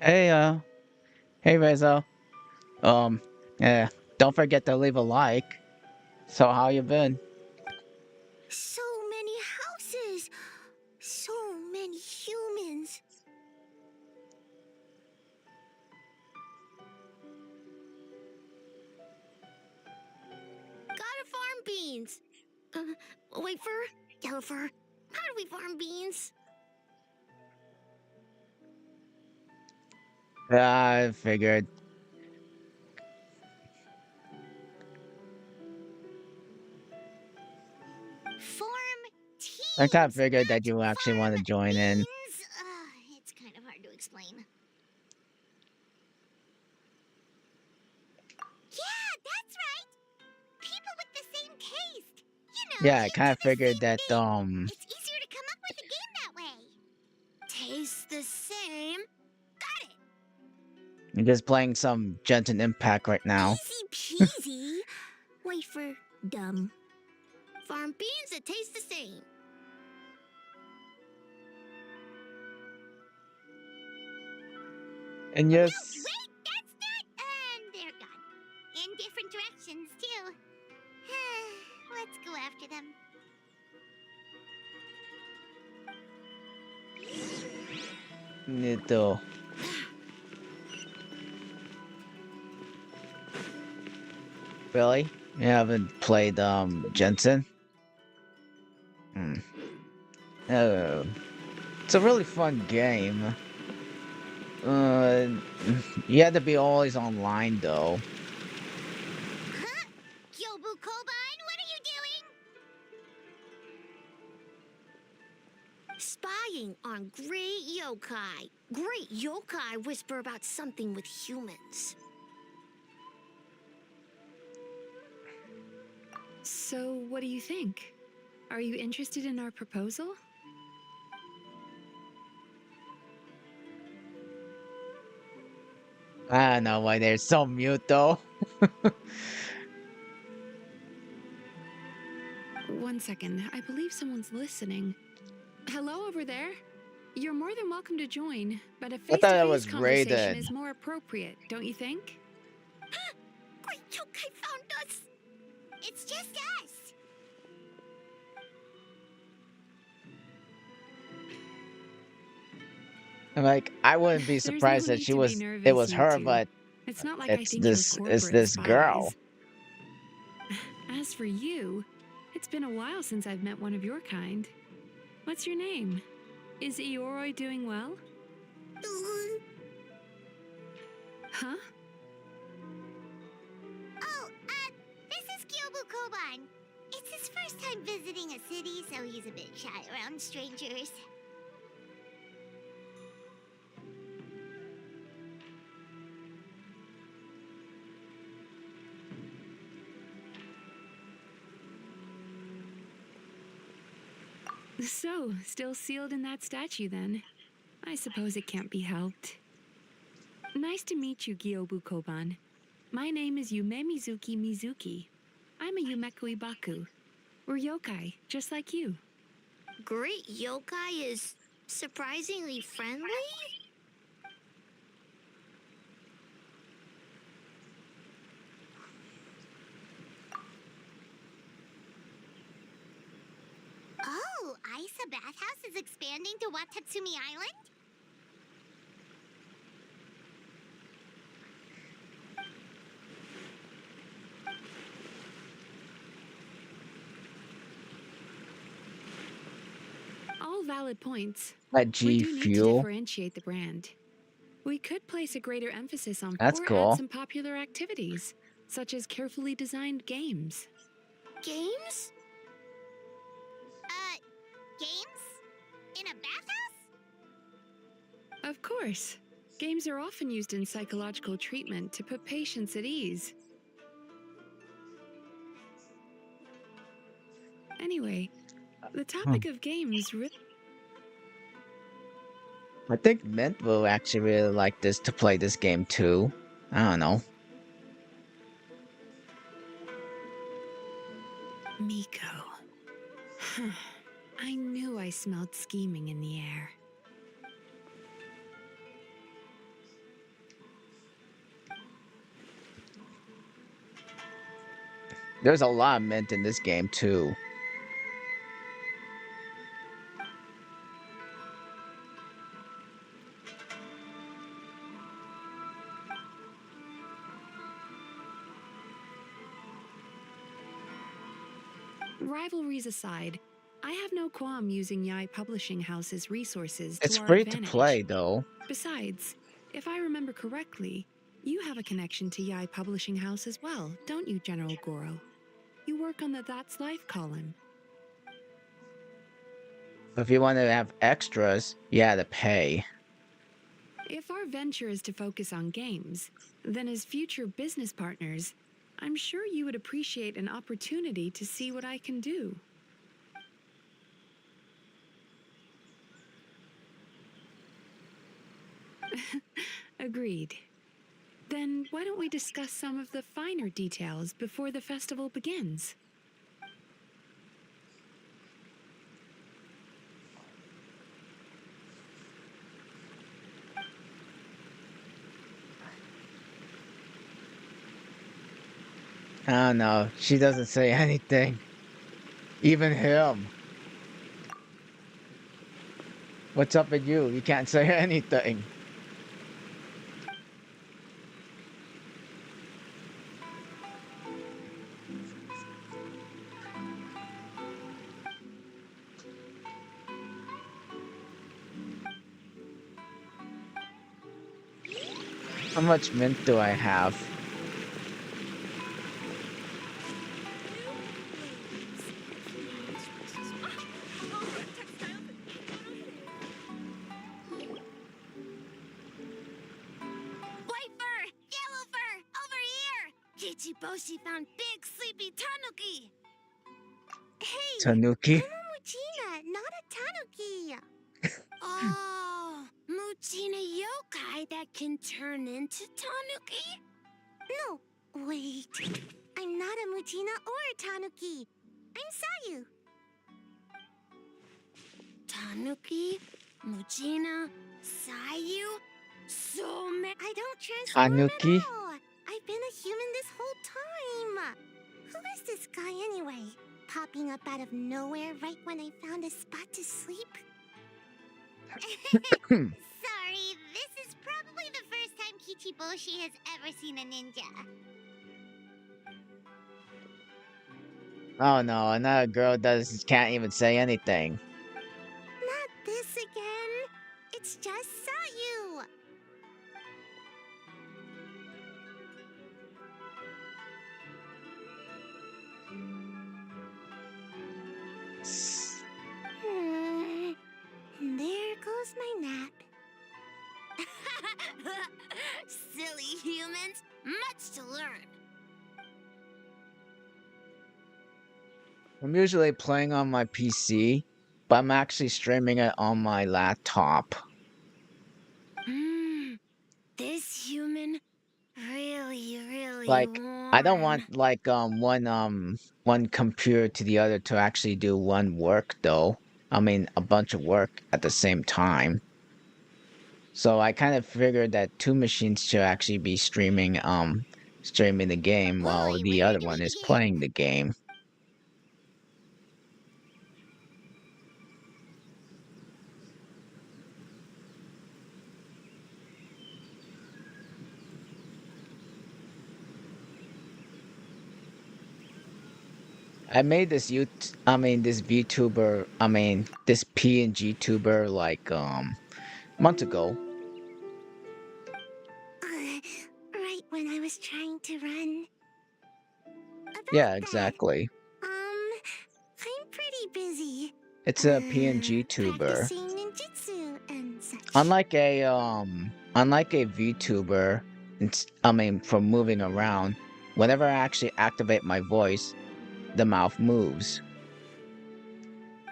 Hey, hey Rizzo. Um, yeah, don't forget to leave a like. So how you been? So many houses! So many humans! Gotta farm beans! White fur, yellow fur, how do we farm beans? I figured. Farm I kind of teams, figured that not you actually want farm to join in. beans! It's kind of hard to explain. Yeah, that's right! People with the same taste! Yeah, I kind Into of the figured same that thing! It's easier to come up with a game that way! Taste the same? Got it! you're just playing some Genshin Impact right now. Easy peasy! Wait for dumb. Farm beans that taste the same. And No, yes, wait, that's not. And they're gone. In different directions, too. Let's go after them. Nito. Really? You haven't played Genshin? Hmm. Oh, it's a really fun game. Uh, you have to be always online though. Huh? Kyobu Kobine, what are you doing? Spying on great yokai. Great yokai whisper about something with humans. So, what do you think? Are you interested in our proposal? I don't know why they're so mute though. One second, I believe someone's listening. Hello over there? You're more than welcome to join, but a I face thought to it face was conversation rated. is more appropriate, don't you think? Great yokai found us! It's just us! I'm like, I wouldn't be There's no surprised that need she to be was it nervous, was you her, two. but It's not like I it's think you're this corporate this girl. spies. As for you, it's been a while since I've met one of your kind. What's your name? Is Eoroi doing well? Huh? Oh, this is Kyobu Koban. It's his first time visiting a city, so he's a bit shy around strangers. So, still sealed in that statue then? I suppose it can't be helped. Nice to meet you, Gyobu Koban. My name is Yume Mizuki. I'm a Yumeku Ibaku. We're yokai, just like you. Great yokai is surprisingly friendly? Oh, Isa Bathhouse is expanding to Watatsumi Island? All valid points. That We G do need to Fuel. differentiate the brand. We could place a greater emphasis on That's or add cool. some popular activities, such as carefully designed games. Games? Uh, games? In a bathhouse? Of course. Games are often used in psychological treatment to put patients at ease. Anyway, the Hmm. topic of games really. I think Mint will actually really like this to play this game too. I don't know. Miko. I knew I smelled scheming in the air. There's a lot of mint in this game too. Rivalries aside, I have no qualm using Yai Publishing House's resources It's to our free to advantage. play though. Besides, if I remember correctly, you have a connection to Yai Publishing House as well, don't you, General Goro? You work on the That's Life column. If you want to have extras, you had to pay. If our venture is to focus on games, then as future business partners, I'm sure you would appreciate an opportunity to see what I can do. Agreed. Then why don't we discuss some of the finer details before the festival begins? I don't know. She doesn't say anything. Even him. What's up with you? You can't say anything. How much mint do I have? White fur! Yellow fur! Over here! Kichiboshi found big sleepy tanuki! Hey! Tanuki? I'm a Muchina, not a tanuki! Oh, Muchina yokai that can turn into tanuki? No, wait. I'm not a Muchina or a tanuki. I'm Sayu. Tanuki, Muchina, Sayu. So many. I don't transform Tanuki? at all. I've been a human this whole time. Who is this guy anyway? Popping up out of nowhere right when I found a spot to sleep? Sorry, this is probably the first time Kichiboshi has ever seen a ninja. Oh no, another girl can't even say anything. Not this again. It's just Sayu. There goes my nap. Silly humans, much to learn. I'm usually playing on my PC, but I'm actually streaming it on my laptop. This human really Like, I don't want warm. like one computer to the other to actually do one work though. I mean a bunch of work at the same time. So I kind of figured that two machines should actually be streaming the game while Boy, the where other do one we is begin? playing the game. I made this VTuber, this PNG tuber like months ago. Right when I was trying to run. Yeah, About that, exactly. I'm pretty busy. It's a PNG tuber. Practicing ninjutsu and such. Unlike a VTuber, from moving around, whenever I actually activate my voice, the mouth moves.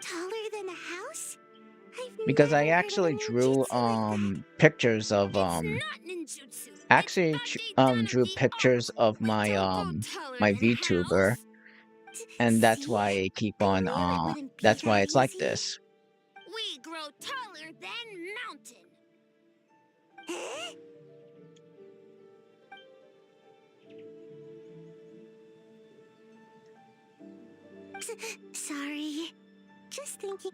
Taller than a house? I've Because I never heard of a actually drew ninjutsu like that. pictures of It's not ninjutsu. It's actually Date drew Tanuki. Oh, pictures of don't grow taller my than a VTuber, house. and that's See? why I keep I on knew it wouldn't be that's why that it's like easy. this. We grow taller than mountain. Eh? Sorry. Just thinking.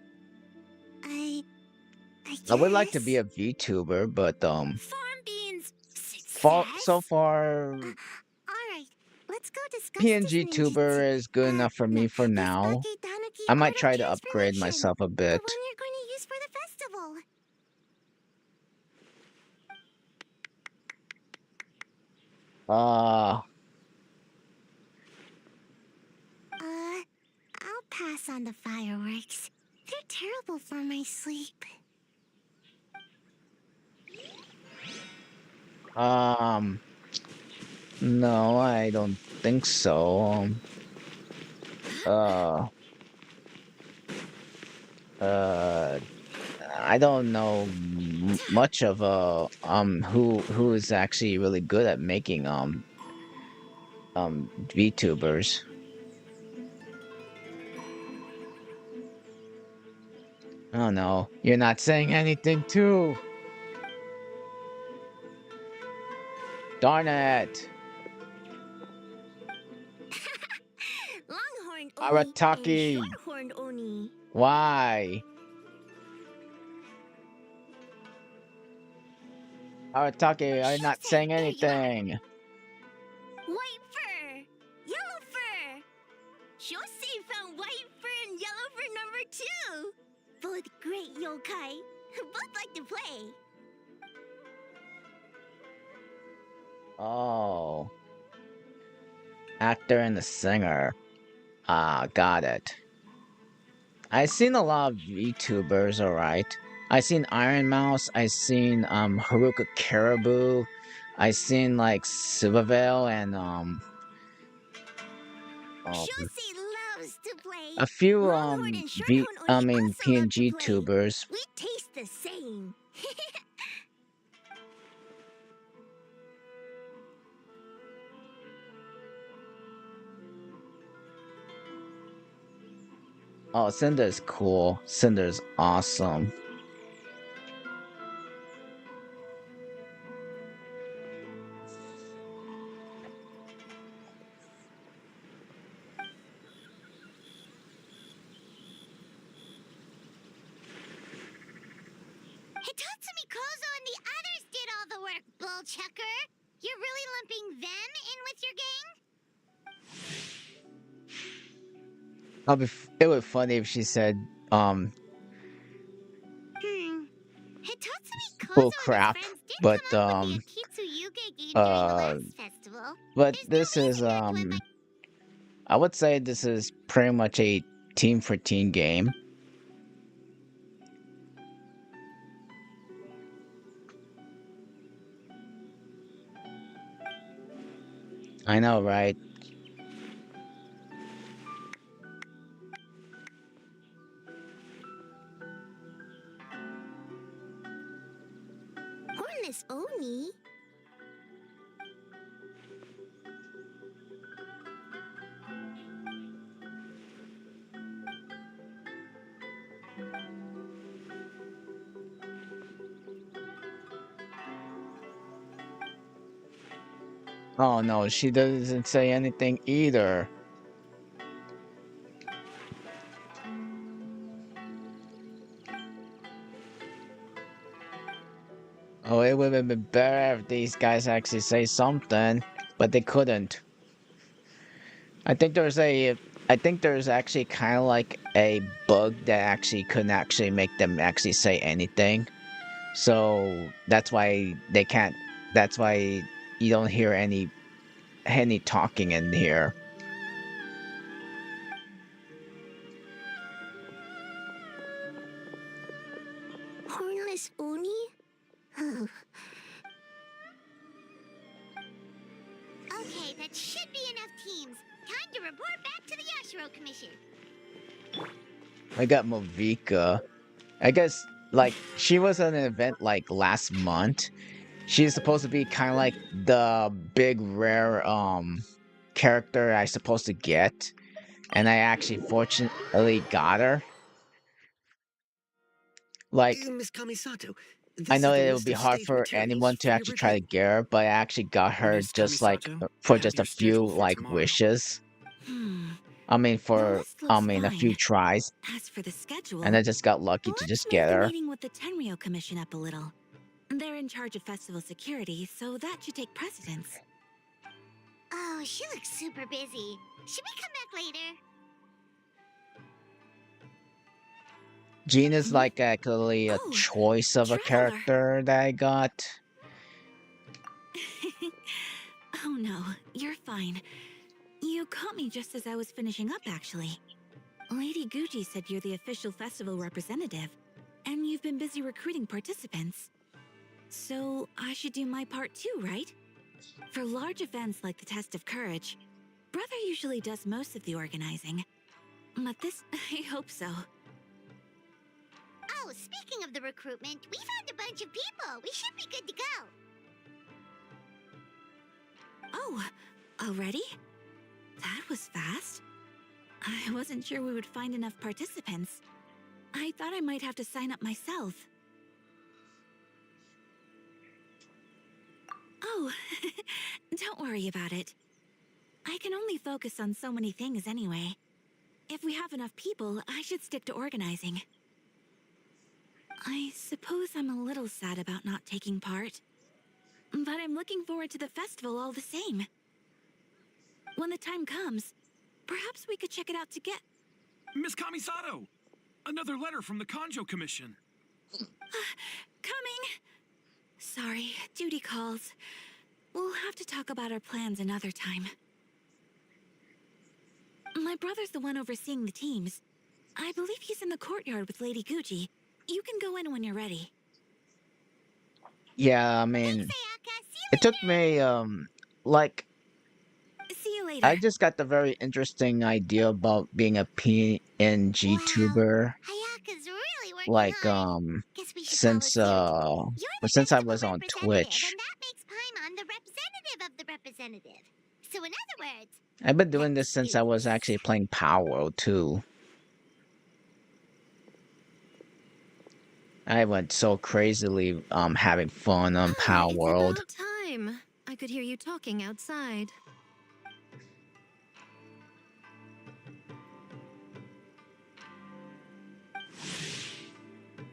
I. I I would like to be guess. a VTuber, but Farm beans. so Success? far Alright. Let's go discuss this PNG tuber ninjutsu. is good enough for No. me for This now. Bake Tanuki I might art of try to upgrade transformation. myself a The bit. one you're going to use for the festival. Uh, I'll pass on the fireworks. They're terrible for my sleep. um, no, I don't think so. Uh, uh, I don't know much of who is actually really good at making VTubers. Oh no, you're not saying anything too. Darn it. Longhorn Oni and Arataki, Shorthorn Oni. why? Arataki, are you not Shusei, saying there you are. anything? White fur, yellow fur. Shosei found white fur and yellow fur number 2. Both great yokai. Both like to play. Oh, actor and the singer. Ah, got it. I seen a lot of VTubers, alright. I seen Iron Mouse, I seen Haruka Caribou, I seen like Silvervale and um Shosei loves to play. a few Longhorn and Shorthorn Oni also love to PNG play. tubers. We taste the same. Oh, Cinder's cool. Cinder's awesome. Hitatsumi Kozo and the others did all the work, Bullchucker. You're really lumping them in with your It would be funny if she said gang? Hitatsumi bull Kozo and his crap, friends did but come up with the Akitsuyuge game during the last festival. There's no this is reason not to invite. I would say this is pretty much a team for teen game. I know, right? Hornless Oni? Oh no, she doesn't say anything either. Oh, it would have been better if these guys actually say something, but they couldn't. I think there's a I think there's actually kind of like a bug that actually couldn't actually make them actually say anything. So that's why they can't that's why you don't hear any talking in here. Hornless Oni? Oh. Okay, that should be enough teams. Time to report back to the Yashiro Commission. I got Movika. I guess like she was at an event like last month. She's supposed to be kind of like the big rare character I supposed to get, and I actually fortunately got her. Like Miss Kamisato, I this know is the it would list be of hard stage for materials anyone to for your actually try to review. get her, but I actually got her Miss just like Kamisato, I for have just a your few schedule for like tomorrow. wishes. The for list looks a few fine. tries, As for the and schedule, I just got lucky to let's just move get the her. meeting with the Tenryo Commission up a little. They're in charge of festival security, so that should take precedence. Oh, she looks super busy. Should we come back later? Jean is Hmm? like actually a Oh, choice of a Traveler. character that I got. Oh no, you're fine. You caught me just as I was finishing up, actually. Lady Gucci said you're the official festival representative, and you've been busy recruiting participants. So I should do my part too, right? For large events like the Test of Courage, Brother usually does most of the organizing. But this, I hope so. Oh, speaking of the recruitment, we found a bunch of people. We should be good to go. Oh, already? That was fast. I wasn't sure we would find enough participants. I thought I might have to sign up myself. Oh, don't worry about it. I can only focus on so many things anyway. If we have enough people, I should stick to organizing. I suppose I'm a little sad about not taking part. But I'm looking forward to the festival all the same. When the time comes, perhaps we could check it out together. Miss Kamisato! Another letter from the Kanjo Commission. Coming! Sorry, duty calls. We'll have to talk about our plans another time. My brother's the one overseeing the teams. I believe he's in the courtyard with Lady Gucci. You can go in when you're ready. Yeah, Thanks, Ayaka. See it took me like you. See you later. I just got the very interesting idea about being a PNG Wow, tuber, Ayaka's really working like hard. Guess we should follow since suit. You're the since I festival was on representative, Twitch. and that makes Paimon the representative of the representative. So in other words, I've been doing this let's since do I was this. actually playing Power World too. I went so crazily having fun on Power It's World. about time. I could hear you talking outside.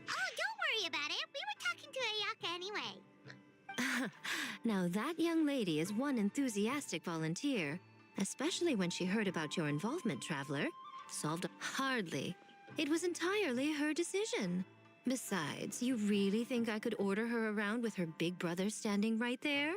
Oh, don't worry about it. We were talking to Ayaka anyway. Now, that young lady is one enthusiastic volunteer, especially when she heard about your involvement, Traveler. Solved hardly. It was entirely her decision. Besides, you really think I could order her around with her big brother standing right there?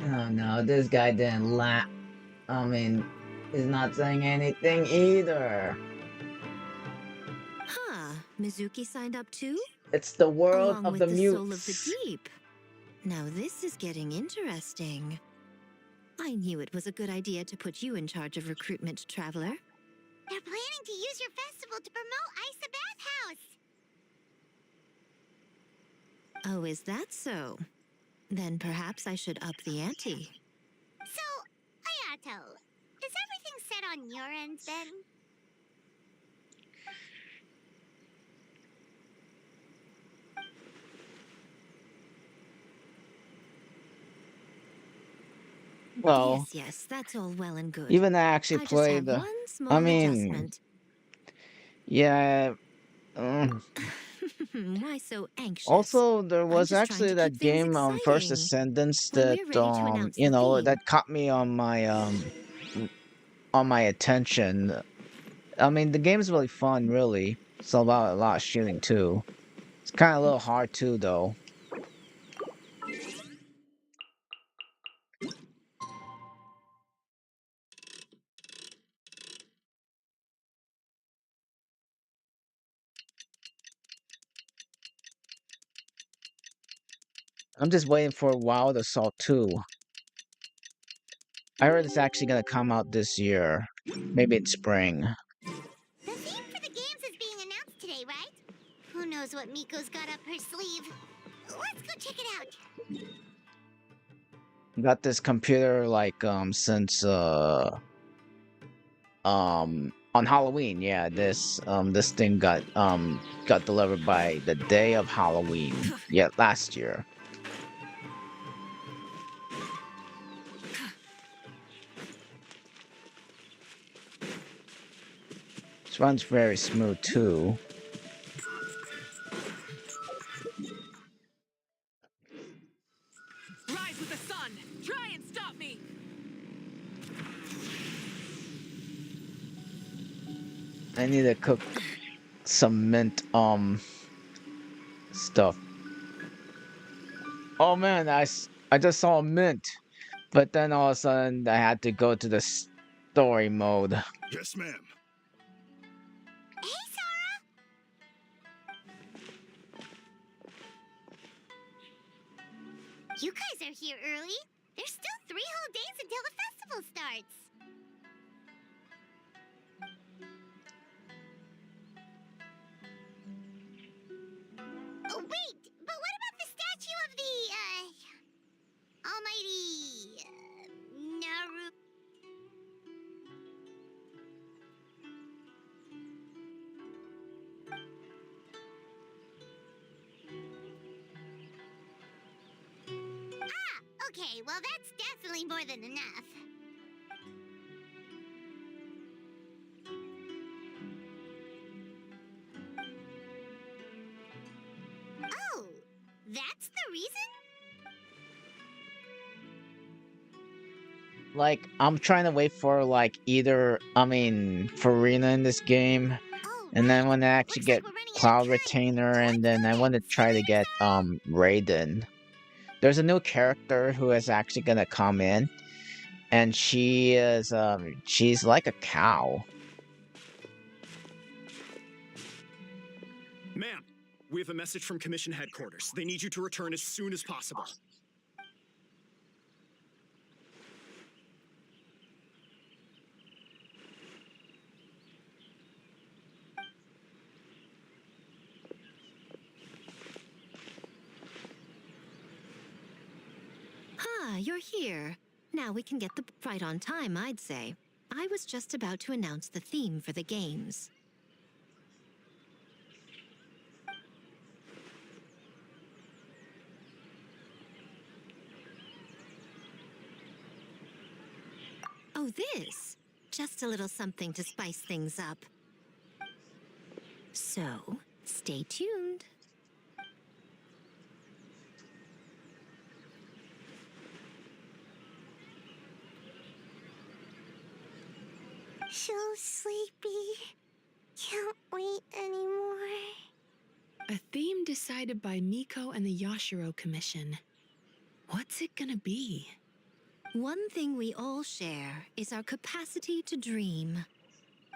Oh no, this guy didn't laugh. He's not saying anything either. Huh, Mizuki signed up too? It's the world Along of with the the Soul of the mutes. Deep. Now this is getting interesting. I knew it was a good idea to put you in charge of recruitment, Traveler. They're planning to use your festival to promote Isa Bathhouse. Oh, is that so? Then perhaps I should up the ante. So, Ayato, is everything set on your end then? Well, Yes, that's all well and good. even I actually I just have played. one I small mean, adjustment. yeah. Why so anxious? Also, there I'm was just trying actually to keep that things game, First exciting. Ascendance, When that we're ready to announce the that theme. caught me on my attention. The game's really fun, really. It's about a lot of shooting too. It's kind of a little hard too, though. I'm just waiting for Wild Assault 2. I heard it's actually gonna come out this year, maybe in spring. The theme for the games is being announced today, right? Who knows what Miko's got up her sleeve? Let's go check it out. Got this computer like since on Halloween. Yeah, this thing got delivered by the day of Halloween. Yeah, last year. This runs very smooth too. Rise with the sun! Try and stop me! I need to cook some mint stuff. Oh man, I just saw a mint, but then all of a sudden I had to go to the story mode. Yes, ma'am. Hey, Sora! You guys are here early. There's still 3 whole days until the festival starts. Oh, wait! But what about the statue of the, almighty, Naru... Ah! Okay, well that's definitely more than enough. Oh, that's the reason? Like I'm trying to wait for like either Farina in this game, Oh, and then right. when I actually Looks like get we're running out of Cloud time. Retainer, Let's and then I go want to then. See try you to get inside. Raiden. There's a new character who is actually gonna come in, and she's like a cow. Ma'am, we have a message from Commission Headquarters. They need you to return as soon as possible. Ah, you're here. Now we can get the right on time, I'd say. I was just about to announce the theme for the games. Oh, this? Just a little something to spice things up. So, stay tuned. So sleepy. Can't wait anymore. A theme decided by Miko and the Yashiro Commission. What's it gonna be? One thing we all share is our capacity to dream.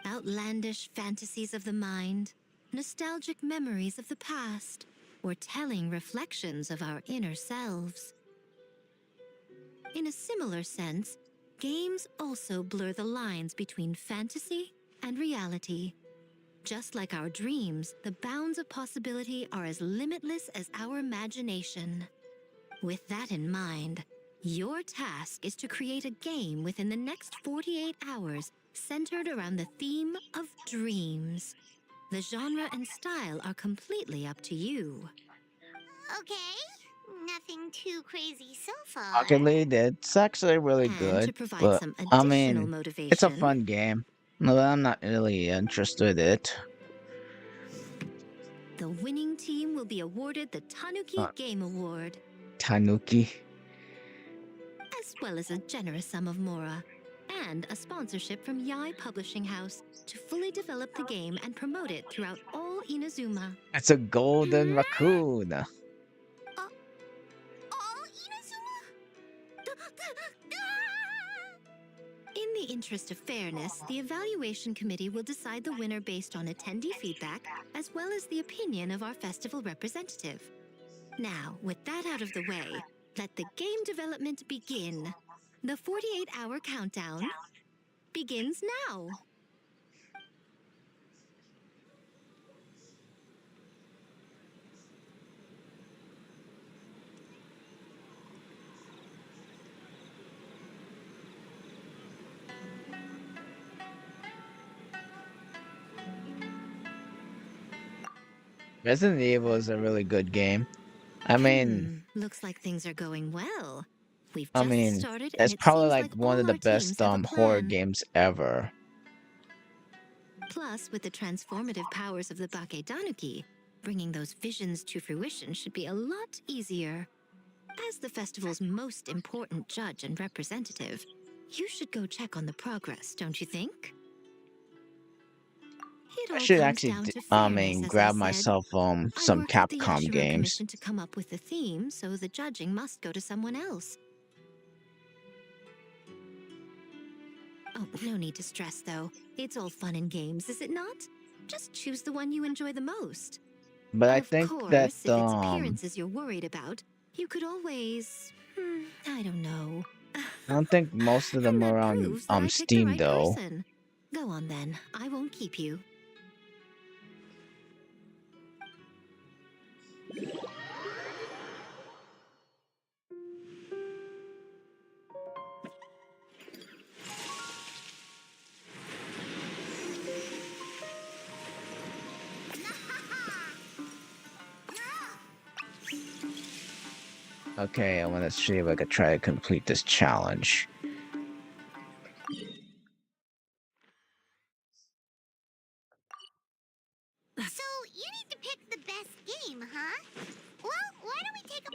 Outlandish fantasies of the mind, nostalgic memories of the past, or telling reflections of our inner selves. In a similar sense, games also blur the lines between fantasy and reality. Just like our dreams, the bounds of possibility are as limitless as our imagination. With that in mind, your task is to create a game within the next 48 hours centered around the theme of dreams. The genre and style are completely up to you. Okay. Nothing too crazy so far. Rocket League, it's actually really And to good, provide but some additional it's a motivation, fun game. No, I'm not really interested in it. the winning team will be awarded the Tanuki Uh, Game Award, Tanuki. as well as a generous sum of mora, and a sponsorship from Yai Publishing House to fully develop the game and promote it throughout all Inazuma. It's a golden Huh? raccoon. All Inazuma? In the interest of fairness, the evaluation committee will decide the winner based on attendee feedback, as well as the opinion of our festival representative. Now, with that out of the way, let the game development begin. The 48-hour countdown begins now. Resident Evil is a really good game. I mean, Looks like things are going well. We've I just mean, started, and it's it probably seems like like one of all the our teams best have a horror plan. games ever. Plus, with the transformative powers of the Baketanuki, bringing those visions to fruition should be a lot easier. As the festival's most important judge and representative, you should go check on the progress, don't you think? It I all should comes actually, down to fairness, as I grab said. myself I some worked with the Capcom Yashiro games. Commission to come up with the theme, so the judging must go to someone else. Oh, no need to stress, though. It's all fun and games, is it not? Just choose the one you enjoy the most. But I Of think that course, if its appearances you're worried about, you could always... I don't know. I don't think most of And them are that on proves that I picked the Steam right though. person. Go on then, I won't keep you. Okay, I want to see if I could try to complete this challenge. So, you need to pick the best game, huh? Well, why don't we take a...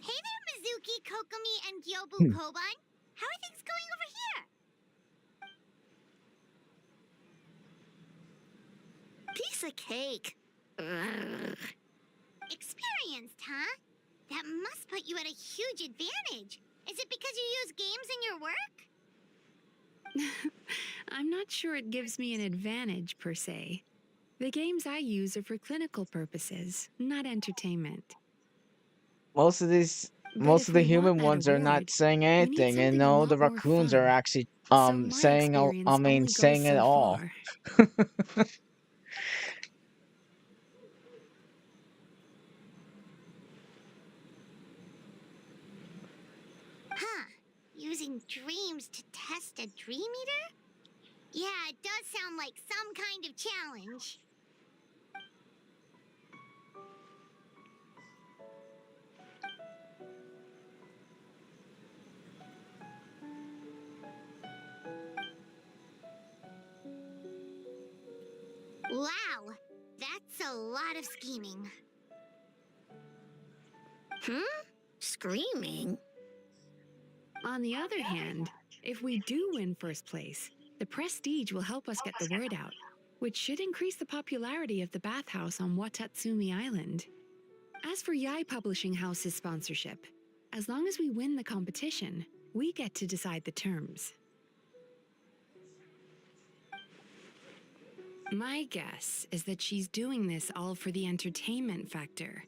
Hey there, Mizuki, Kokomi, and Gyobu Hmm. Koban. How are things going over here? Piece of cake. Experienced, huh? That must put you at a huge advantage. Is it because you use games in your work? I'm not sure it gives me an advantage per se. The games I use are for clinical purposes, not entertainment. Most of these, But most if of the we want human that ones are not award, saying we need anything, and something a no, the lot more raccoons are fun. actually So my saying, experience only goes saying it so all. far. Huh. Using dreams to test a dream eater? Yeah, it does sound like some kind of challenge. Wow, that's a lot of scheming. Screaming? On the other hand, if we do win first place, the prestige will help us get the word out, which should increase the popularity of the bathhouse on Watatsumi Island. As for Yai Publishing House's sponsorship, as long as we win the competition, we get to decide the terms. My guess is that she's doing this all for the entertainment factor.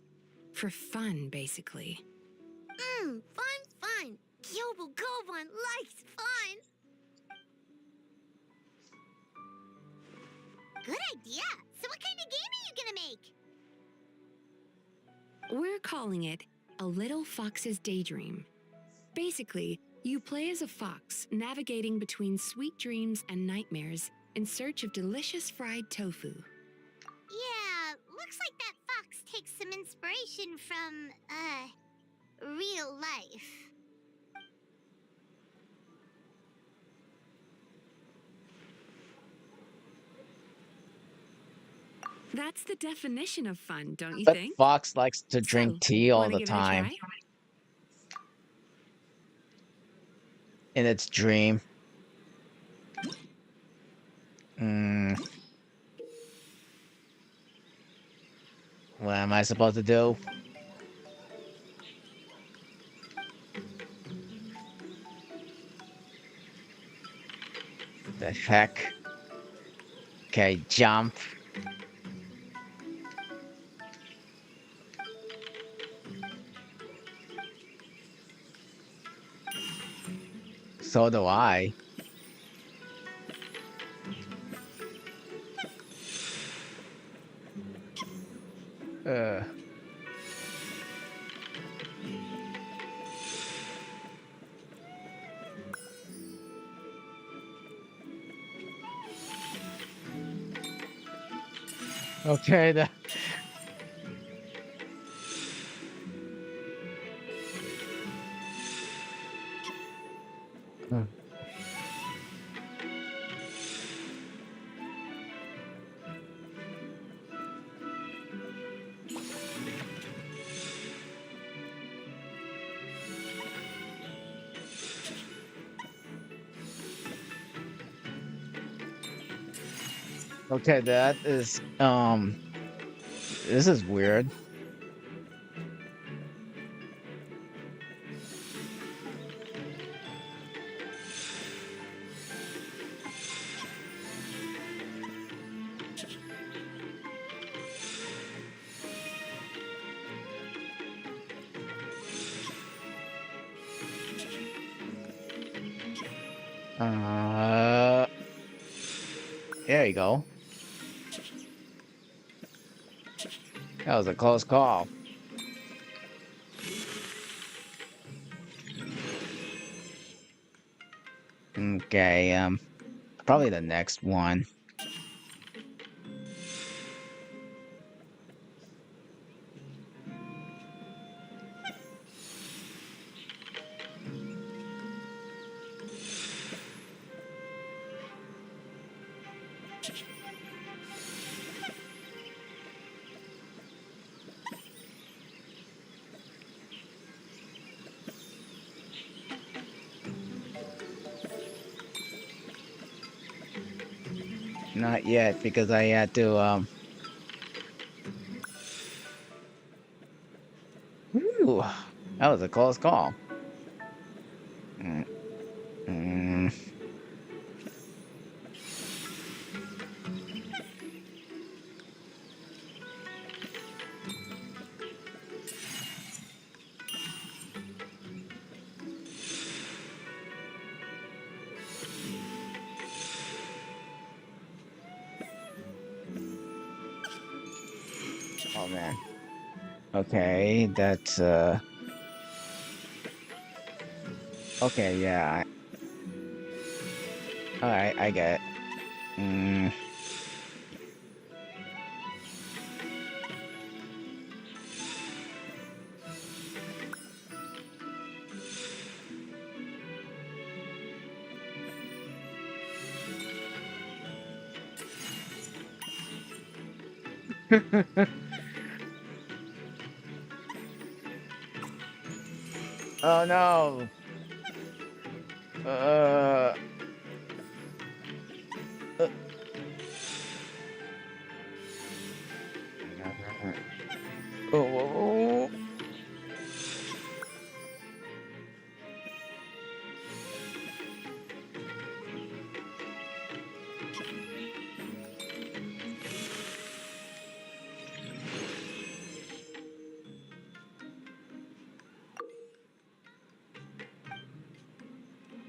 For fun, basically. Fun. Kyobu Koban likes fun. Good idea. So what kind of game are you gonna make? We're calling it A Little Fox's Daydream. Basically, you play as a fox navigating between sweet dreams and nightmares in search of delicious fried tofu. Yeah, looks like that fox takes some inspiration from, real life. That's the definition of fun, don't you But think? Fox likes to drink So, tea all wanna the give it a time try? in its dream. Mm, what am I supposed to do? The heck? Okay, jump. So do I. Uh, Okay, okay, that is this is weird. Uh, there you go. That was a close call. Okay, probably the next one. Not yet, because I had to Ooh, that was a close call. Mm, mm. Oh man. Okay, that's okay, yeah. All right, I get it. Mm, oh no. Uh, uh, oh,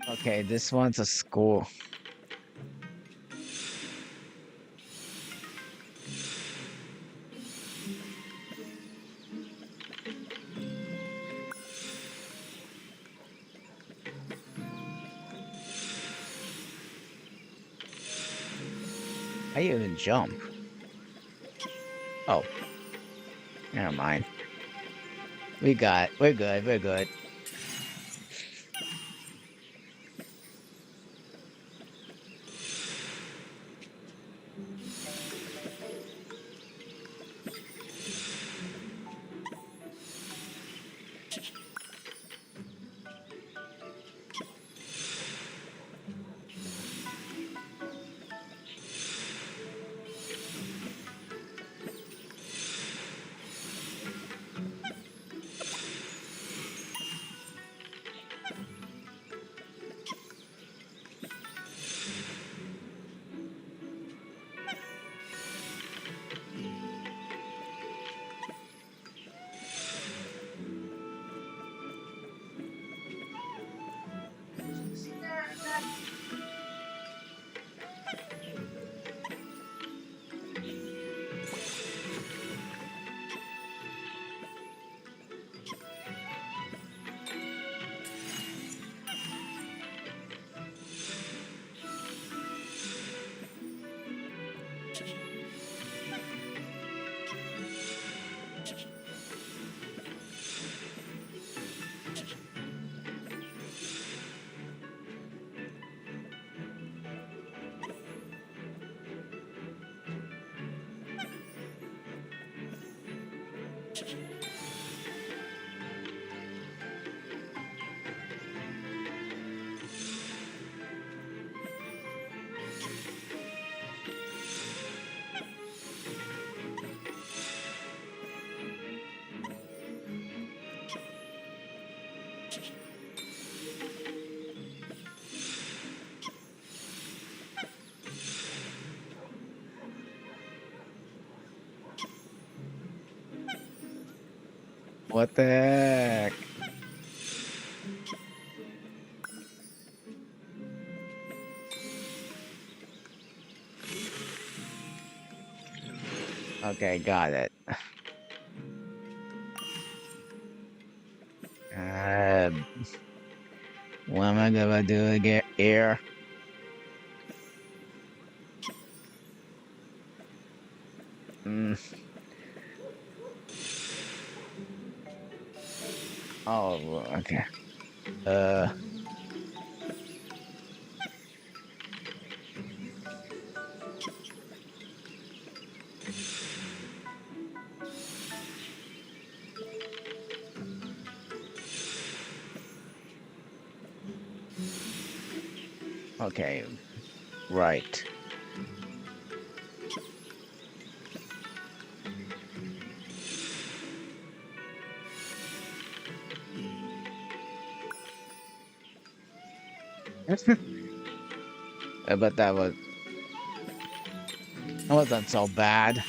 okay, this one's a school. How you even jump? Oh, never mind. We're good, we're good. What the heck? Okay, got it. Um, what am I gonna do again here? Mm, oh, okay. Uh, okay, right. But that wasn't so bad.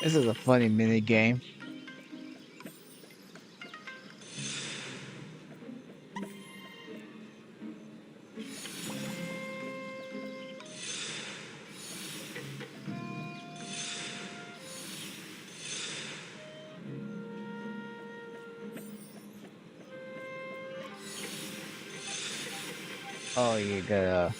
This is a funny mini game. Oh, you gotta.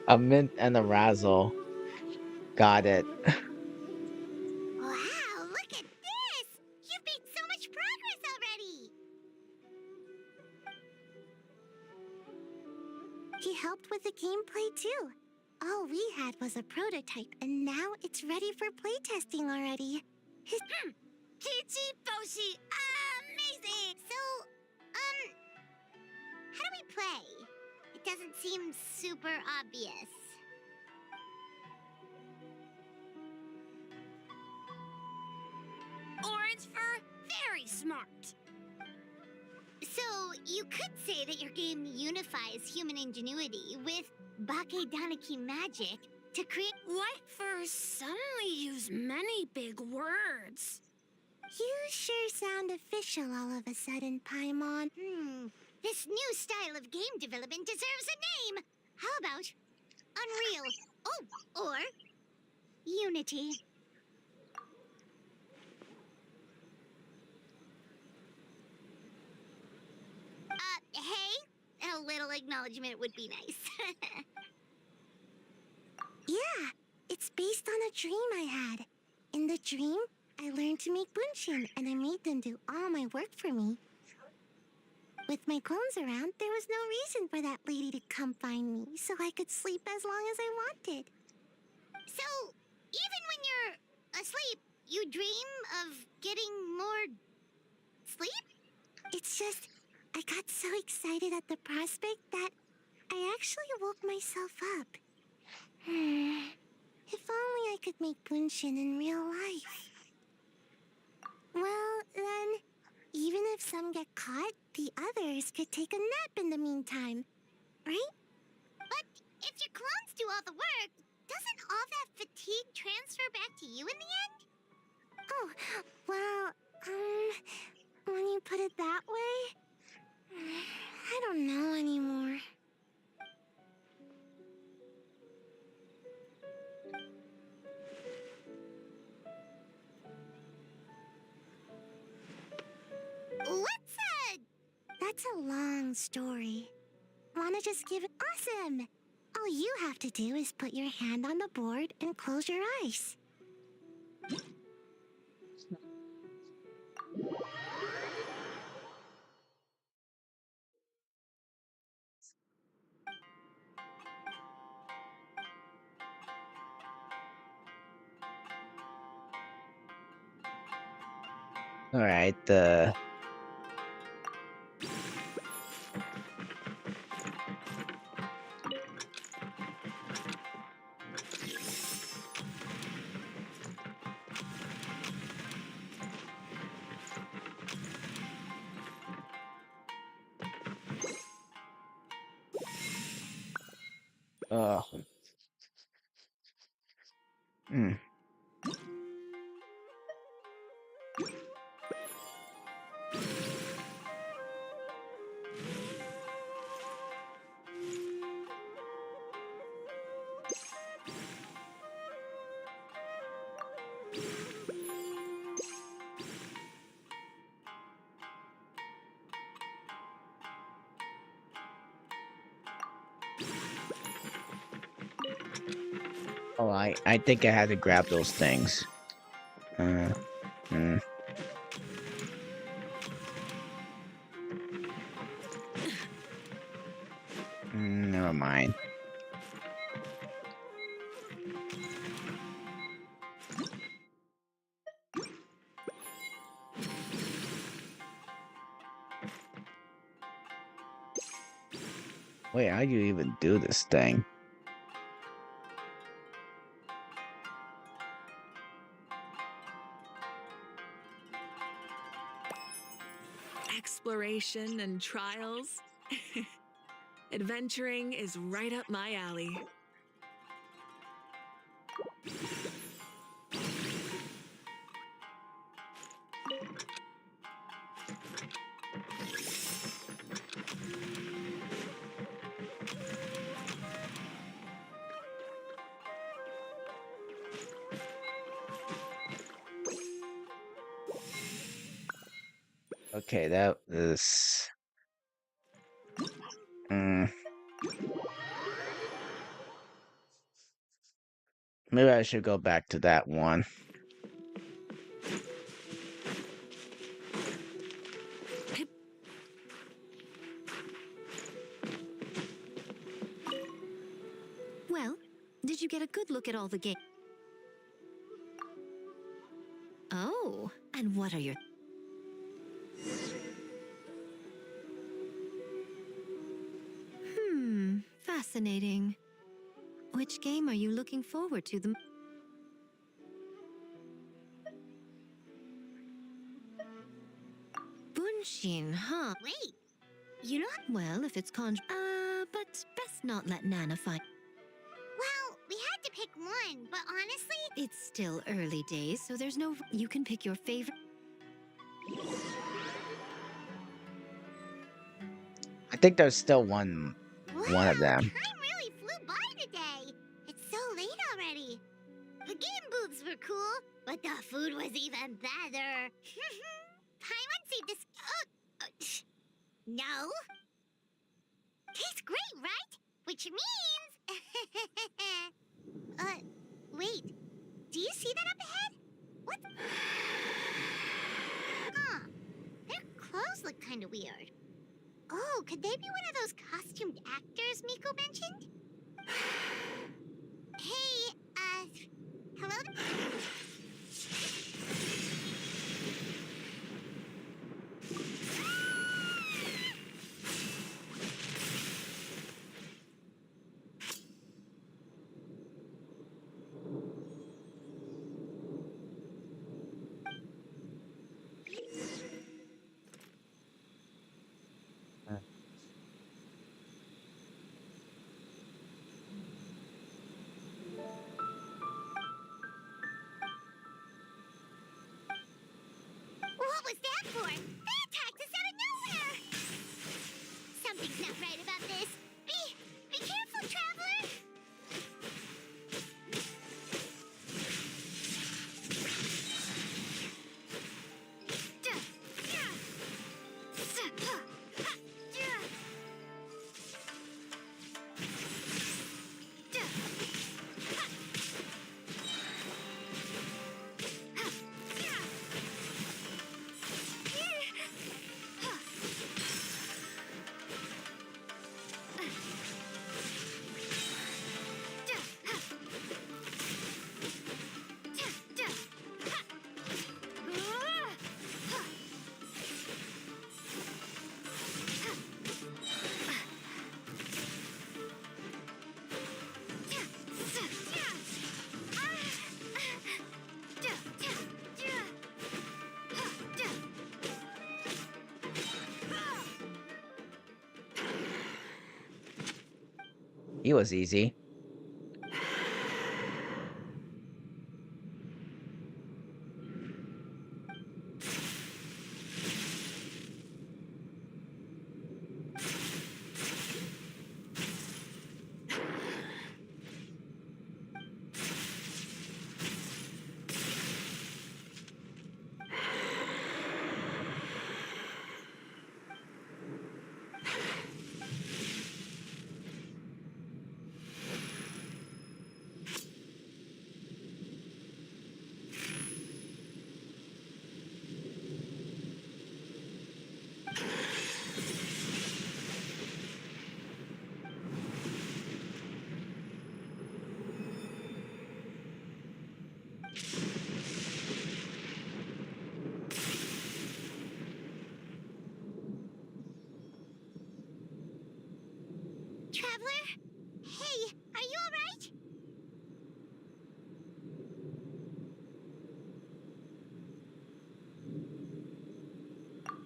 A mint and a razzle. Got it. Wow, look at this! You've made so much progress already! He helped with the gameplay too. All we had was a prototype, and now it's ready for playtesting already. Chichi Boshi, amazing! So, how do we play? It doesn't seem super obvious. Orange fur, very smart. So, you could say that your game unifies human ingenuity with Bakedaniki magic to create. White fur suddenly use many big words. You sure sound official all of a sudden, Paimon. This new style of game development deserves a name. How about Unreal? Oh, or Unity. Hey, a little acknowledgement would be nice. Yeah, it's based on a dream I had. In the dream, I learned to make bunshin, and I made them do all my work for me. With my clones around, there was no reason for that lady to come find me, so I could sleep as long as I wanted. So, even when you're asleep, you dream of getting more sleep? It's just, I got so excited at the prospect that I actually woke myself up. If only I could make bunshin in real life. Well, then, even if some get caught, the others could take a nap in the meantime, right? But if your clones do all the work, doesn't all that fatigue transfer back to you in the end? Oh, well, when you put it that way, I don't know anymore. That's a long story. Wanna just give it? Awesome! All you have to do is put your hand on the board and close your eyes. All right. Uh. Hmm. Oh, I think I had to grab those things. Uh. Hmm. Never mind. Wait, how do you even do this thing? Exploration and trials. Adventuring is right up my alley. Okay, that is. Mm, maybe I should go back to that one. Well, did you get a good look at all the game? Oh, and what are your... Fascinating. Which game are you looking forward to the... Bunshin, huh? Wait, you know. Well, if it's but best not let Nana find... Well, we had to pick one, but honestly, It's still early days, so there's no... You can pick your favorite... I think there's still one wow, of them. time really flew by today. It's so late already. The game booths were cool, but the food was even better. Paimon seemed to... no. Tastes great, right? Which means... wait. Do you see that up ahead? What? Huh. Their clothes look kind of weird. Oh, could they be one of those costumed actors Miko mentioned? Hey, hello? What was that for? They attacked us out of nowhere! Something's not right about this. Be careful, traveler! He was easy. Traveler? Hey, are you alright?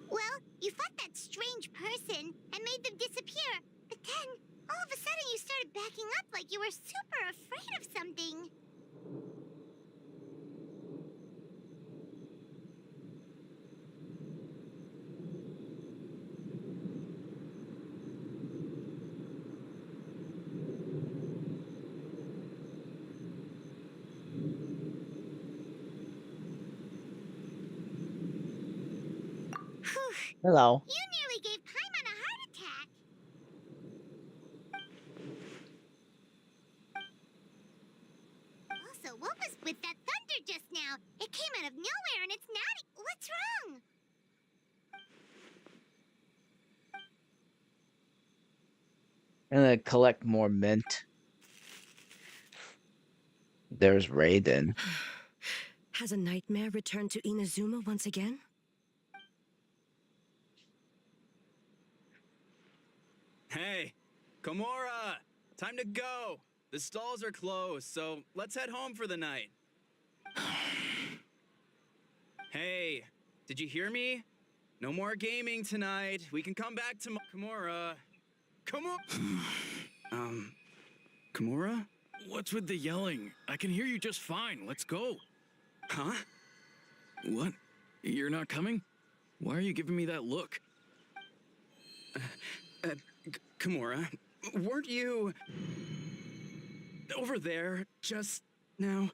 Well, you fought that strange person and made them disappear. But then, all of a sudden you started backing up like you were super afraid of something. Whew, Hello. you nearly gave Paimon a heart attack. Also, what was with that thunder just now? It came out of nowhere and it's not... What's wrong? I'm gonna collect more mint. There's Raiden. Has a nightmare returned to Inazuma once again? Hey, Komura! Time to go! The stalls are closed, so let's head home for the night. Hey, did you hear me? No more gaming tonight. We can come back to Komura. Komura? What's with the yelling? I can hear you just fine. Let's go. Huh? What? You're not coming? Why are you giving me that look? Komura, weren't you over there just now?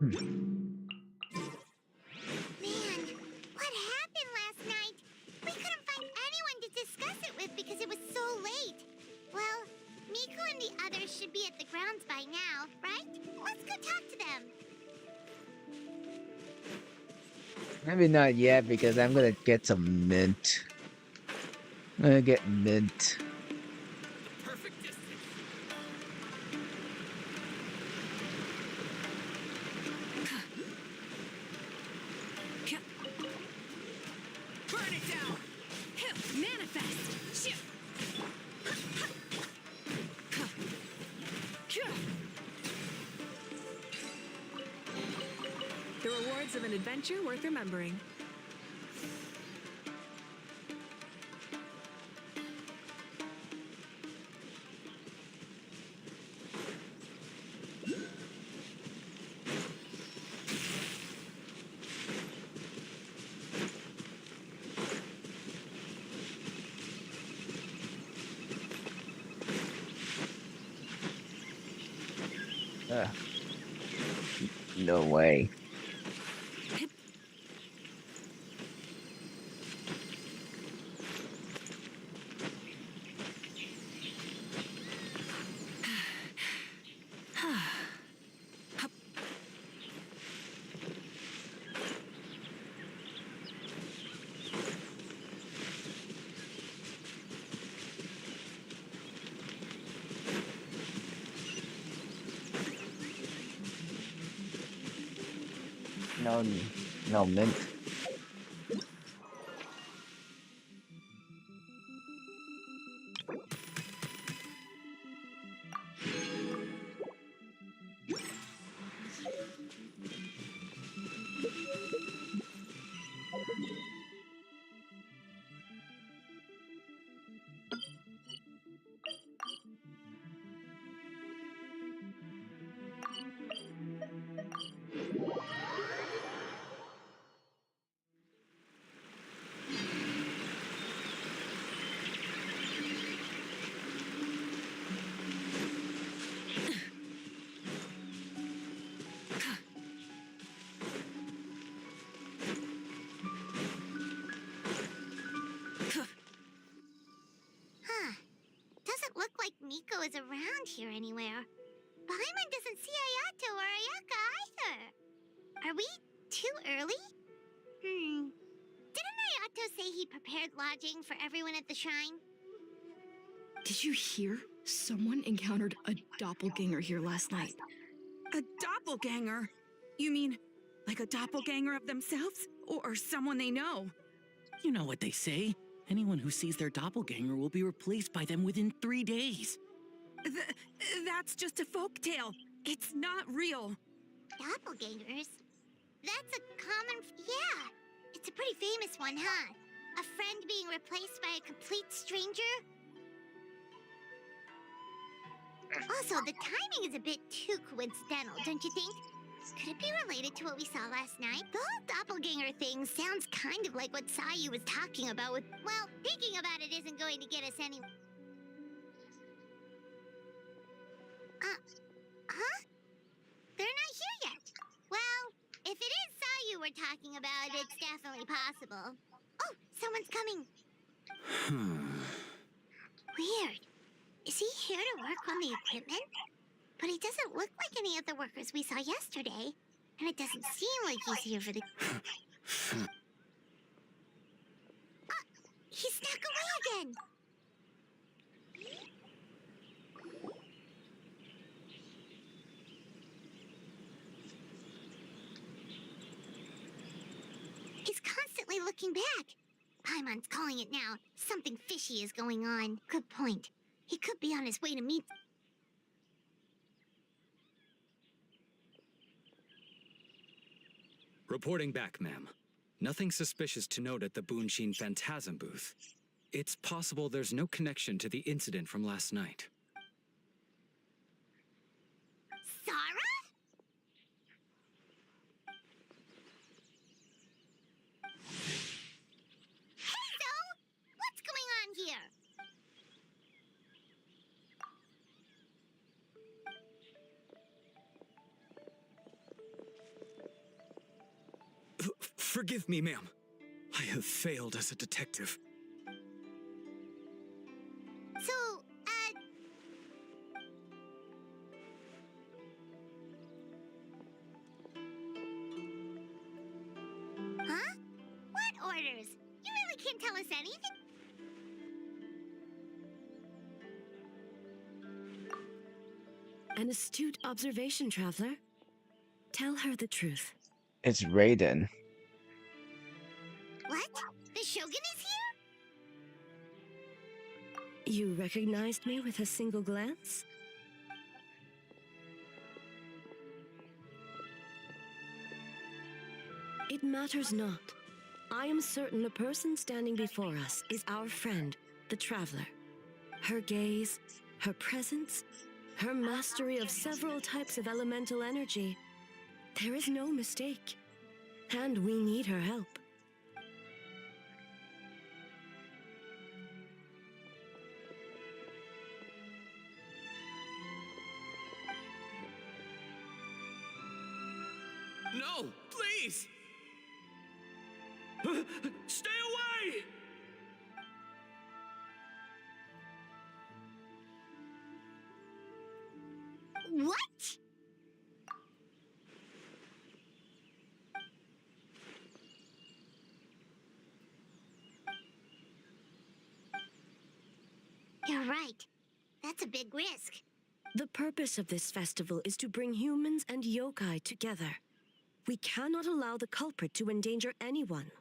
Man, what happened last night? We couldn't find anyone to discuss it with because it was so late. Well, Miku and the others should be at the grounds by now, right? Let's go talk to them. Maybe not yet because I'm gonna get some mint. I'm gonna get mint. Perfect distance. Burn it down! Manifest! The rewards of an adventure worth remembering. Ugh. No way. No, no mint. Huh. Doesn't look like Miko is around here anywhere. Paimon doesn't see Ayato or Ayaka either. Are we too early? Didn't Ayato say he prepared lodging for everyone at the shrine? Did you hear? Someone encountered a doppelganger here last night. A doppelganger? You mean like a doppelganger of themselves? Or someone they know? You know what they say. Anyone who sees their doppelganger will be replaced by them within 3 days. That's just a folktale. It's not real. Doppelgangers? That's a common... Yeah, it's a pretty famous one, huh? A friend being replaced by a complete stranger? Also, the timing is a bit too coincidental, don't you think? Could it be related to what we saw last night? The whole doppelganger thing sounds kind of like what Sayu was talking about with... Well, thinking about it isn't going to get us any... Huh? They're not here yet. Well, if it is Sayu we're talking about, it's definitely possible. Oh, someone's coming. Weird. Is he here to work on the equipment? But he doesn't look like any of the workers we saw yesterday. And it doesn't seem like he's here for the... He snuck away again! He's constantly looking back. Paimon's calling it now. Something fishy is going on. Good point. He could be on his way to meet... Reporting back, ma'am. Nothing suspicious to note at the Bunshin Phantasm booth. It's possible there's no connection to the incident from last night. Sarah? Hey, Zoe! What's going on here? Forgive me, ma'am. I have failed as a detective. So, Huh? What orders? You really can't tell us anything? An astute observation, traveler. Tell her the truth. It's Raiden. What? The Shogun is here? You recognized me with a single glance? It matters not. I am certain the person standing before us is our friend, the traveler. Her gaze, her presence, her mastery of several types of elemental energy. There is no mistake. And we need her help. No, please! Stay away! What? You're right. That's a big risk. The purpose of this festival is to bring humans and yokai together. We cannot allow the culprit to endanger anyone.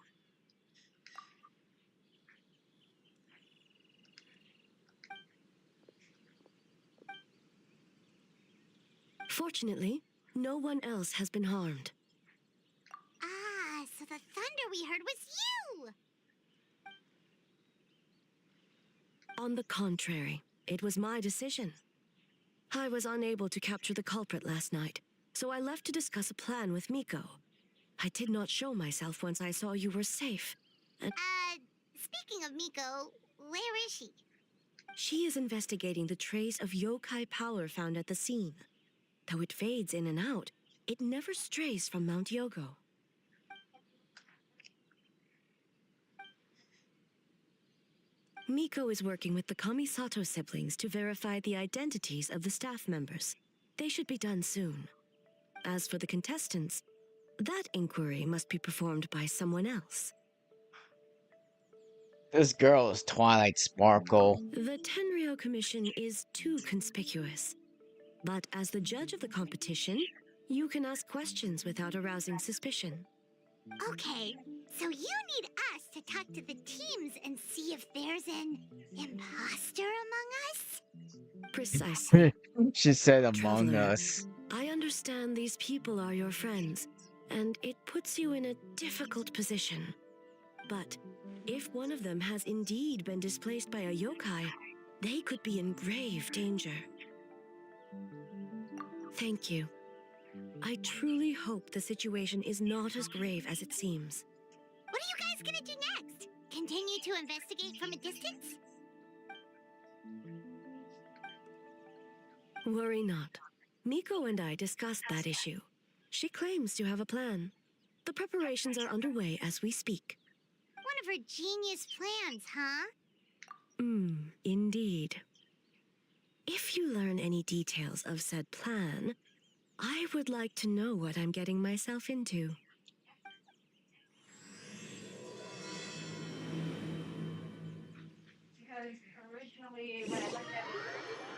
Fortunately, no one else has been harmed. Ah, so the thunder we heard was you! On the contrary, it was my decision. I was unable to capture the culprit last night, so I left to discuss a plan with Miko. I did not show myself once I saw you were safe. Speaking of Miko, where is she? She is investigating the trace of yokai power found at the scene. Though it fades in and out, it never strays from Mount Yogo. Miko is working with the Kamisato siblings to verify the identities of the staff members. They should be done soon. As for the contestants, that inquiry must be performed by someone else. This girl is Twilight Sparkle. The Tenryo Commission is too conspicuous. But as the judge of the competition, you can ask questions without arousing suspicion. Okay, so you need us to talk to the teams and see if there's an imposter among us? Precisely. She said Among Traveler, Us. I understand these people are your friends, and it puts you in a difficult position. But if one of them has indeed been displaced by a yokai, they could be in grave danger. Thank you. I truly hope the situation is not as grave as it seems. What are you guys gonna do next? Continue to investigate from a distance? Worry not. Miko and I discussed that issue. She claims to have a plan. The preparations are underway as we speak. One of her genius plans, huh? Indeed. If you learn any details of said plan, I would like to know what I'm getting myself into. Because originally, when I looked at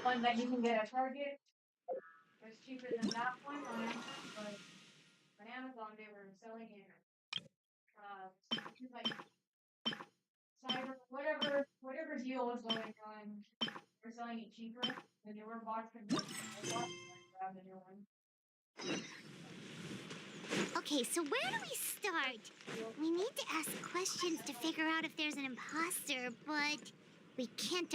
one that you can get at Target, it was cheaper than that one on Amazon, but on Amazon they were selling it like cyber whatever deal was going on, we're selling it cheaper. The newer box could be grab the new one. Okay, so where do we start? We need to ask questions to figure out if there's an imposter, but we can't.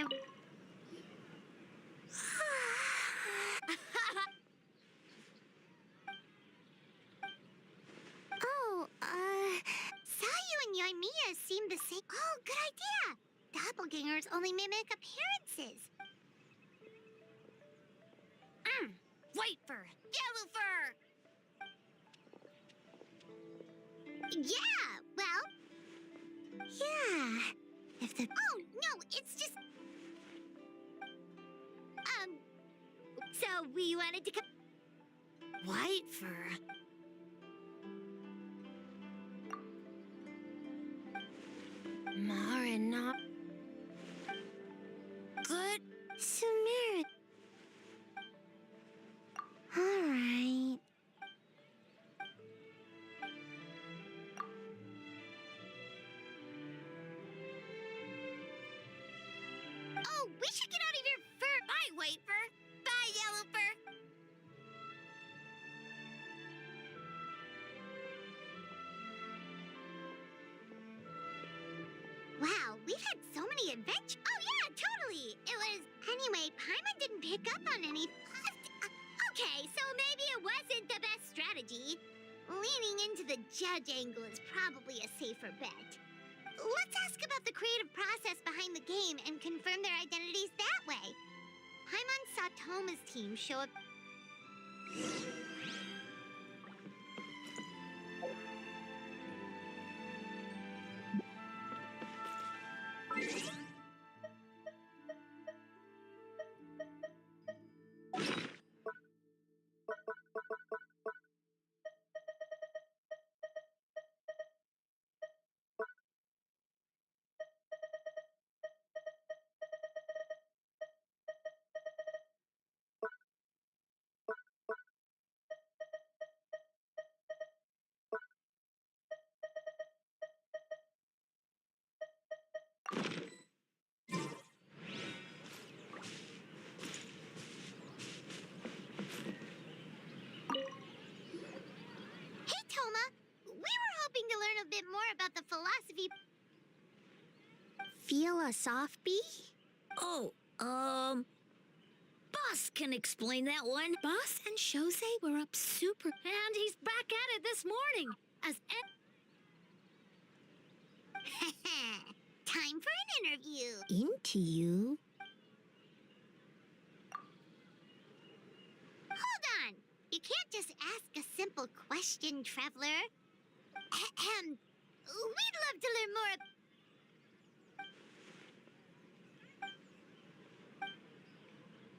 Oh, Sayu and Yoimiya seem the same. Oh, good idea! Doppelgangers only mimic appearances. White fur, yellow fur! Yeah, well... Yeah... If the... Oh, no, it's just... So we wanted to come... White fur... Marina... Good Samaritan... Alright... Oh, we should get out of here fur. Bye, white fur. Bye, yellow fur. Wow, we've had so many adventures. Oh, yeah, totally. It was... Anyway, Paimon didn't pick up on any... Okay, so maybe it wasn't the best strategy. Leaning into the judge angle is probably a safer bet. Let's ask about the creative process behind the game and confirm their identities that way. Paimon saw Toma's team show up... Hey, Toma! We were hoping to learn a bit more about the philosophy... Philosophy? Oh, Boss can explain that one. Boss and Shose were up super... And he's back at it this morning. As Time for an interview. Interview? Hold on. You can't just ask a simple question, Traveler. Ahem. We'd love to learn more...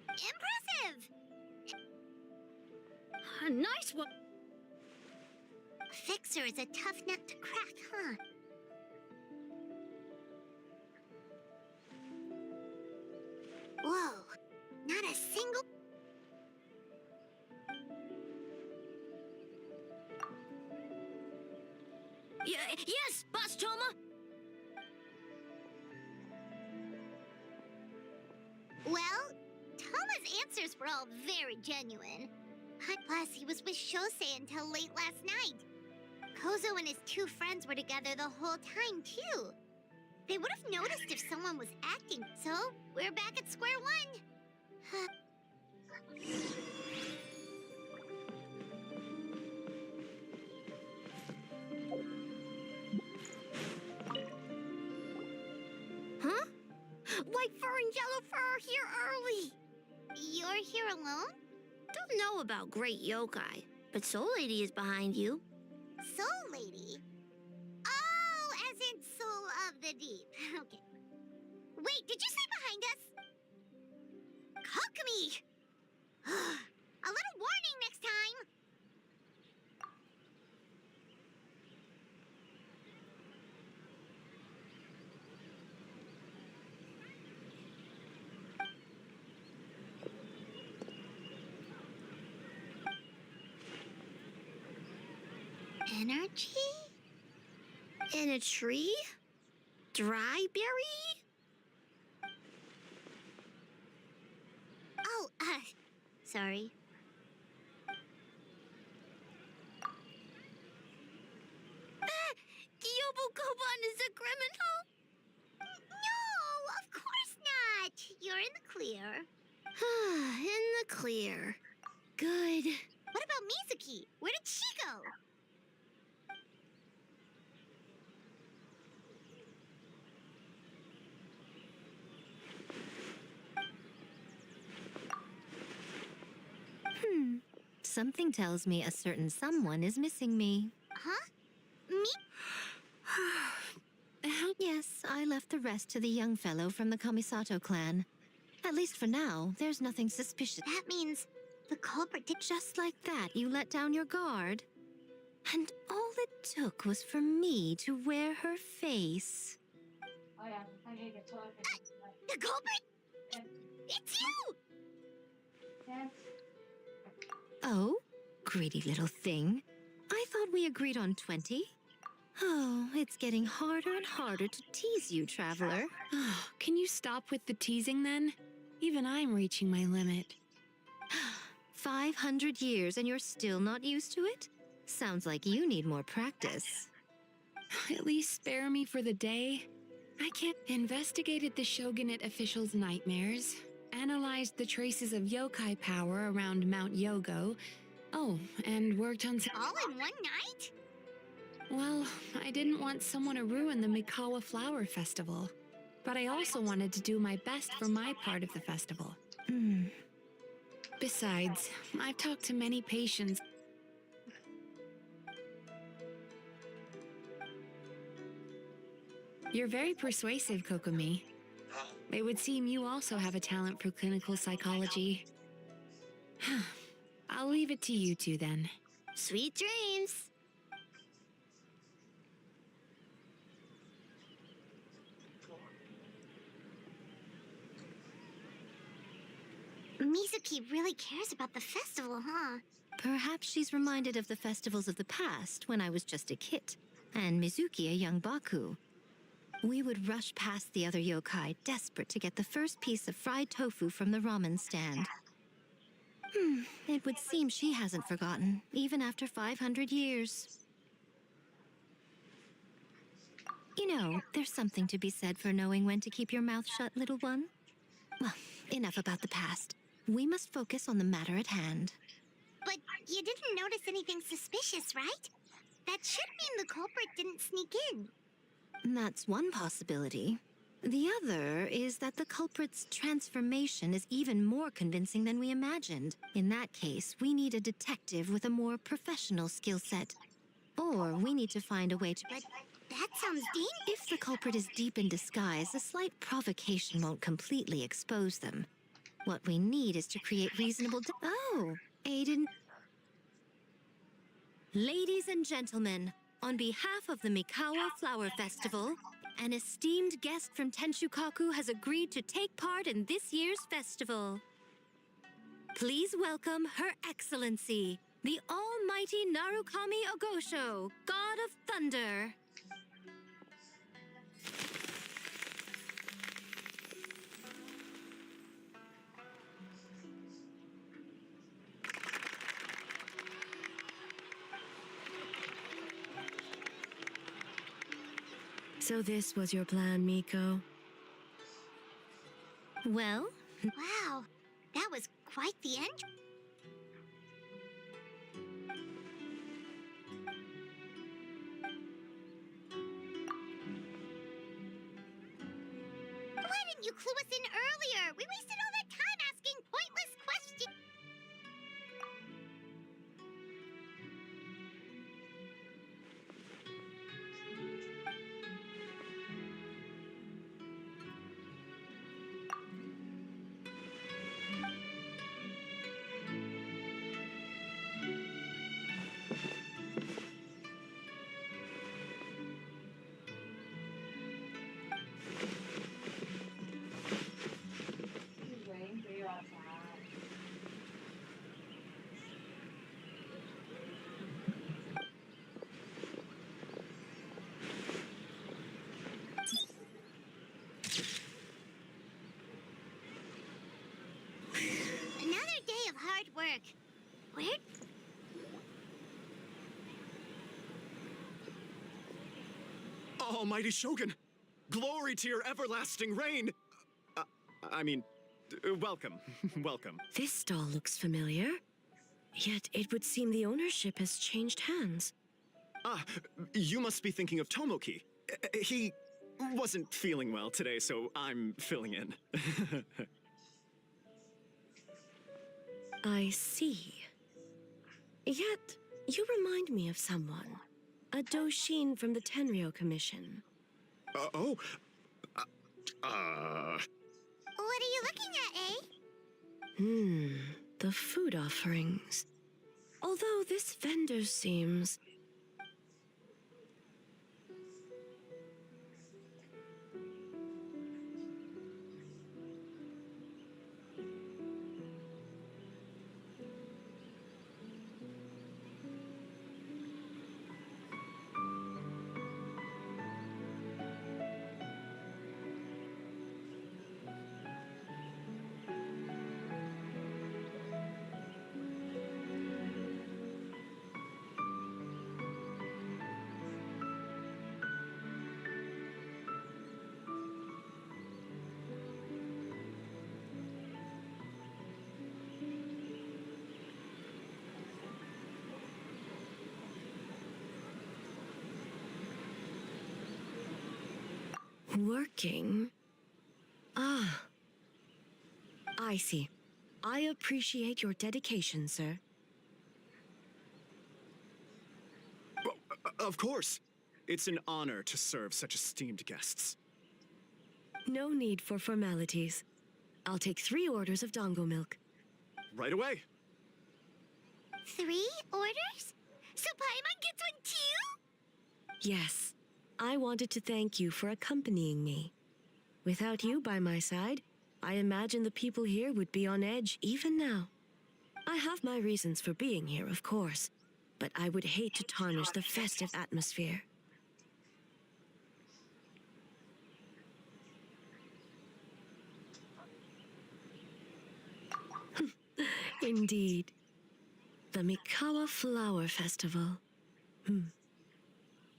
Impressive! a nice one. Fixer is a tough nut to crack, huh? Whoa, not a single... Yes, Boss Toma. Well, Toma's answers were all very genuine. Plus, he was with Shosei until late last night. Kozo and his two friends were together the whole time, too. They would have noticed if someone was acting, so we're back at square one. White fur and yellow fur are here early. You're here alone? Don't know about Great Yokai, but Soul Lady is behind you. Soul Lady? Oh, as in Soul of the Deep. Okay. Wait, did you say behind us? Kokomi! A little warning next time. Energy? In a tree? Dry berry? Oh, sorry. Gyobu Koban is a criminal? No, of course not. You're in the clear. In the clear. Good. What about Mizuki? Where did she go? Something tells me a certain someone is missing me. Huh? Me? Yes, I left the rest to the young fellow from the Kamisato clan. At least for now, there's nothing suspicious. That means the culprit did. Just like that, you let down your guard. And all it took was for me to wear her face. Oh yeah, I need to get toilet The culprit? It's you! Yes. Oh, greedy little thing. I thought we agreed on 20. Oh, it's getting harder and harder to tease you, traveler. Can you stop with the teasing then? Even I'm reaching my limit. 500 years and you're still not used to it? Sounds like you need more practice. At least spare me for the day. I can't. Investigated the shogunate officials' nightmares, analyzed the traces of yokai power around Mount Yogo. Oh, and worked on some. All in one night? Well, I didn't want someone to ruin the Mikawa Flower Festival. But I also wanted to do my best for my part of the festival. Besides, I've talked to many patients. You're very persuasive, Kokomi. It would seem you also have a talent for clinical psychology. I'll leave it to you two then. Sweet dreams. Mizuki really cares about the festival, huh? Perhaps she's reminded of the festivals of the past when I was just a kid, and Mizuki a young Baku. We would rush past the other yokai, desperate to get the first piece of fried tofu from the ramen stand. It would seem she hasn't forgotten, even after 500 years. You know, there's something to be said for knowing when to keep your mouth shut, little one. Well, enough about the past. We must focus on the matter at hand. But you didn't notice anything suspicious, right? That should mean the culprit didn't sneak in. That's one possibility. The other is that the culprit's transformation is even more convincing than we imagined. In that case, we need a detective with a more professional skill set. Or we need to find a way to... But that sounds dangerous. If the culprit is deep in disguise, a slight provocation won't completely expose them. What we need is to create reasonable... Oh, Aiden... Ladies and gentlemen, on behalf of the Mikawa Flower Festival, an esteemed guest from Tenshukaku has agreed to take part in this year's festival. Please welcome Her Excellency, the Almighty Narukami Ogosho, God of Thunder. So this was your plan, Miko? Well? Wow, that was quite the end. Why didn't you clue us in earlier. We wasted all that time asking pointless questions. He's waiting for you outside. Another day of hard work. Where? Almighty Shogun! Glory to your everlasting reign! I mean, welcome. Welcome. This stall looks familiar. Yet it would seem the ownership has changed hands. Ah, you must be thinking of Tomoki. He wasn't feeling well today, so I'm filling in. I see. Yet, you remind me of someone. A Doshin from the Tenryo Commission. Oh? What are you looking at, The food offerings. Although this vendor seems... working? Ah. I see. I appreciate your dedication, sir. Of course. It's an honor to serve such esteemed guests. No need for formalities. I'll take 3 orders of dongo milk. Right away. 3 orders? So Paimon gets one too? Yes. I wanted to thank you for accompanying me. Without you by my side, I imagine the people here would be on edge even now. I have my reasons for being here, of course, but I would hate to tarnish the festive atmosphere. Indeed. The Mikawa Flower Festival.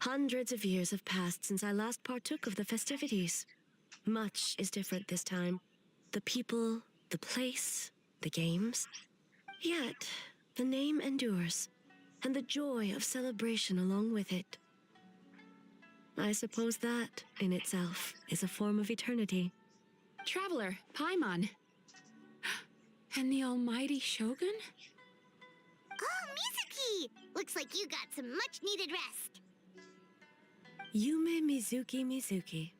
Hundreds of years have passed since I last partook of the festivities. Much is different this time. The people, the place, the games. Yet, the name endures, and the joy of celebration along with it. I suppose that, in itself, is a form of eternity. Traveler, Paimon. And the almighty Shogun? Oh, Mizuki! Looks like you got some much-needed rest. Yume Mizuki.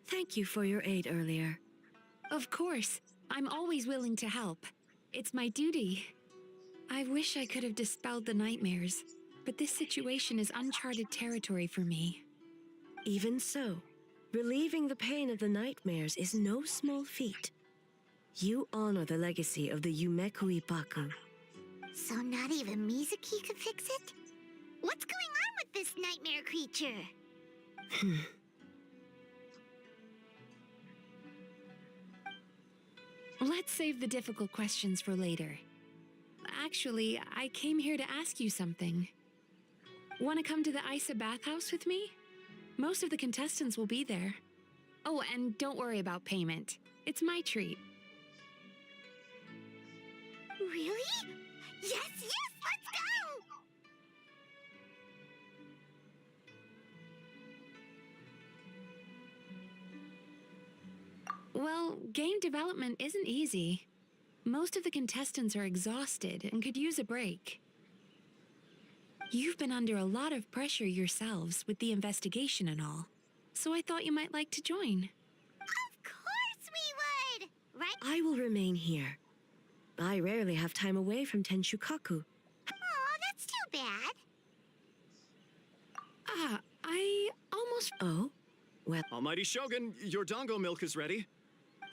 Thank you for your aid earlier. Of course. I'm always willing to help. It's my duty. I wish I could have dispelled the nightmares, but this situation is uncharted territory for me. Even so, relieving the pain of the nightmares is no small feat. You honor the legacy of the Yumekui Baku. So not even Mizuki could fix it? What's going on with this nightmare creature? Let's save the difficult questions for later. Actually, I came here to ask you something. Want to come to the Isa bathhouse with me? Most of the contestants will be there. Oh, and don't worry about payment. It's my treat. Really? Yes, let's go! Well, game development isn't easy. Most of the contestants are exhausted and could use a break. You've been under a lot of pressure yourselves with the investigation and all, so I thought you might like to join. Of course we would! Right? I will remain here. I rarely have time away from Tenshukaku. Oh, that's too bad. I almost... Oh? Well... Almighty Shogun, your dango milk is ready.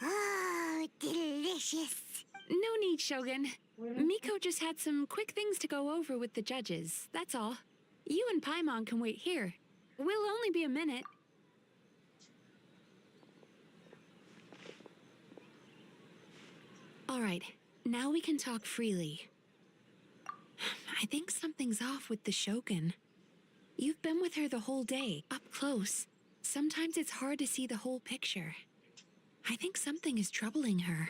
Oh, delicious. No need, Shogun. Miko just had some quick things to go over with the judges, that's all. You and Paimon can wait here. We'll only be a minute. All right, now we can talk freely. I think something's off with the Shogun. You've been with her the whole day, up close. Sometimes it's hard to see the whole picture. I think something is troubling her.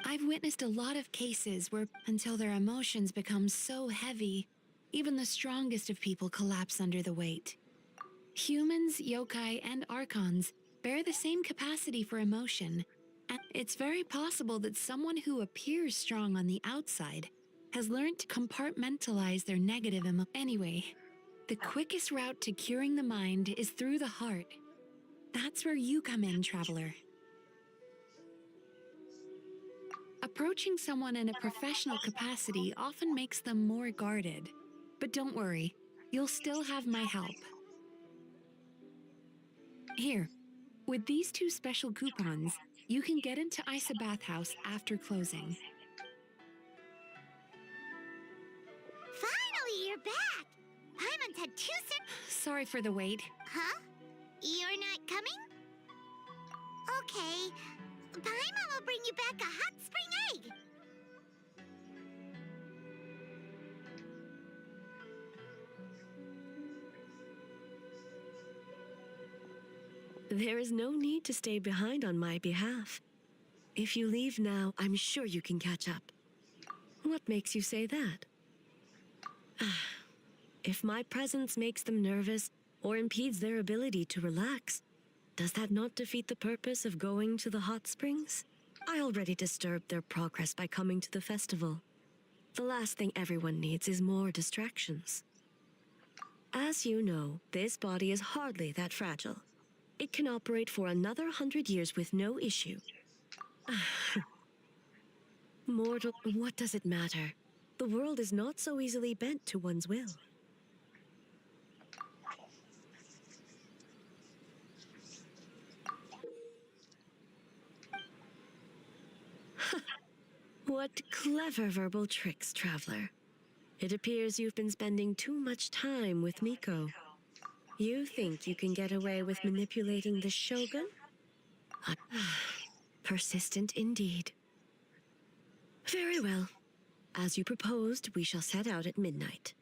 I've witnessed a lot of cases where, until their emotions become so heavy, even the strongest of people collapse under the weight. Humans, yokai, and archons bear the same capacity for emotion, and it's very possible that someone who appears strong on the outside has learned to compartmentalize their negative emotions. Anyway, the quickest route to curing the mind is through the heart. That's where you come in, traveler. Approaching someone in a professional capacity often makes them more guarded. But don't worry, you'll still have my help. Here, with these 2 special coupons, you can get into Isa Bathhouse after closing. Finally, you're back. Paimon's had 2 Sorry for the wait. Huh? You're not coming? Okay. Paimon will bring you back a hot spring egg. There is no need to stay behind on my behalf. If you leave now, I'm sure you can catch up. What makes you say that? If my presence makes them nervous or impedes their ability to relax, does that not defeat the purpose of going to the hot springs? I already disturbed their progress by coming to the festival. The last thing everyone needs is more distractions. As you know, this body is hardly that fragile. It can operate for another 100 years with no issue. Mortal, what does it matter? The world is not so easily bent to one's will. What clever verbal tricks, traveler. It appears you've been spending too much time with Miko. You think you can get away with manipulating the Shogun? Persistent indeed. Very well. As you proposed, we shall set out at midnight.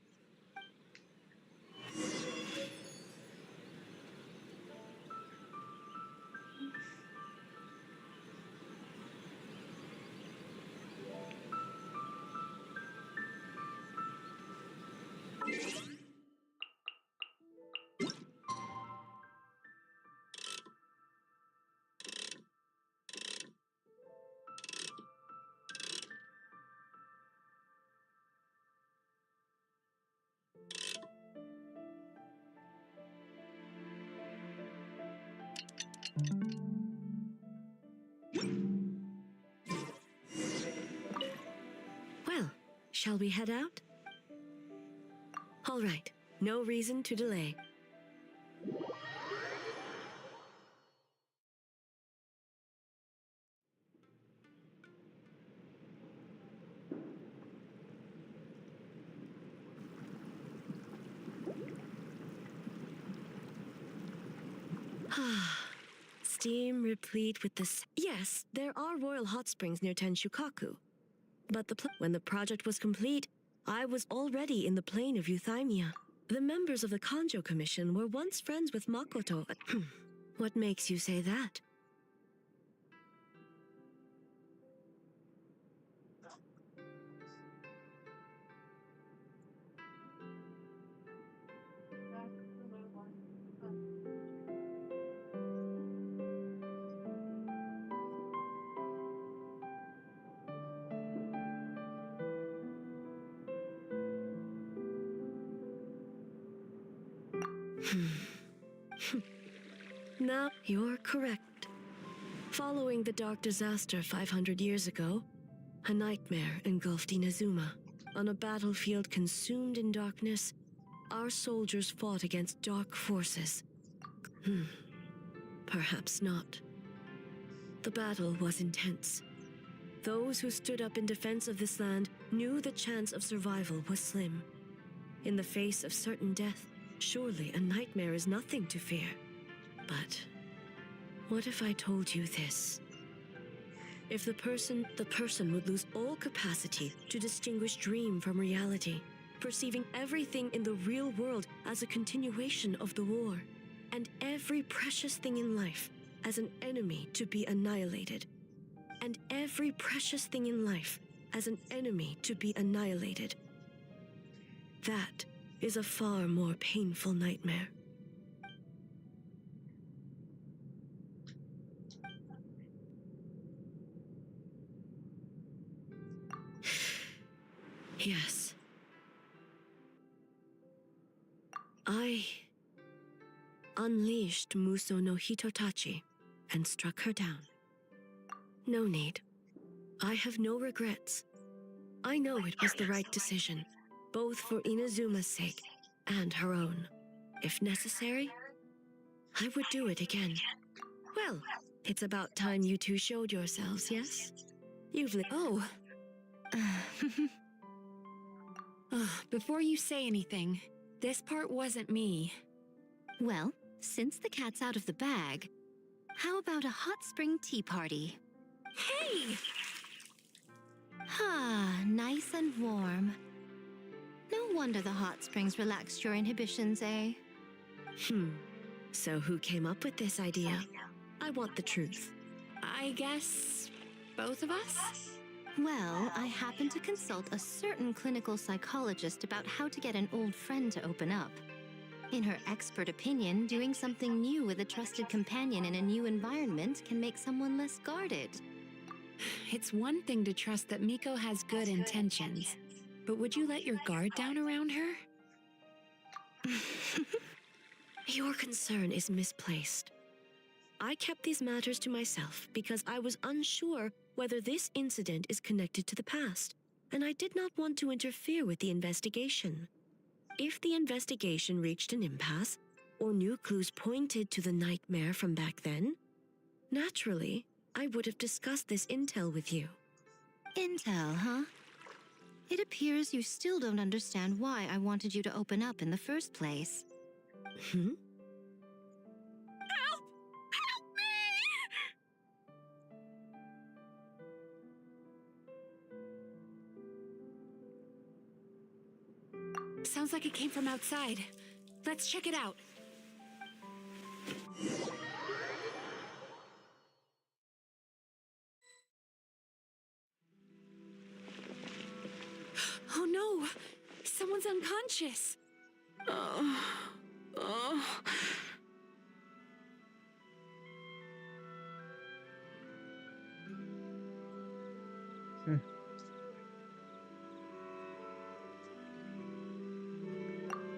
Well, shall we head out? All right, no reason to delay. Steam replete with this. Yes, there are royal hot springs near Tenshukaku. But when the project was complete, I was already in the plain of Euthymia. The members of the Kanjo Commission were once friends with Makoto. What makes you say that? Now, you're correct. Following the dark disaster 500 years ago, a nightmare engulfed Inazuma. On a battlefield consumed in darkness, our soldiers fought against dark forces. Perhaps not. The battle was intense. Those who stood up in defense of this land knew the chance of survival was slim. In the face of certain death, surely a nightmare is nothing to fear. But what if I told you this? If the person would lose all capacity to distinguish dream from reality, perceiving everything in the real world as a continuation of the war, and every precious thing in life as an enemy to be annihilated. And every precious thing in life as an enemy to be annihilated. That is a far more painful nightmare. Yes. I unleashed Muso no Hitotachi and struck her down. No need. I have no regrets. I know it was the right decision, both for Inazuma's sake and her own. If necessary, I would do it again. Well, it's about time you two showed yourselves, yes? Oh. Before you say anything, this part wasn't me. Well, since the cat's out of the bag, how about a hot spring tea party? Hey! Ah, nice and warm. No wonder the hot springs relaxed your inhibitions, eh? So who came up with this idea? I want the truth. I guess both of us? Well, I happened to consult a certain clinical psychologist about how to get an old friend to open up. In her expert opinion, doing something new with a trusted companion in a new environment can make someone less guarded. It's one thing to trust that Miko has good intentions, but would you let your guard down around her? Your concern is misplaced. I kept these matters to myself because I was unsure whether this incident is connected to the past, and I did not want to interfere with the investigation. If the investigation reached an impasse, or new clues pointed to the nightmare from back then, naturally, I would have discussed this intel with you. Intel, huh? It appears you still don't understand why I wanted you to open up in the first place. Help! Help me! Sounds like it came from outside. Let's check it out. Oh no! Someone's unconscious!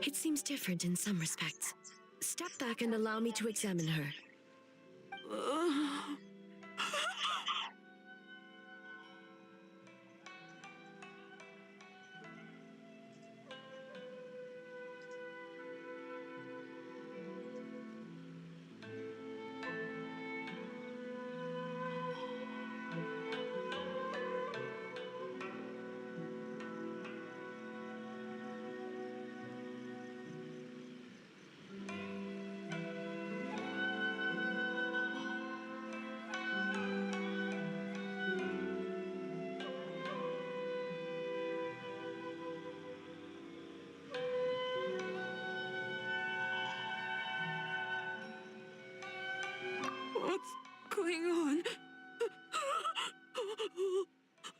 It seems different in some respects. Step back and allow me to examine her. What's going on?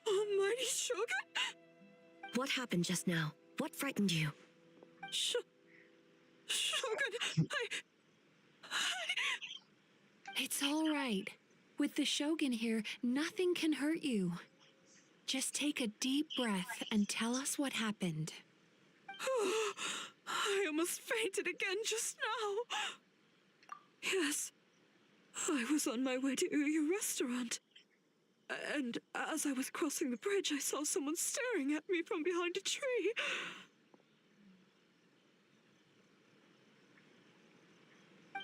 Almighty Shogun? What happened just now? What frightened you? Shogun, It's all right. With the Shogun here, nothing can hurt you. Just take a deep breath and tell us what happened. I almost fainted again just now. Yes, I was on my way to your restaurant. And as I was crossing the bridge, I saw someone staring at me from behind a tree.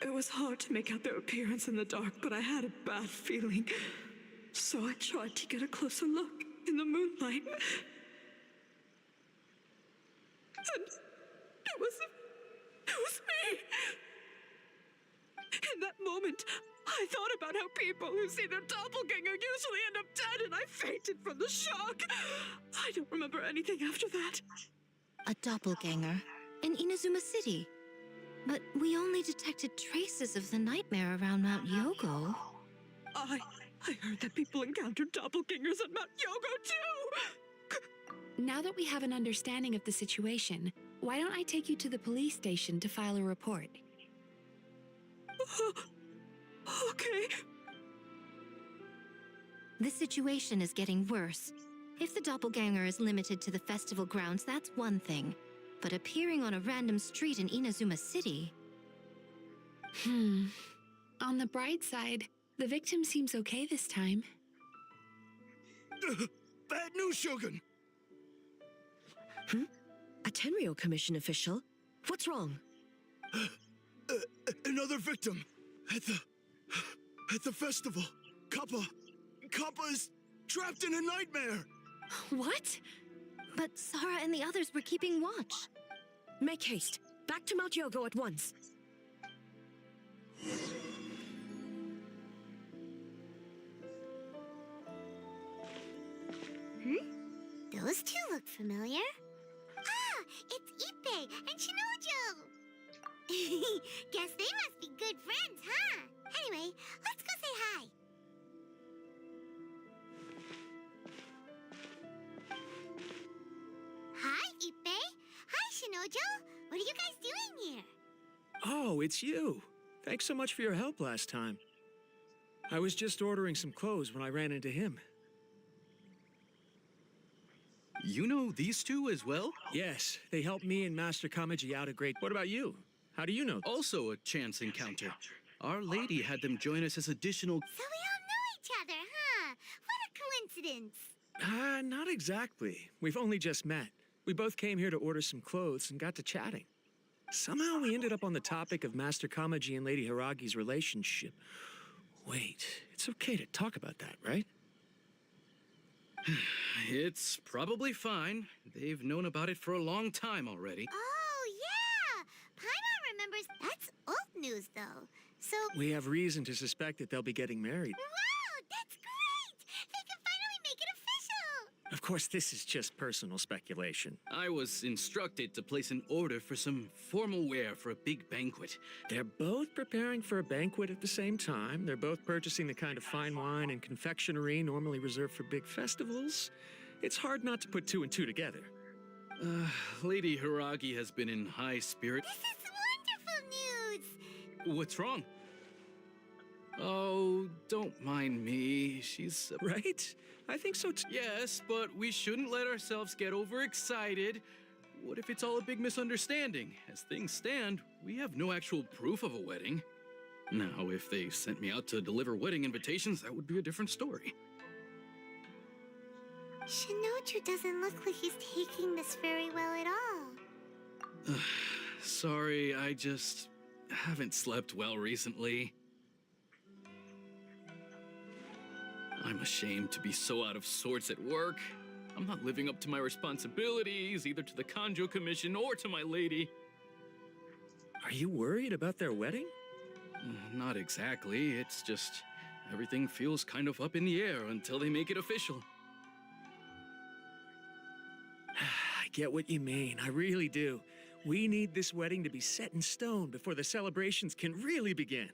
It was hard to make out their appearance in the dark, but I had a bad feeling. So I tried to get a closer look in the moonlight. And it was me! In that moment, I thought about how people who see their doppelganger usually end up dead, and I fainted from the shock. I don't remember anything after that. A doppelganger in Inazuma City. But we only detected traces of the nightmare around Mount Yogo. I heard that people encountered doppelgangers at Mount Yogo too! Now that we have an understanding of the situation, why don't I take you to the police station to file a report? Okay. The situation is getting worse. If the doppelganger is limited to the festival grounds, that's one thing. But appearing on a random street in Inazuma City... On the bright side, the victim seems okay this time. Bad news, Shogun! A Tenryo Commission official? What's wrong? Another victim! At the festival! Kappa is trapped in a nightmare! What? But Sara and the others were keeping watch. Make haste. Back to Mount Yogo at once. Those two look familiar. Ah, it's Ippei and Shinojo! Guess they must be good friends, huh? Anyway, let's go say hi. Hi, Ippei. Hi, Shinojo. What are you guys doing here? Oh, it's you. Thanks so much for your help last time. I was just ordering some clothes when I ran into him. You know these two as well? Yes, they helped me and Master Kamaji out a great... What about you? How do you know? Also a chance encounter. Our lady had them join us as additional... So we all know each other, huh? What a coincidence. Not exactly. We've only just met. We both came here to order some clothes and got to chatting. Somehow we ended up on the topic of Master Kamaji and Lady Hiragi's relationship. Wait, it's okay to talk about that, right? It's probably fine. They've known about it for a long time already. Oh, yeah! Paimon remembers. That's old news, though. So... We have reason to suspect that they'll be getting married. Wow, that's great! They can finally make it official! Of course, this is just personal speculation. I was instructed to place an order for some formal wear for a big banquet. They're both preparing for a banquet at the same time. They're both purchasing the kind of fine wine and confectionery normally reserved for big festivals. It's hard not to put two and two together. Lady Hiragi has been in high spirit. This is wonderful news! What's wrong? Oh, don't mind me. She's... Right? I think so too. Yes, but we shouldn't let ourselves get overexcited. What if it's all a big misunderstanding? As things stand, we have no actual proof of a wedding. Now, if they sent me out to deliver wedding invitations, that would be a different story. Shinoju doesn't look like he's taking this very well at all. Sorry, I just haven't slept well recently. I'm ashamed to be so out of sorts at work. I'm not living up to my responsibilities, either to the Kanjo Commission or to my lady. Are you worried about their wedding? Not exactly. It's just everything feels kind of up in the air until they make it official. I get what you mean. I really do. We need this wedding to be set in stone before the celebrations can really begin.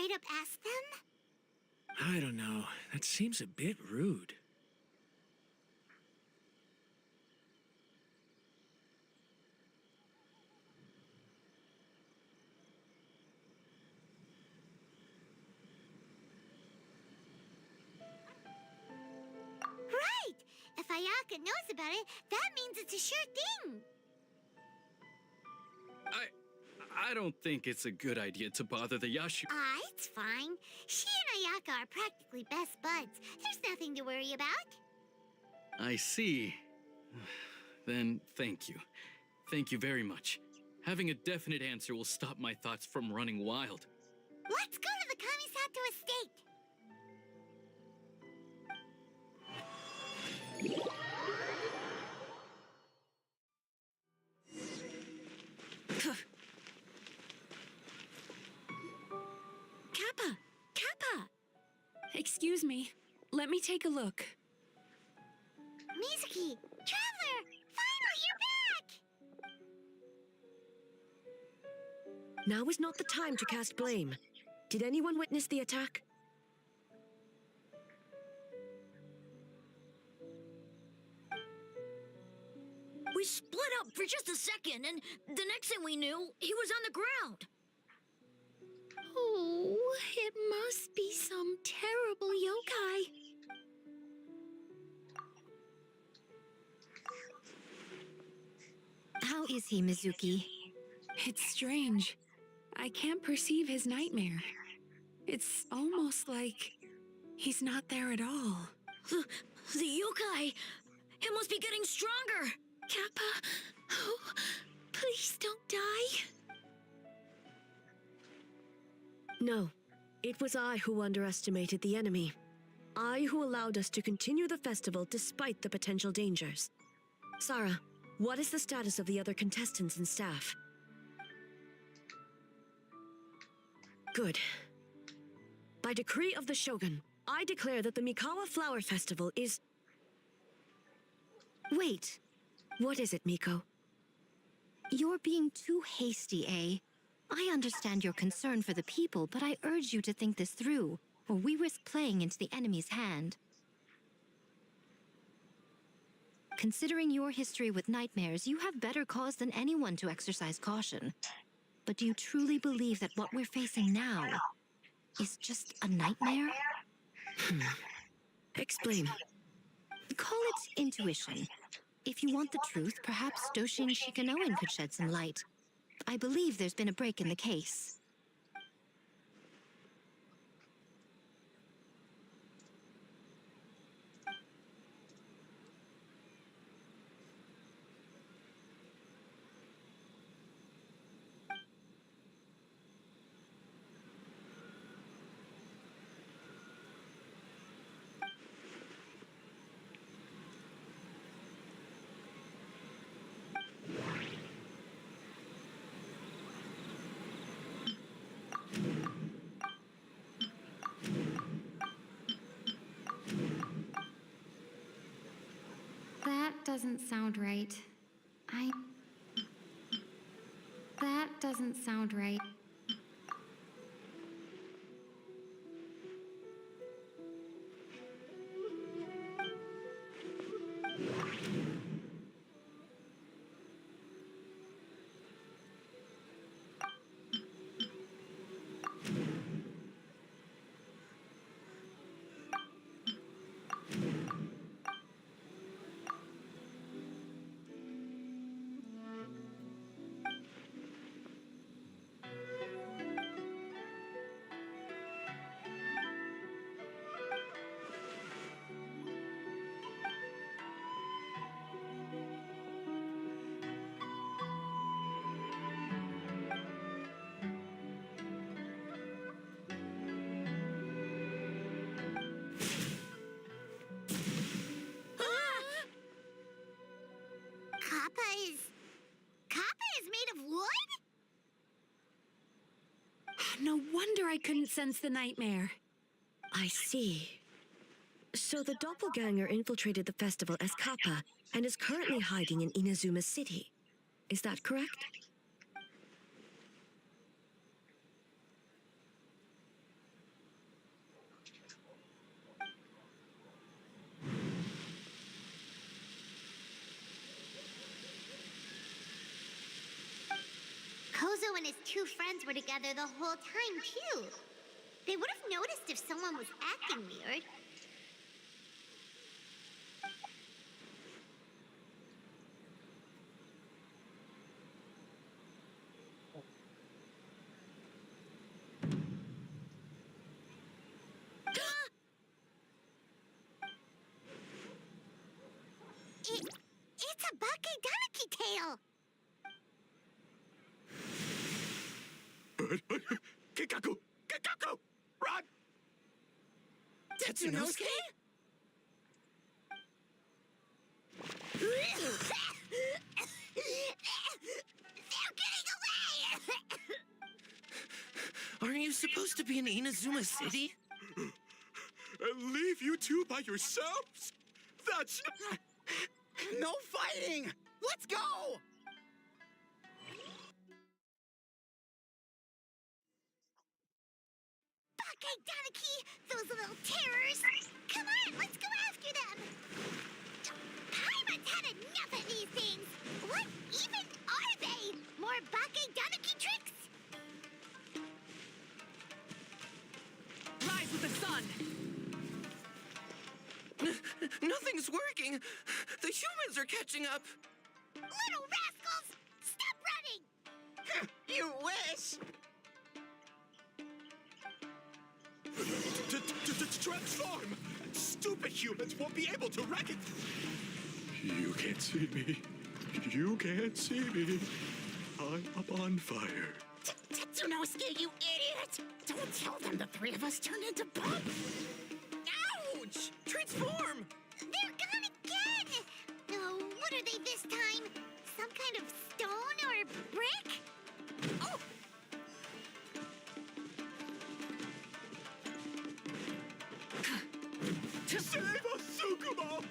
straight up ask them? I don't know. That seems a bit rude. Right! If Ayaka knows about it, that means it's a sure thing. I don't think it's a good idea to bother the Yashu. It's fine. She and Ayaka are practically best buds. There's nothing to worry about. I see. Then thank you. Thank you very much. Having a definite answer will stop my thoughts from running wild. Let's go to the Kamisato estate. Kappa! Kappa! Excuse me. Let me take a look. Mizuki! Traveler! Finally, you're back! Now is not the time to cast blame. Did anyone witness the attack? We split up for just a second, and the next thing we knew, he was on the ground. Oh, it must be some terrible yokai. How is he, Mizuki? It's strange. I can't perceive his nightmare. It's almost like he's not there at all. The yokai! It must be getting stronger! Kappa, oh, please don't die. No. It was I who underestimated the enemy. I who allowed us to continue the festival despite the potential dangers. Sarah, what is the status of the other contestants and staff? Good. By decree of the Shogun, I declare that the Mikawa Flower Festival is... Wait. What is it, Miko? You're being too hasty, eh? I understand your concern for the people, but I urge you to think this through, or we risk playing into the enemy's hand. Considering your history with nightmares, you have better cause than anyone to exercise caution. But do you truly believe that what we're facing now is just a nightmare? Explain. Call it intuition. If you want the truth, perhaps Doshin Shikanoin could shed some light. I believe there's been a break in the case. That doesn't sound right. That doesn't sound right. Kappa is made of wood? No wonder I couldn't sense the nightmare. I see. So the doppelganger infiltrated the festival as Kappa and is currently hiding in Inazuma City. Is that correct? Chozo and his two friends were together the whole time, too. They would have noticed if someone was acting weird. It's a Bakedaniki tail! Kikaku! Kikaku! Run! Tetsunosuke? They're getting away! Aren't you supposed to be in Inazuma City? And leave you two by yourselves? That's... No fighting! Let's go! Bakedaniki! Those little terrors! Come on, let's go after them! Paimon's had enough of these things! What even are they? More Bakedaniki tricks? Rise with the sun! Nothing's working! The humans are catching up! Little rascals! Stop running! You wish! Transform! Stupid humans won't be able to wreck it! You can't see me. You can't see me. I'm up on fire. Tetsunosuke, you idiot! Don't tell them the three of us turned into bump! Ouch! Transform! They're gone again! Oh, what are they this time? Some kind of stone or brick? Oh! Save us, Tsukumo!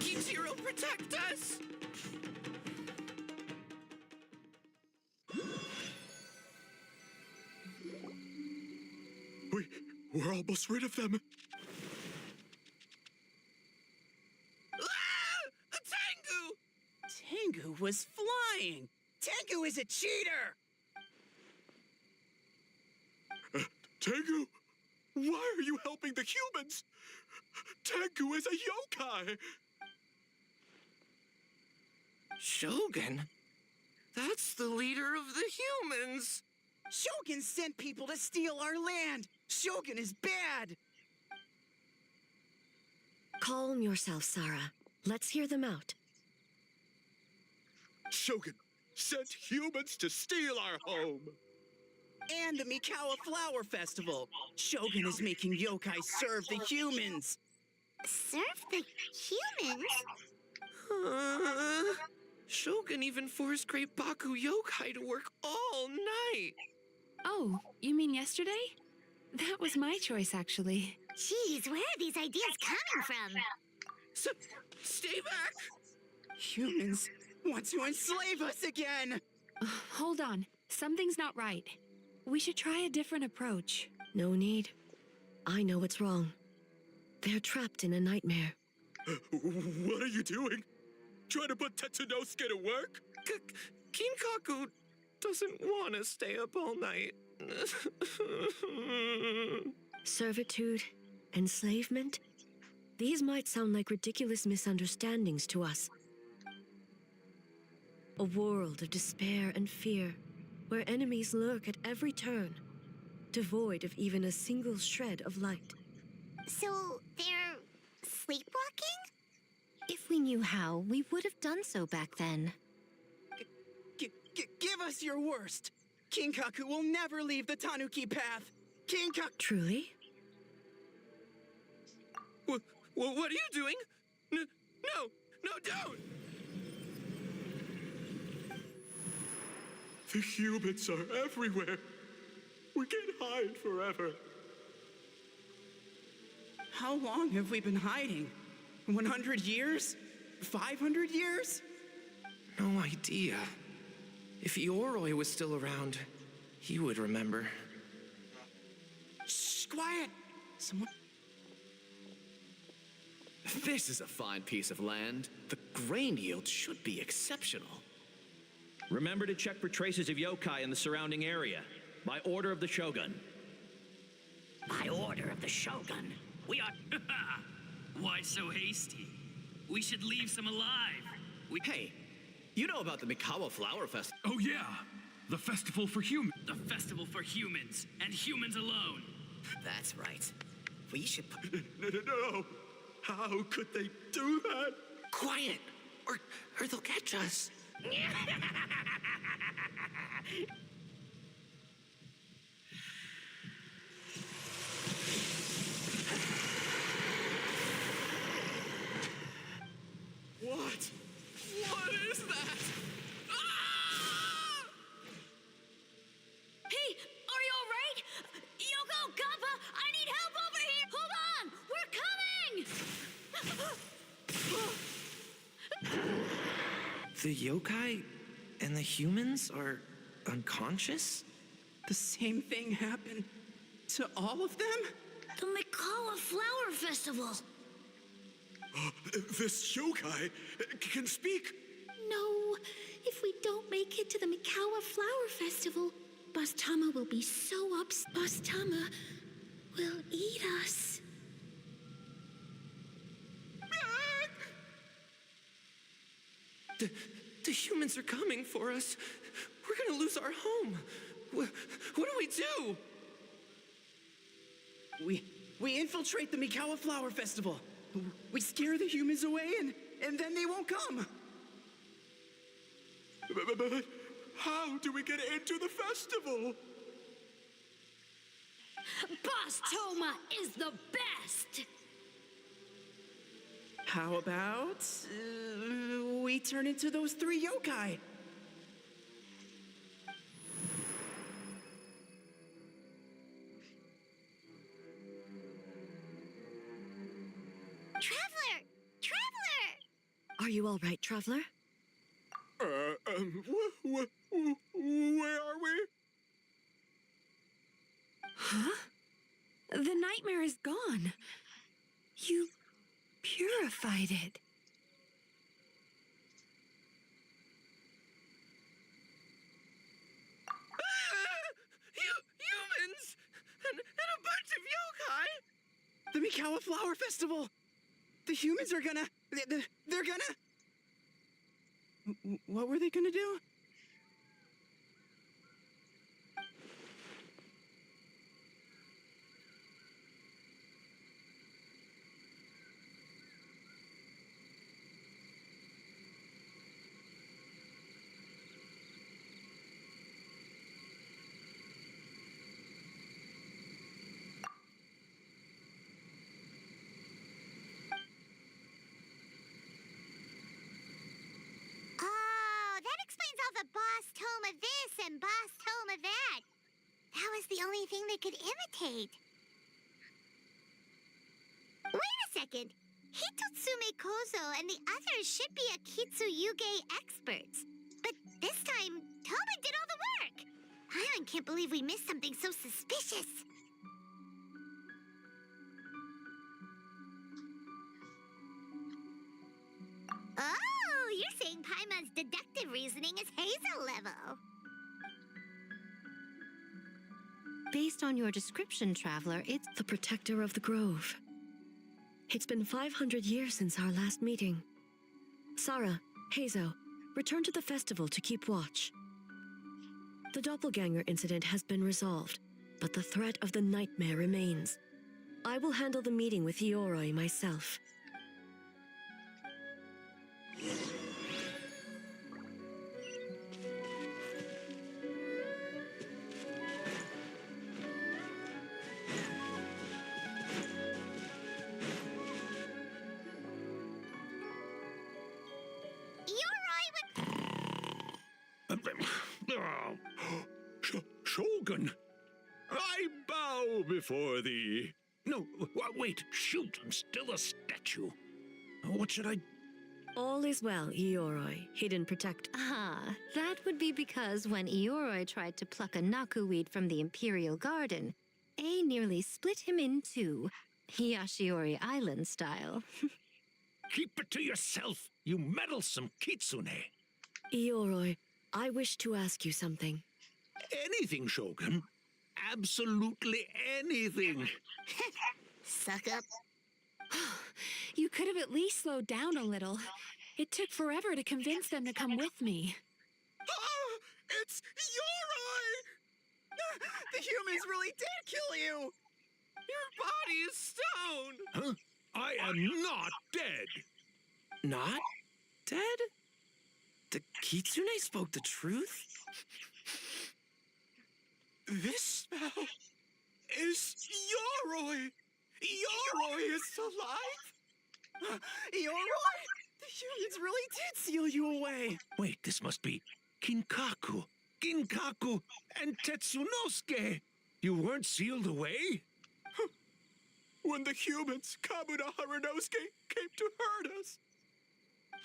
Kichiro, protect us! We're almost rid of them. Ah! Tengu! Tengu was flying! Tengu is a cheater! Tengu, why are you helping the humans? Tengu is a yokai! Shogun? That's the leader of the humans! Shogun sent people to steal our land! Shogun is bad! Calm yourself, Sarah. Let's hear them out. Shogun sent humans to steal our home! And the Mikawa Flower Festival! Shogun is making yokai serve the humans! Serve the humans? Shogun even forced Great Baku Yokai to work all night! Oh, you mean yesterday? That was my choice, actually. Jeez, where are these ideas coming from? Stay back! Humans want to enslave us again! Hold on. Something's not right. We should try a different approach. No need. I know what's wrong. They're trapped in a nightmare. What are you doing? Trying to put Tetsunosuke to work? Kinkaku doesn't want to stay up all night. Servitude, enslavement? These might sound like ridiculous misunderstandings to us. A world of despair and fear, where enemies lurk at every turn, devoid of even a single shred of light. So, they're sleepwalking? If we knew how, we would have done so back then. Give us your worst! Kinkaku will never leave the Tanuki path! Kinkaku— Truly? What are you doing? No, don't! The humans are everywhere. We can't hide forever. How long have we been hiding? 100 years? 500 years? No idea. If Eoroi was still around, he would remember. Shh, quiet! Someone. This is a fine piece of land. The grain yield should be exceptional. Remember to check for traces of yokai in the surrounding area. By order of the Shogun. By order of the Shogun? We are... Why so hasty? We should leave some alive. Hey, you know about the Mikawa Flower Festival? Oh yeah, the festival for humans. The festival for humans, and humans alone. That's right. We should... No. How could they do that? Quiet, or they'll catch us. What? What is that? Hey, are you all right? Yoko, Kappa, I need help over here! Hold on! We're coming! The yokai and the humans are unconscious? The same thing happened to all of them? The Mikawa Flower Festival! This yokai can speak. No, if we don't make it to the Mikawa Flower Festival, Bastama will be so upset. Bastama will eat us. The humans are coming for us. We're gonna lose our home. What do we do? We infiltrate the Mikawa Flower Festival. We scare the humans away and then they won't come. But how do we get into the festival? Boss Toma is the best! How about we turn into those 3 yokai? Traveler! Traveler! Are you all right, Traveler? Where are we? Huh? The nightmare is gone. You purified it. Humans! And a bunch of yokai! The Mikawa Flower Festival! The humans are gonna... They're gonna... What were they gonna do? Oh, that explains all the Boss Toma this and Boss Toma that. That was the only thing they could imitate. Wait a second. Hitotsume Kozo and the others should be a Kitsuyuge experts. But this time, Toma did all the work. Paimon can't believe we missed something so suspicious. Oh, you're saying Paimon's deductive reasoning is Hazel level. Based on your description, Traveler, it's The protector of the grove. It's been 500 years since our last meeting. Sarah, Hazo, return to the festival to keep watch. The doppelganger incident has been resolved, but the threat of the nightmare remains. I will handle the meeting with Eoroi myself. Shogun, I bow before thee. No, wait, shoot, I'm still a statue. What should I... All is well, Ioroi, hidden protector. Ah, that would be because when Ioroi tried to pluck a Naku weed from the Imperial Garden, A nearly split him in two, Yashiori Island style. Keep it to yourself, you meddlesome kitsune. Ioroi, I wish to ask you something. Anything, Shogun. Absolutely anything. Suck up. You could have at least slowed down a little. It took forever to convince them to come with me. Ah, it's Yoroi! The humans really did kill you! Your body is stone! Huh? I am not dead. Not dead? The Kitsune spoke the truth? This smell is Yoroi! Yoroi is alive! Yoroi! The humans really did seal you away! Wait, this must be Kinkaku, Ginkaku, and Tetsunosuke. You weren't sealed away? When the humans, Kabuda Harunosuke, came to hurt us.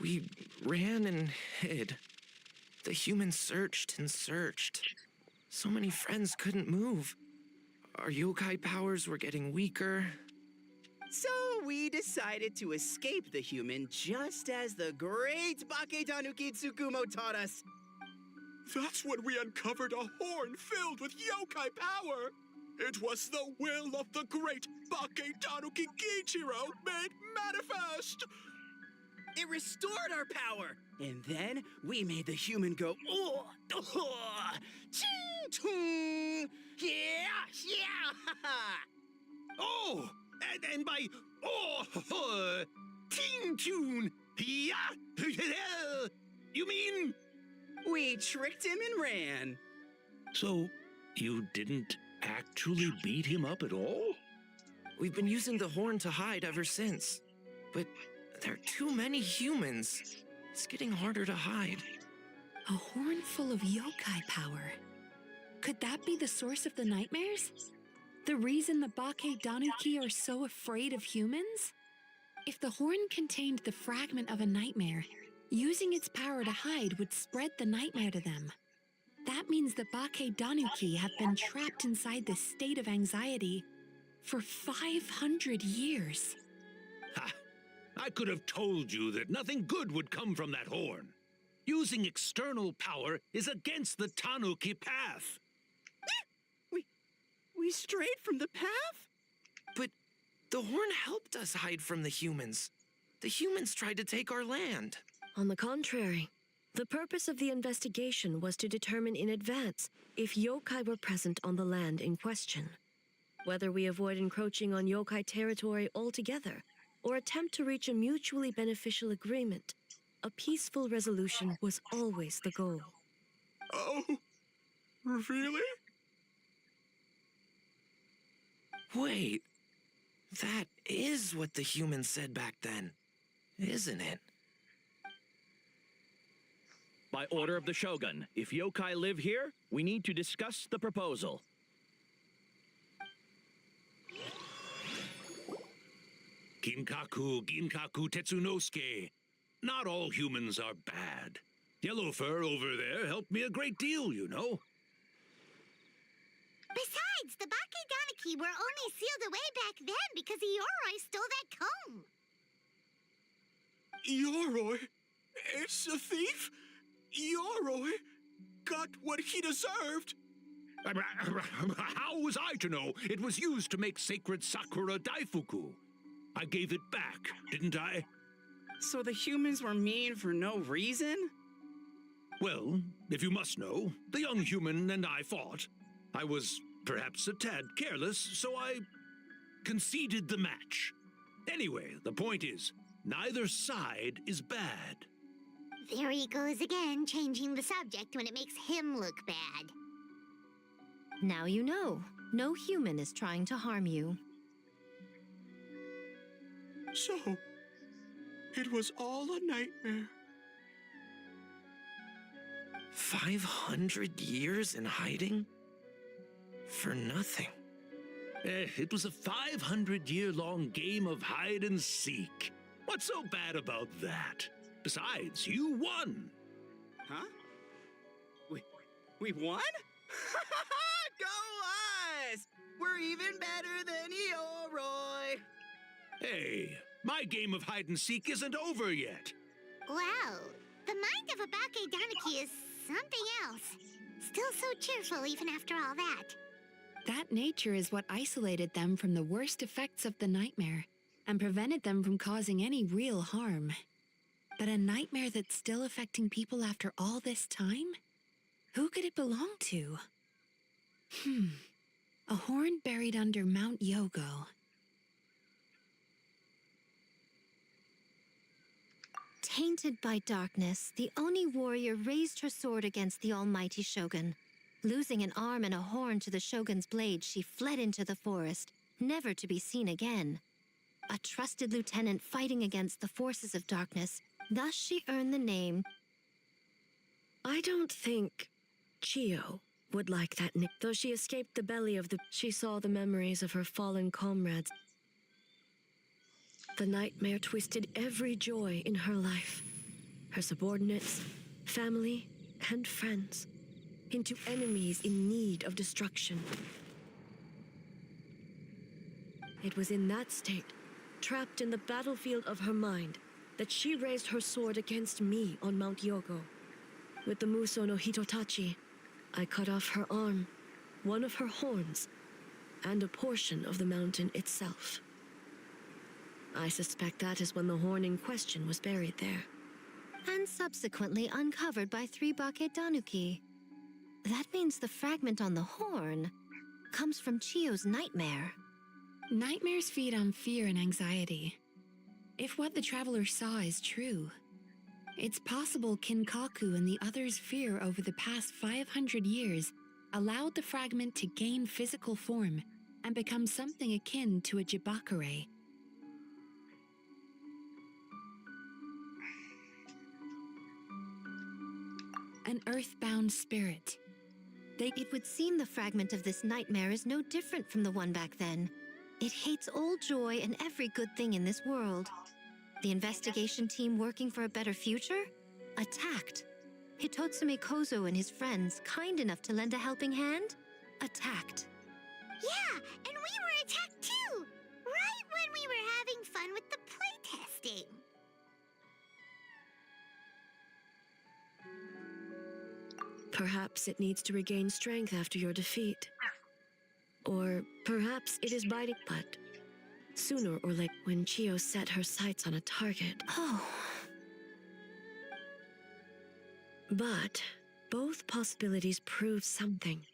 We ran and hid. The humans searched and searched. So many friends couldn't move. Our yokai powers were getting weaker. So we decided to escape the human just as the great Baketanuki Tsukumo taught us. That's when we uncovered a horn filled with yokai power. It was the will of the great Baketanuki Gichiro made manifest. It restored our power. And then we made the human go, oh, oh, ching, tung, yeah, yeah. Oh, and by ting tune, yeah, you mean? We tricked him and ran. So, you didn't actually beat him up at all? We've been using the horn to hide ever since. But there are too many humans. It's getting harder to hide. A horn full of yokai power. Could that be the source of the nightmares? The reason the Baketanuki are so afraid of humans? If the horn contained the fragment of a nightmare, using its power to hide would spread the nightmare to them. That means the Baketanuki have been trapped inside this state of anxiety for 500 years. Ha! I could have told you that nothing good would come from that horn. Using external power is against the Tanuki path. We strayed from the path? But the horn helped us hide from the humans. The humans tried to take our land. On the contrary, the purpose of the investigation was to determine in advance if yokai were present on the land in question. Whether we avoid encroaching on yokai territory altogether or attempt to reach a mutually beneficial agreement, a peaceful resolution was always the goal. Oh, really? Wait, that is what the humans said back then, isn't it? By order of the Shogun, if yokai live here, we need to discuss the proposal. Ginkaku, Tetsunosuke. Not all humans are bad. Yellowfur over there helped me a great deal, you know. Besides, the Baketanuki were only sealed away back then because Ioroi stole that comb. Yoroi is a thief? Yoroi got what he deserved. How was I to know it was used to make sacred Sakura Daifuku? I gave it back, didn't I? So the humans were mean for no reason? Well, if you must know, the young human and I fought. I was perhaps a tad careless, so I conceded the match. Anyway, the point is, neither side is bad. There he goes again, changing the subject when it makes him look bad. Now you know. No human is trying to harm you. So, it was all a nightmare. 500 years in hiding? For nothing. It was a 500-year-long game of hide and seek. What's so bad about that? Besides, you won. Huh? We won? Go us! We're even better than Eoroy! Hey, my game of hide and seek isn't over yet. Wow, the mind of a Bake Daniki is something else. Still so cheerful even after all that. That nature is what isolated them from the worst effects of the nightmare and prevented them from causing any real harm. But a nightmare that's still affecting people after all this time? Who could it belong to? A horn buried under Mount Yogo. Tainted by darkness, the Oni warrior raised her sword against the almighty shogun. Losing an arm and a horn to the shogun's blade, she fled into the forest, never to be seen again. A trusted lieutenant fighting against the forces of darkness, thus she earned the name. I don't think Chio would like that nick. Though she escaped the belly of the... She saw the memories of her fallen comrades. The nightmare twisted every joy in her life. Her subordinates, family, and friends into enemies in need of destruction. It was in that state, trapped in the battlefield of her mind, that she raised her sword against me on Mount Yogo. With the Muso no Hitotachi, I cut off her arm, one of her horns, and a portion of the mountain itself. I suspect that is when the horn in question was buried there. And subsequently uncovered by 3 Bake Danuki. That means the fragment on the horn comes from Chio's nightmare. Nightmares feed on fear and anxiety. If what the traveler saw is true, it's possible Kinkaku and the others' fear over the past 500 years allowed the fragment to gain physical form and become something akin to a jibakure. An earthbound spirit. It would seem the fragment of this nightmare is no different from the one back then. It hates all joy and every good thing in this world. The investigation team working for a better future? Attacked. Hitotsumi Kozo and his friends, kind enough to lend a helping hand? Attacked. Yeah, and we were attacked too! Right when we were having fun with the playtesting. Perhaps it needs to regain strength after your defeat. Or perhaps it is biting, but sooner or later, when Chio set her sights on a target. Oh. But both possibilities prove something.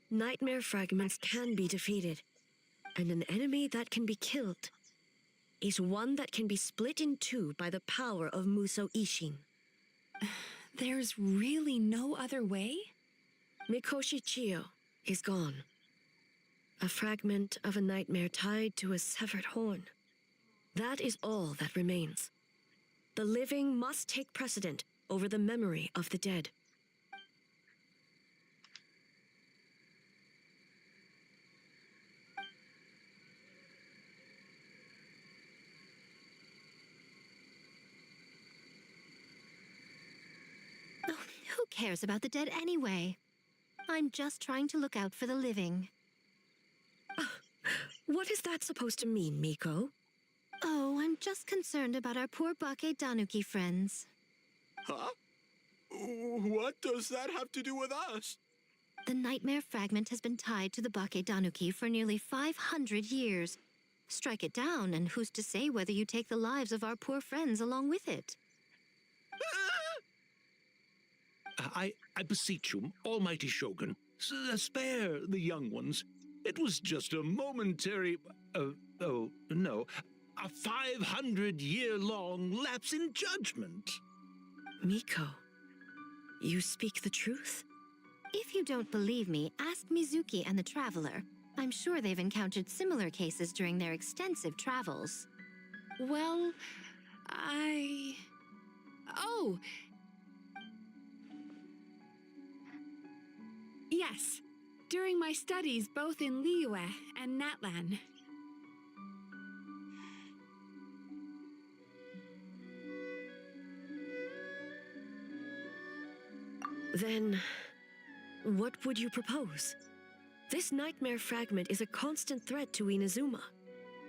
Nightmare fragments can be defeated, and an enemy that can be killed is one that can be split in two by the power of Muso Ishin. There's really no other way? Mikoshi Chio is gone. A fragment of a nightmare tied to a severed horn. That is all that remains. The living must take precedent over the memory of the dead. Oh, who cares about the dead anyway? I'm just trying to look out for the living. What is that supposed to mean, Miko? Oh, I'm just concerned about our poor Bake Danuki friends. Huh? What does that have to do with us? The nightmare fragment has been tied to the Bake Danuki for nearly 500 years. Strike it down, and who's to say whether you take the lives of our poor friends along with it? I beseech you, Almighty Shogun, spare the young ones. It was just a momentary, a 500-year-long lapse in judgment. Miko, you speak the truth? If you don't believe me, ask Mizuki and the Traveler. I'm sure they've encountered similar cases during their extensive travels. Well, Oh! during my studies both in Liyue and Natlan. Then, what would you propose? This nightmare fragment is a constant threat to Inazuma.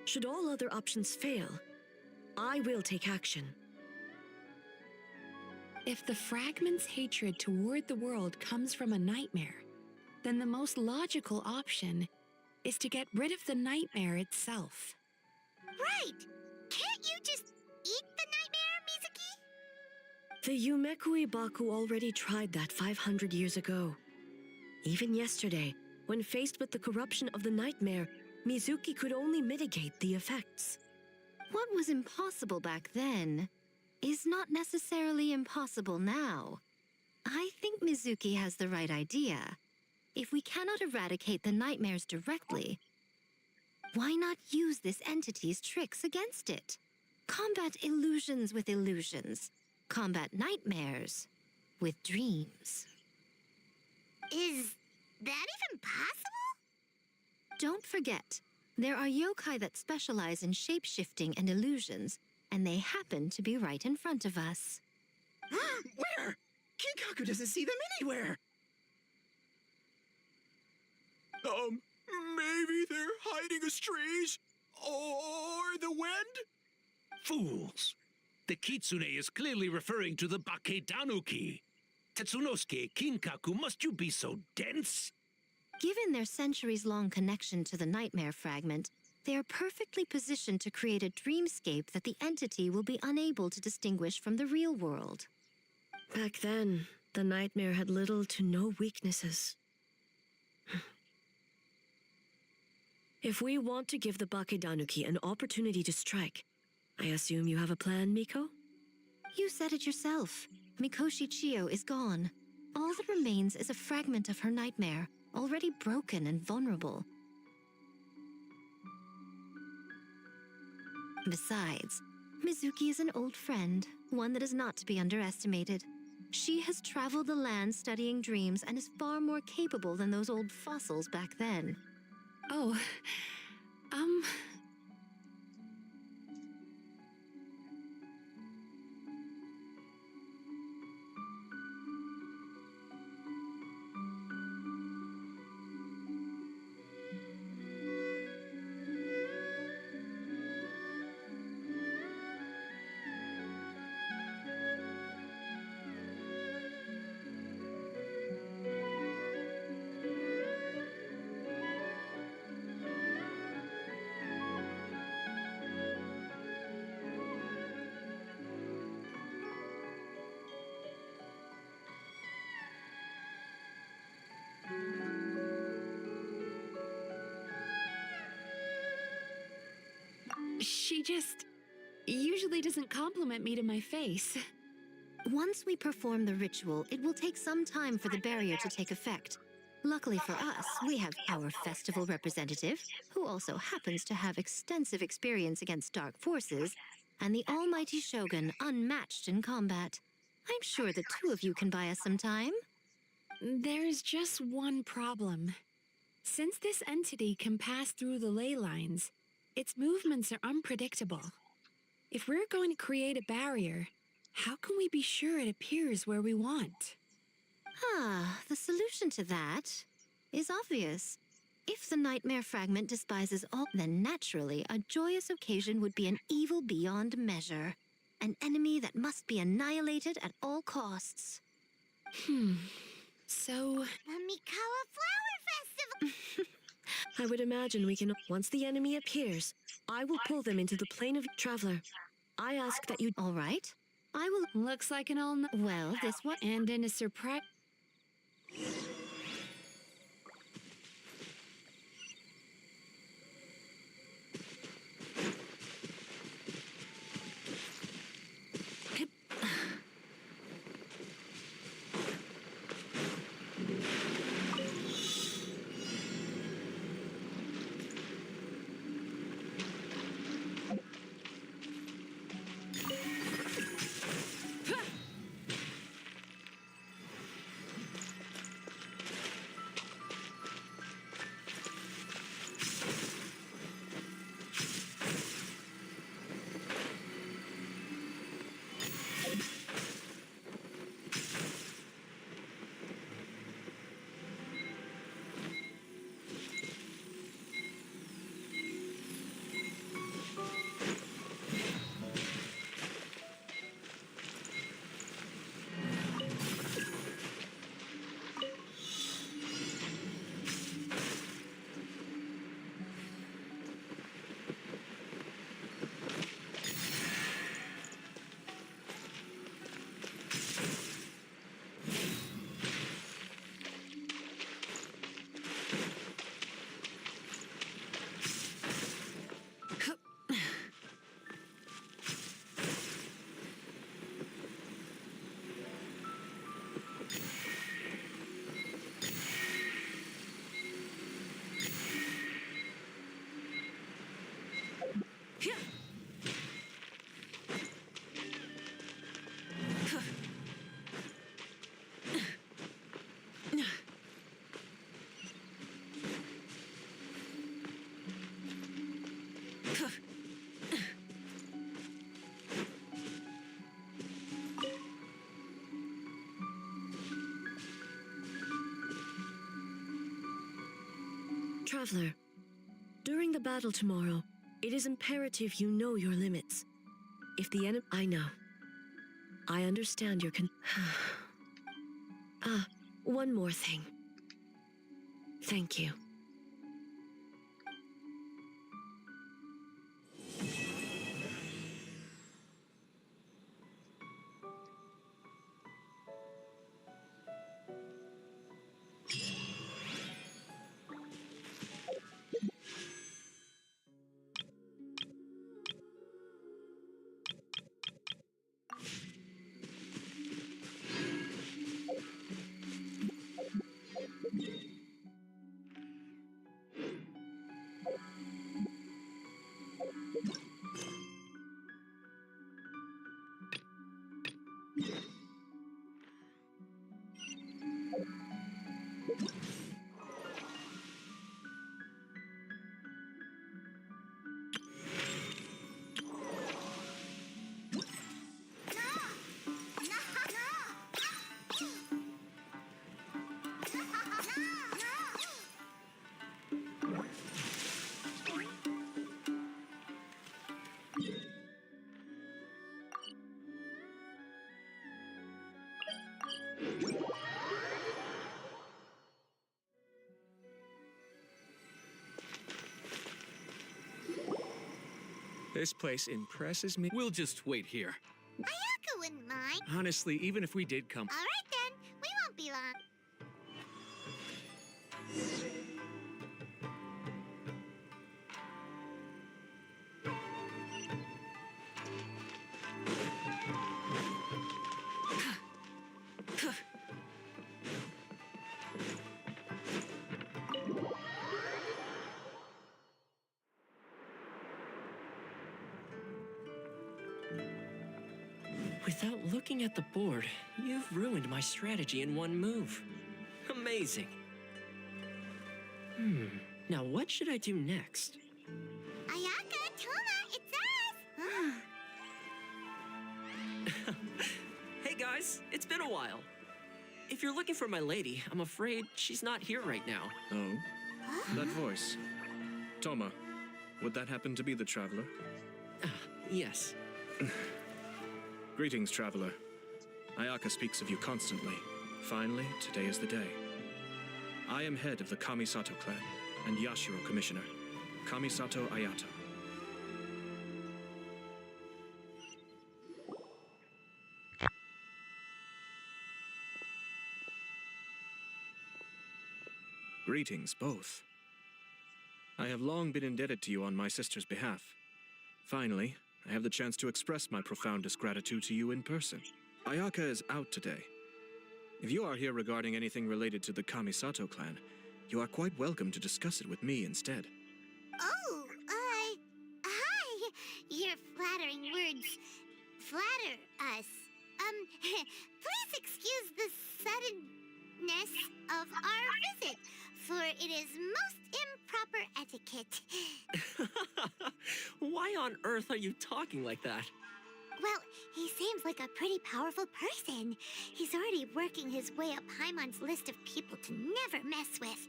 Should all other options fail, I will take action. If the fragment's hatred toward the world comes from a nightmare, then the most logical option is to get rid of the nightmare itself. Right! Can't you just eat the nightmare, Mizuki? The Yumekui Baku already tried that 500 years ago. Even yesterday, when faced with the corruption of the nightmare, Mizuki could only mitigate the effects. What was impossible back then is not necessarily impossible now. I think Mizuki has the right idea. If we cannot eradicate the nightmares directly, why not use this entity's tricks against it? Combat illusions with illusions. Combat nightmares with dreams. Is that even possible? Don't forget, there are yokai that specialize in shape-shifting and illusions, and they happen to be right in front of us. Where? Kinkaku doesn't see them anywhere. Maybe they're hiding us trees? Or the wind? Fools! The kitsune is clearly referring to the Baketanuki. Tetsunosuke, Kinkaku, must you be so dense? Given their centuries-long connection to the nightmare fragment, they are perfectly positioned to create a dreamscape that the entity will be unable to distinguish from the real world. Back then, the nightmare had little to no weaknesses. If we want to give the Bakedanuki an opportunity to strike, I assume you have a plan, Miko? You said it yourself. Mikoshi Chiyo is gone. All that remains is a fragment of her nightmare, already broken and vulnerable. Besides, Mizuki is an old friend, one that is not to be underestimated. She has traveled the land studying dreams and is far more capable than those old fossils back then. Oh, she just usually doesn't compliment me to my face. Once we perform the ritual, it will take some time for the barrier to take effect. Luckily for us, we have our festival representative, who also happens to have extensive experience against dark forces, and the almighty Shogun, unmatched in combat. I'm sure the two of you can buy us some time. There's just one problem. Since this entity can pass through the ley lines, its movements are unpredictable. If we're going to create a barrier, how can we be sure it appears where we want? The solution to that is obvious. If the nightmare fragment despises all, then naturally a joyous occasion would be an evil beyond measure. An enemy that must be annihilated at all costs. So... The Mikawa Flower Festival! I would imagine we can... Once the enemy appears, I will pull them into the plane of Traveler. I ask that you... All right. I will... Looks like an all... Well, this one... And in a surprise... Traveler, during the battle tomorrow, it is imperative you know your limits. If the enemy... I know. I understand your one more thing. Thank you. This place impresses me. We'll just wait here. Ayaka wouldn't mind. Honestly, even if we did come... All right then, we won't be long. Without looking at the board, you've ruined my strategy in one move. Amazing. Now what should I do next? Ayaka, Toma, it's us! Hey guys, it's been a while. If you're looking for my lady, I'm afraid she's not here right now. Oh? That voice. Toma, would that happen to be the Traveler? Yes. Greetings, Traveler. Ayaka speaks of you constantly. Finally, today is the day. I am head of the Kamisato clan and Yashiro Commissioner, Kamisato Ayato. Greetings, both. I have long been indebted to you on my sister's behalf. Finally, I have the chance to express my profoundest gratitude to you in person. Ayaka is out today. If you are here regarding anything related to the Kamisato clan, you are quite welcome to discuss it with me instead. Oh, hi. Your flattering words flatter us. Please excuse the suddenness of our visit, for it is most improper etiquette. Why on earth are you talking like that? Well, he seems like a pretty powerful person. He's already working his way up Paimon's list of people to never mess with.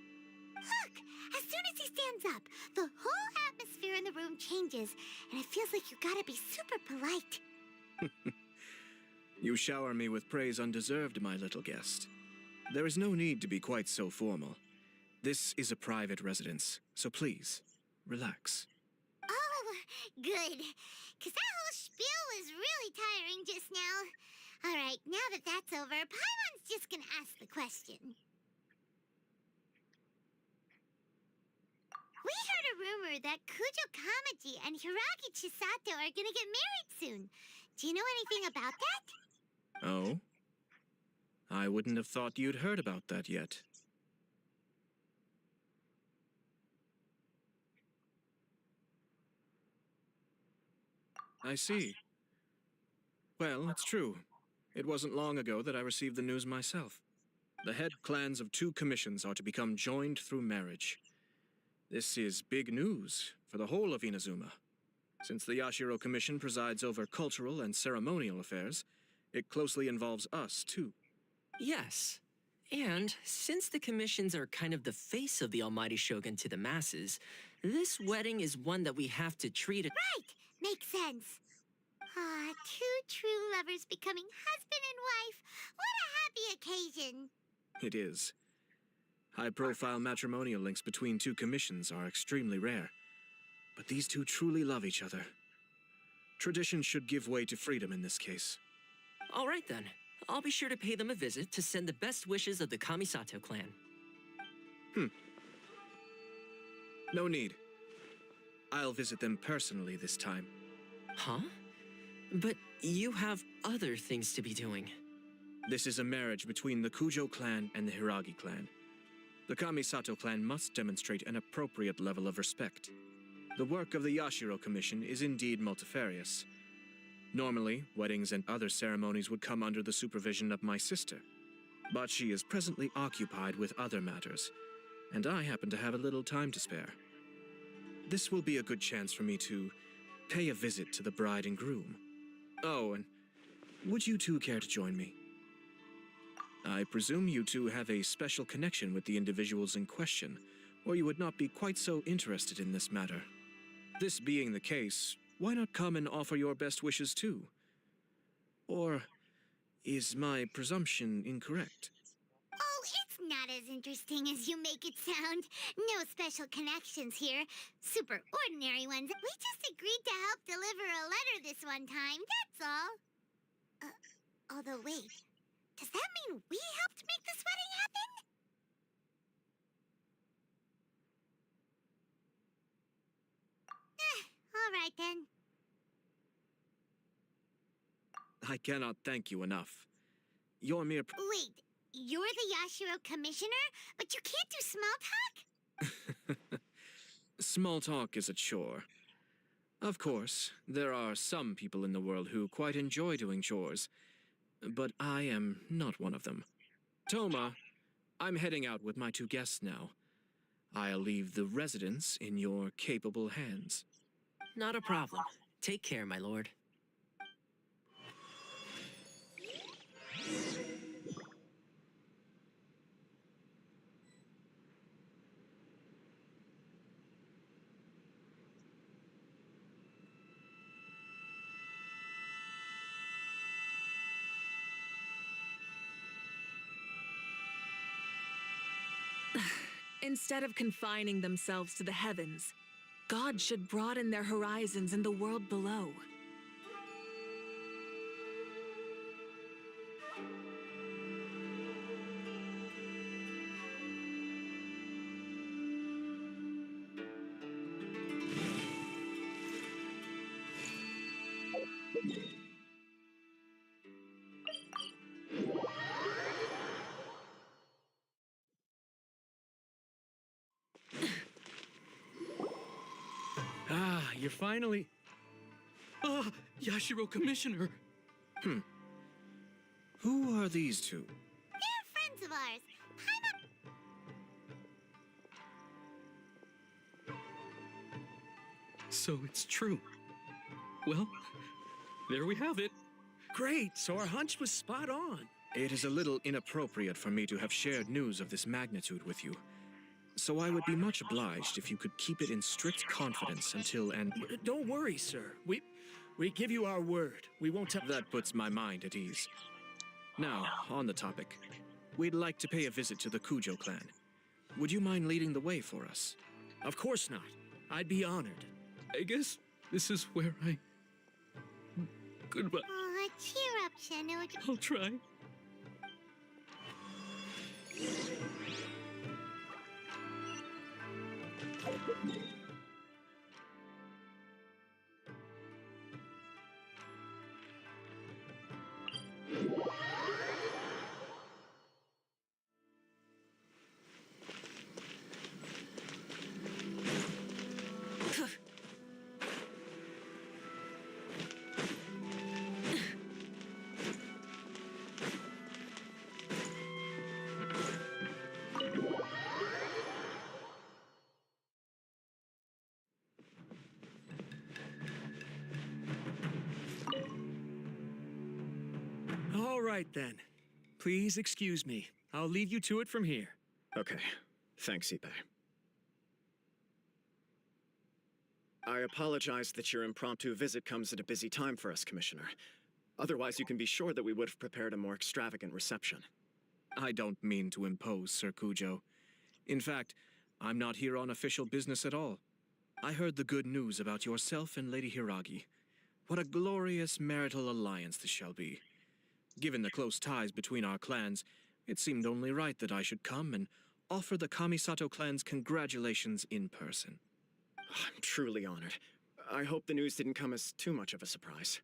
Look, as soon as he stands up, the whole atmosphere in the room changes, and it feels like you gotta be super polite. You shower me with praise undeserved, my little guest. There is no need to be quite so formal. This is a private residence, so please, relax. Oh, good. Because that whole spiel was really tiring just now. All right, now that that's over, Paimon's just gonna ask the question. We heard a rumor that Kujo Kamaji and Hiragi Chisato are gonna get married soon. Do you know anything about that? Oh? I wouldn't have thought you'd heard about that yet. I see. Well, it's true. It wasn't long ago that I received the news myself. The head clans of 2 commissions are to become joined through marriage. This is big news for the whole of Inazuma. Since the Yashiro Commission presides over cultural and ceremonial affairs, it closely involves us, too. Yes. And since the commissions are kind of the face of the almighty shogun to the masses, this wedding is one that we have to treat it. Right! Makes sense. Ah, two true lovers becoming husband and wife. What a happy occasion. It is. High-profile matrimonial links between two commissions are extremely rare. But these two truly love each other. Tradition should give way to freedom in this case. All right then. I'll be sure to pay them a visit to send the best wishes of the Kamisato clan. No need. I'll visit them personally this time. Huh? But you have other things to be doing. This is a marriage between the Kujo clan and the Hiragi clan. The Kamisato clan must demonstrate an appropriate level of respect. The work of the Yashiro Commission is indeed multifarious. Normally, weddings and other ceremonies would come under the supervision of my sister. But she is presently occupied with other matters, and I happen to have a little time to spare. This will be a good chance for me to pay a visit to the bride and groom. Oh, and would you two care to join me? I presume you two have a special connection with the individuals in question, or you would not be quite so interested in this matter. This being the case, why not come and offer your best wishes too? Or is my presumption incorrect? Oh, it's not as interesting as you make it sound. No special connections here. Super ordinary ones. We just agreed to help deliver a letter this one time, that's all. Although wait, does that mean we helped make this wedding happen? All right then. I cannot thank you enough. Your mere... Wait, you're the Yashiro Commissioner, but you can't do small talk? Small talk is a chore. Of course, there are some people in the world who quite enjoy doing chores, but I am not one of them. Toma, I'm heading out with my two guests now. I'll leave the residence in your capable hands. Not a problem. Take care, my lord. Instead of confining themselves to the heavens, God should broaden their horizons in the world below. Ah, you're finally... Ah, Yashiro Commissioner! Who are these two? They're friends of ours. So it's true. Well, there we have it. Great, so our hunch was spot on. It is a little inappropriate for me to have shared news of this magnitude with you. So I would be much obliged if you could keep it in strict confidence until and... Don't worry, sir. We give you our word. We won't tell... That puts my mind at ease. Now, on the topic. We'd like to pay a visit to the Kujo clan. Would you mind leading the way for us? Of course not. I'd be honored. I guess this is where I... Goodbye. Oh, cheer up, Shenu. I'll try. All right, then. Please excuse me. I'll leave you to it from here. Okay. Thanks, Ippei. I apologize that your impromptu visit comes at a busy time for us, Commissioner. Otherwise, you can be sure that we would have prepared a more extravagant reception. I don't mean to impose, Sir Kujo. In fact, I'm not here on official business at all. I heard the good news about yourself and Lady Hiragi. What a glorious marital alliance this shall be. Given the close ties between our clans, it seemed only right that I should come and offer the Kamisato clan's congratulations in person. I'm truly honored. I hope the news didn't come as too much of a surprise.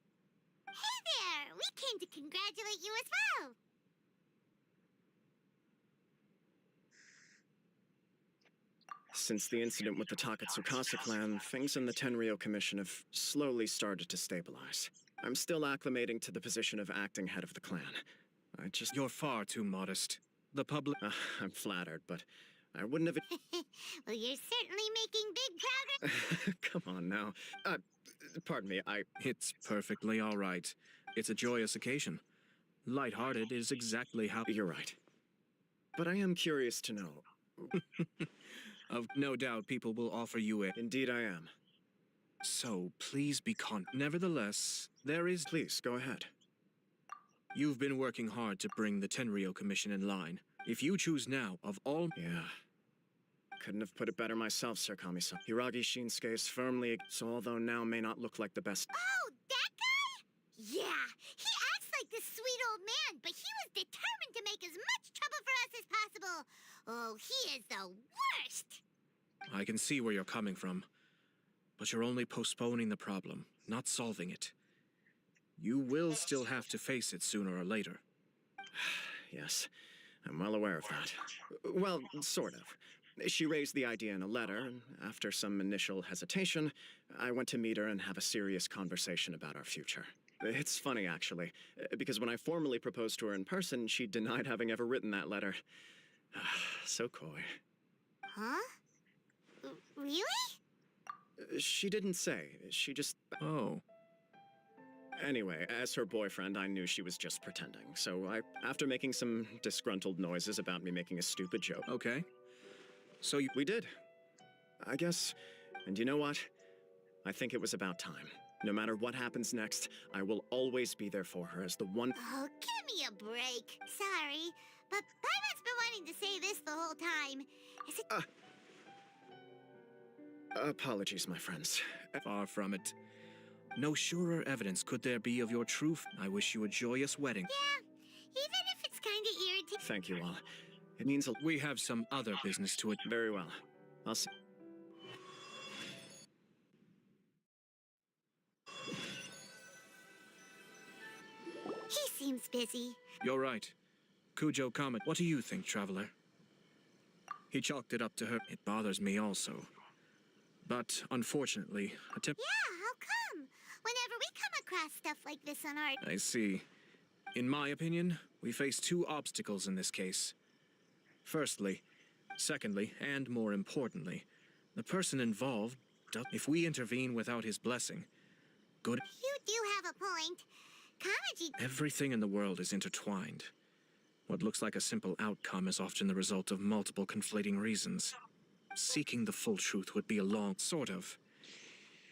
Hey there! We came to congratulate you as well! Since the incident with the Takatsukasa clan, things in the Tenryou Commission have slowly started to stabilize. I'm still acclimating to the position of acting head of the clan. You're far too modest. The public... I'm flattered, but I wouldn't have... Well, you're certainly making big progress. Come on now. Pardon me, It's perfectly all right. It's a joyous occasion. Lighthearted is exactly how... You're right. But I am curious to know... Of no doubt people will offer you a... Indeed I am. So, please be Nevertheless, there is... Please, go ahead. You've been working hard to bring the Tenryou Commission in line. If you choose now, of all... Yeah. Couldn't have put it better myself, Sir Kami-san. Hiragi Shinsuke is firmly... So although now may not look like the best... Oh, that guy? Yeah, he acts like this sweet old man, but he was determined to make as much trouble for us as possible. Oh, he is the worst! I can see where you're coming from. But you're only postponing the problem, not solving it. You will still have to face it sooner or later. Yes, I'm well aware of that. Well, sort of. She raised the idea in a letter, and after some initial hesitation, I went to meet her and have a serious conversation about our future. It's funny, actually, because when I formally proposed to her in person, she denied having ever written that letter. So coy. Huh? Really? She didn't say. She just... Oh. Anyway, as her boyfriend, I knew she was just pretending. So after making some disgruntled noises about me making a stupid joke... Okay. So We did. I guess. And you know what? I think it was about time. No matter what happens next, I will always be there for her as the one... Oh, give me a break. Sorry, but Paimon's been wanting to say this the whole time. Is it... Apologies, my friends. Far from it. No surer evidence could there be of your truth. I wish you a joyous wedding. Yeah, even if it's kinda irritating. Thank you all. It means We have some other business to it. Very well. I'll see. He seems busy. You're right. Kujo Comet, what do you think, Traveler? He chalked it up to her. It bothers me also. But, unfortunately, Yeah, how come? Whenever we come across stuff like this on our... I see. In my opinion, we face two obstacles in this case. Firstly, secondly, and more importantly, the person involved, if we intervene without his blessing, good... You do have a point. Kamaji... Everything in the world is intertwined. What looks like a simple outcome is often the result of multiple conflating reasons. Seeking the full truth would be a long... Sort of.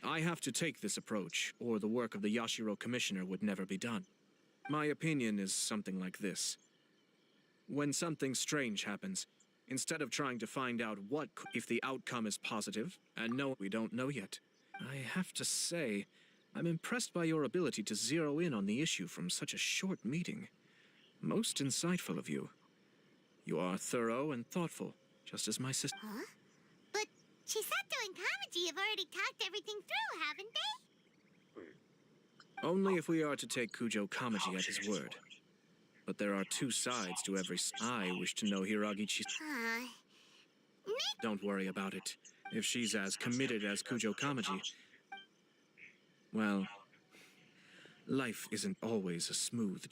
I have to take this approach, or the work of the Yashiro Commissioner would never be done. My opinion is something like this. When something strange happens, instead of trying to find out if the outcome is positive, and no, we don't know yet. I have to say, I'm impressed by your ability to zero in on the issue from such a short meeting. Most insightful of you. You are thorough and thoughtful, just as my sister... Huh? But Chisato and Kamaji have already talked everything through, haven't they? Only if we are to take Kujo Kamaji at his word. But there are two sides to every... I wish to know Hiragi Don't worry about it. If she's as committed as Kujo Kamaji... Well... Life isn't always a smooth...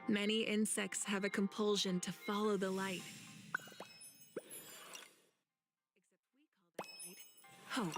Many insects have a compulsion to follow the light. Except we call that light hope.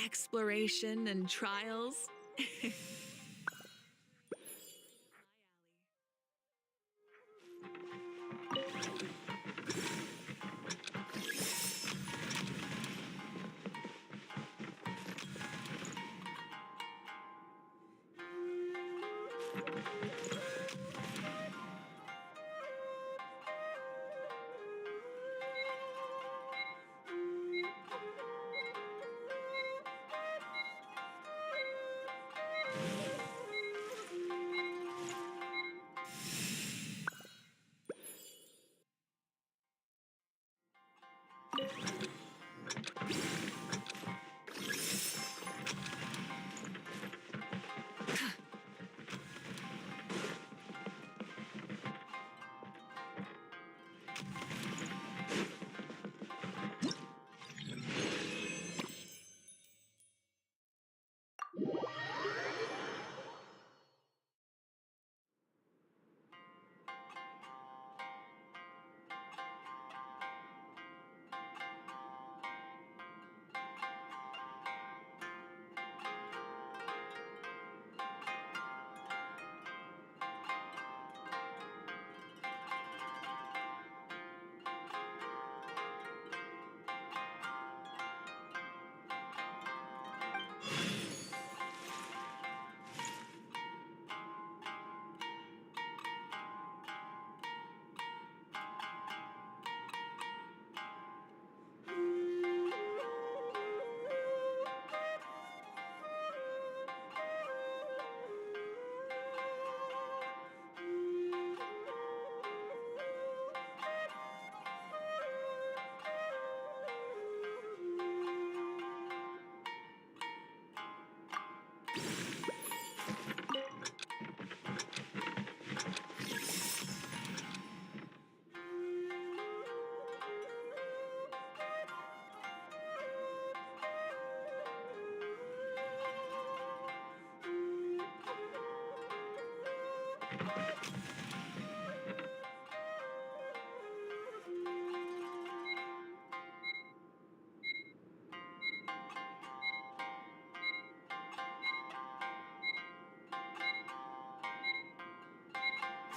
Exploration and trials.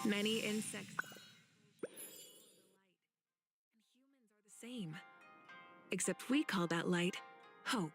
Many insects are the same. Except we call that light hope.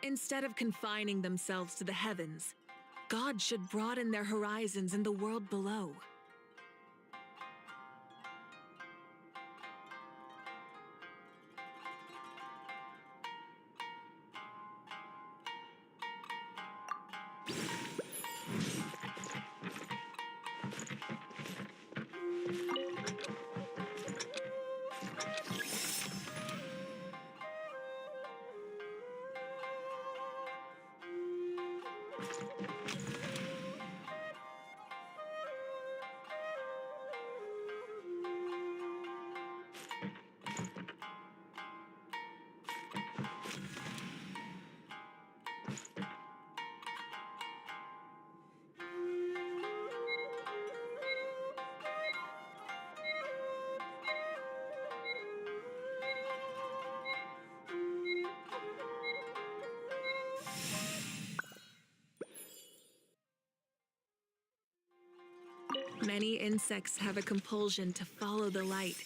Instead of confining themselves to the heavens, God should broaden their horizons in the world below. Many insects have a compulsion to follow the light,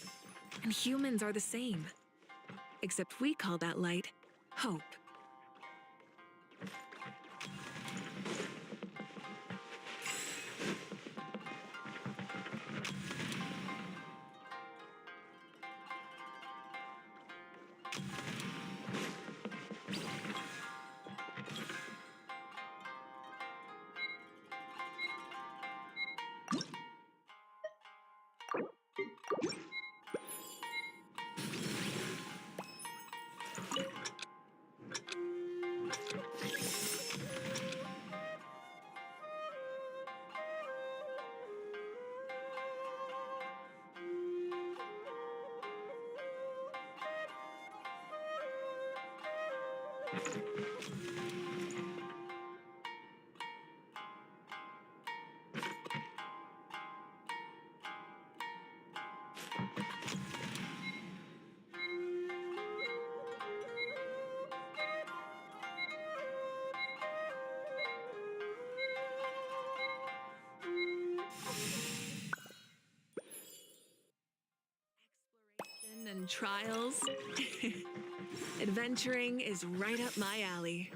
and humans are the same. Except we call that light hope. trials. Adventuring is right up my alley.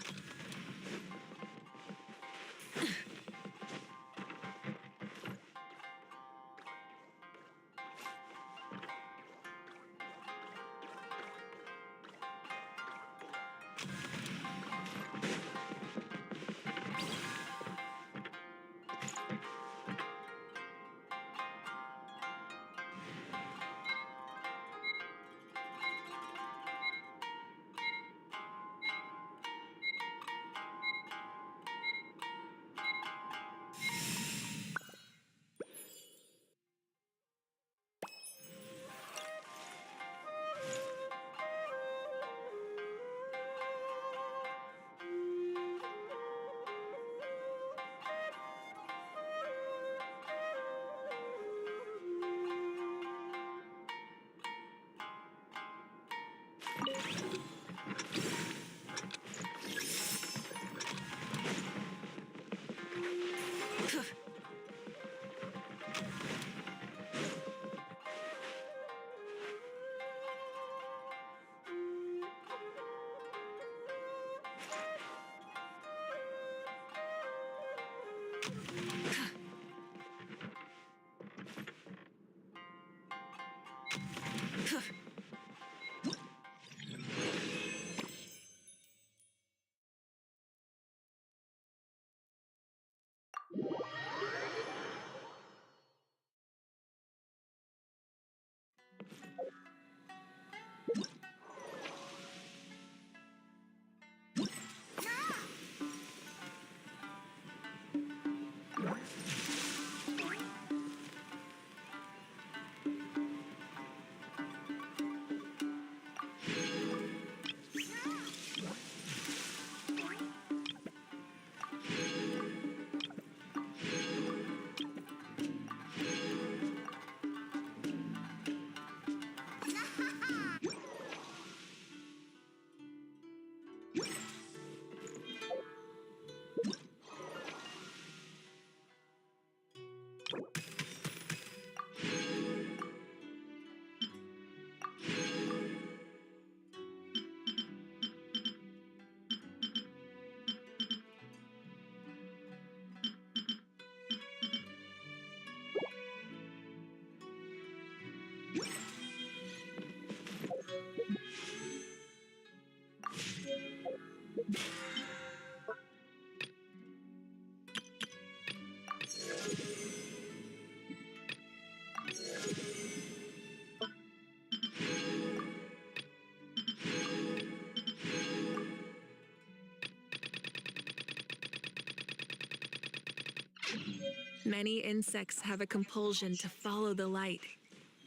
Many insects have a compulsion to follow the light,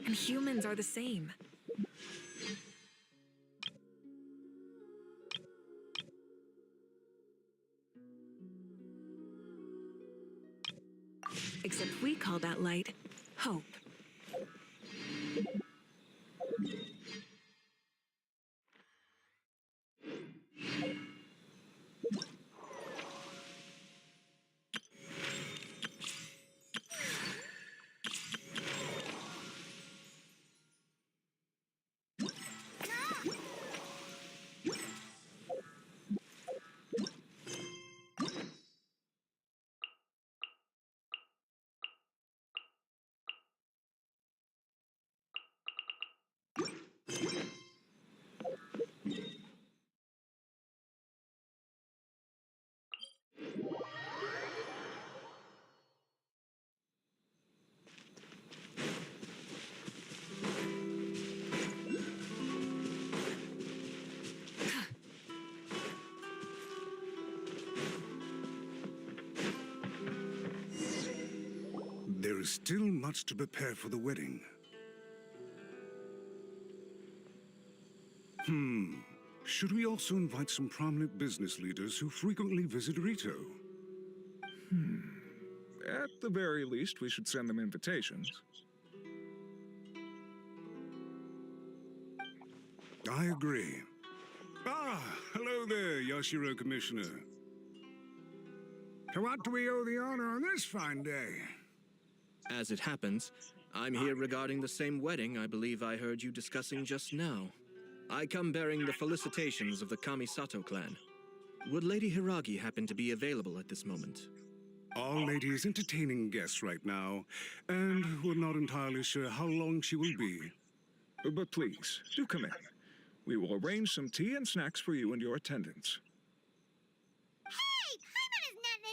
and humans are the same. Except we call that light hope. There is still much to prepare for the wedding. Should we also invite some prominent business leaders who frequently visit Rito? At the very least, we should send them invitations. I agree. Ah, hello there, Yashiro Commissioner. To what do we owe the honor on this fine day? As it happens, I'm here regarding the same wedding I believe I heard you discussing just now. I come bearing the felicitations of the Kamisato clan. Would Lady Hiragi happen to be available at this moment? Our lady is entertaining guests right now, and we're not entirely sure how long she will be. But please, do come in. We will arrange some tea and snacks for you and your attendants. Hey, Paimon is not in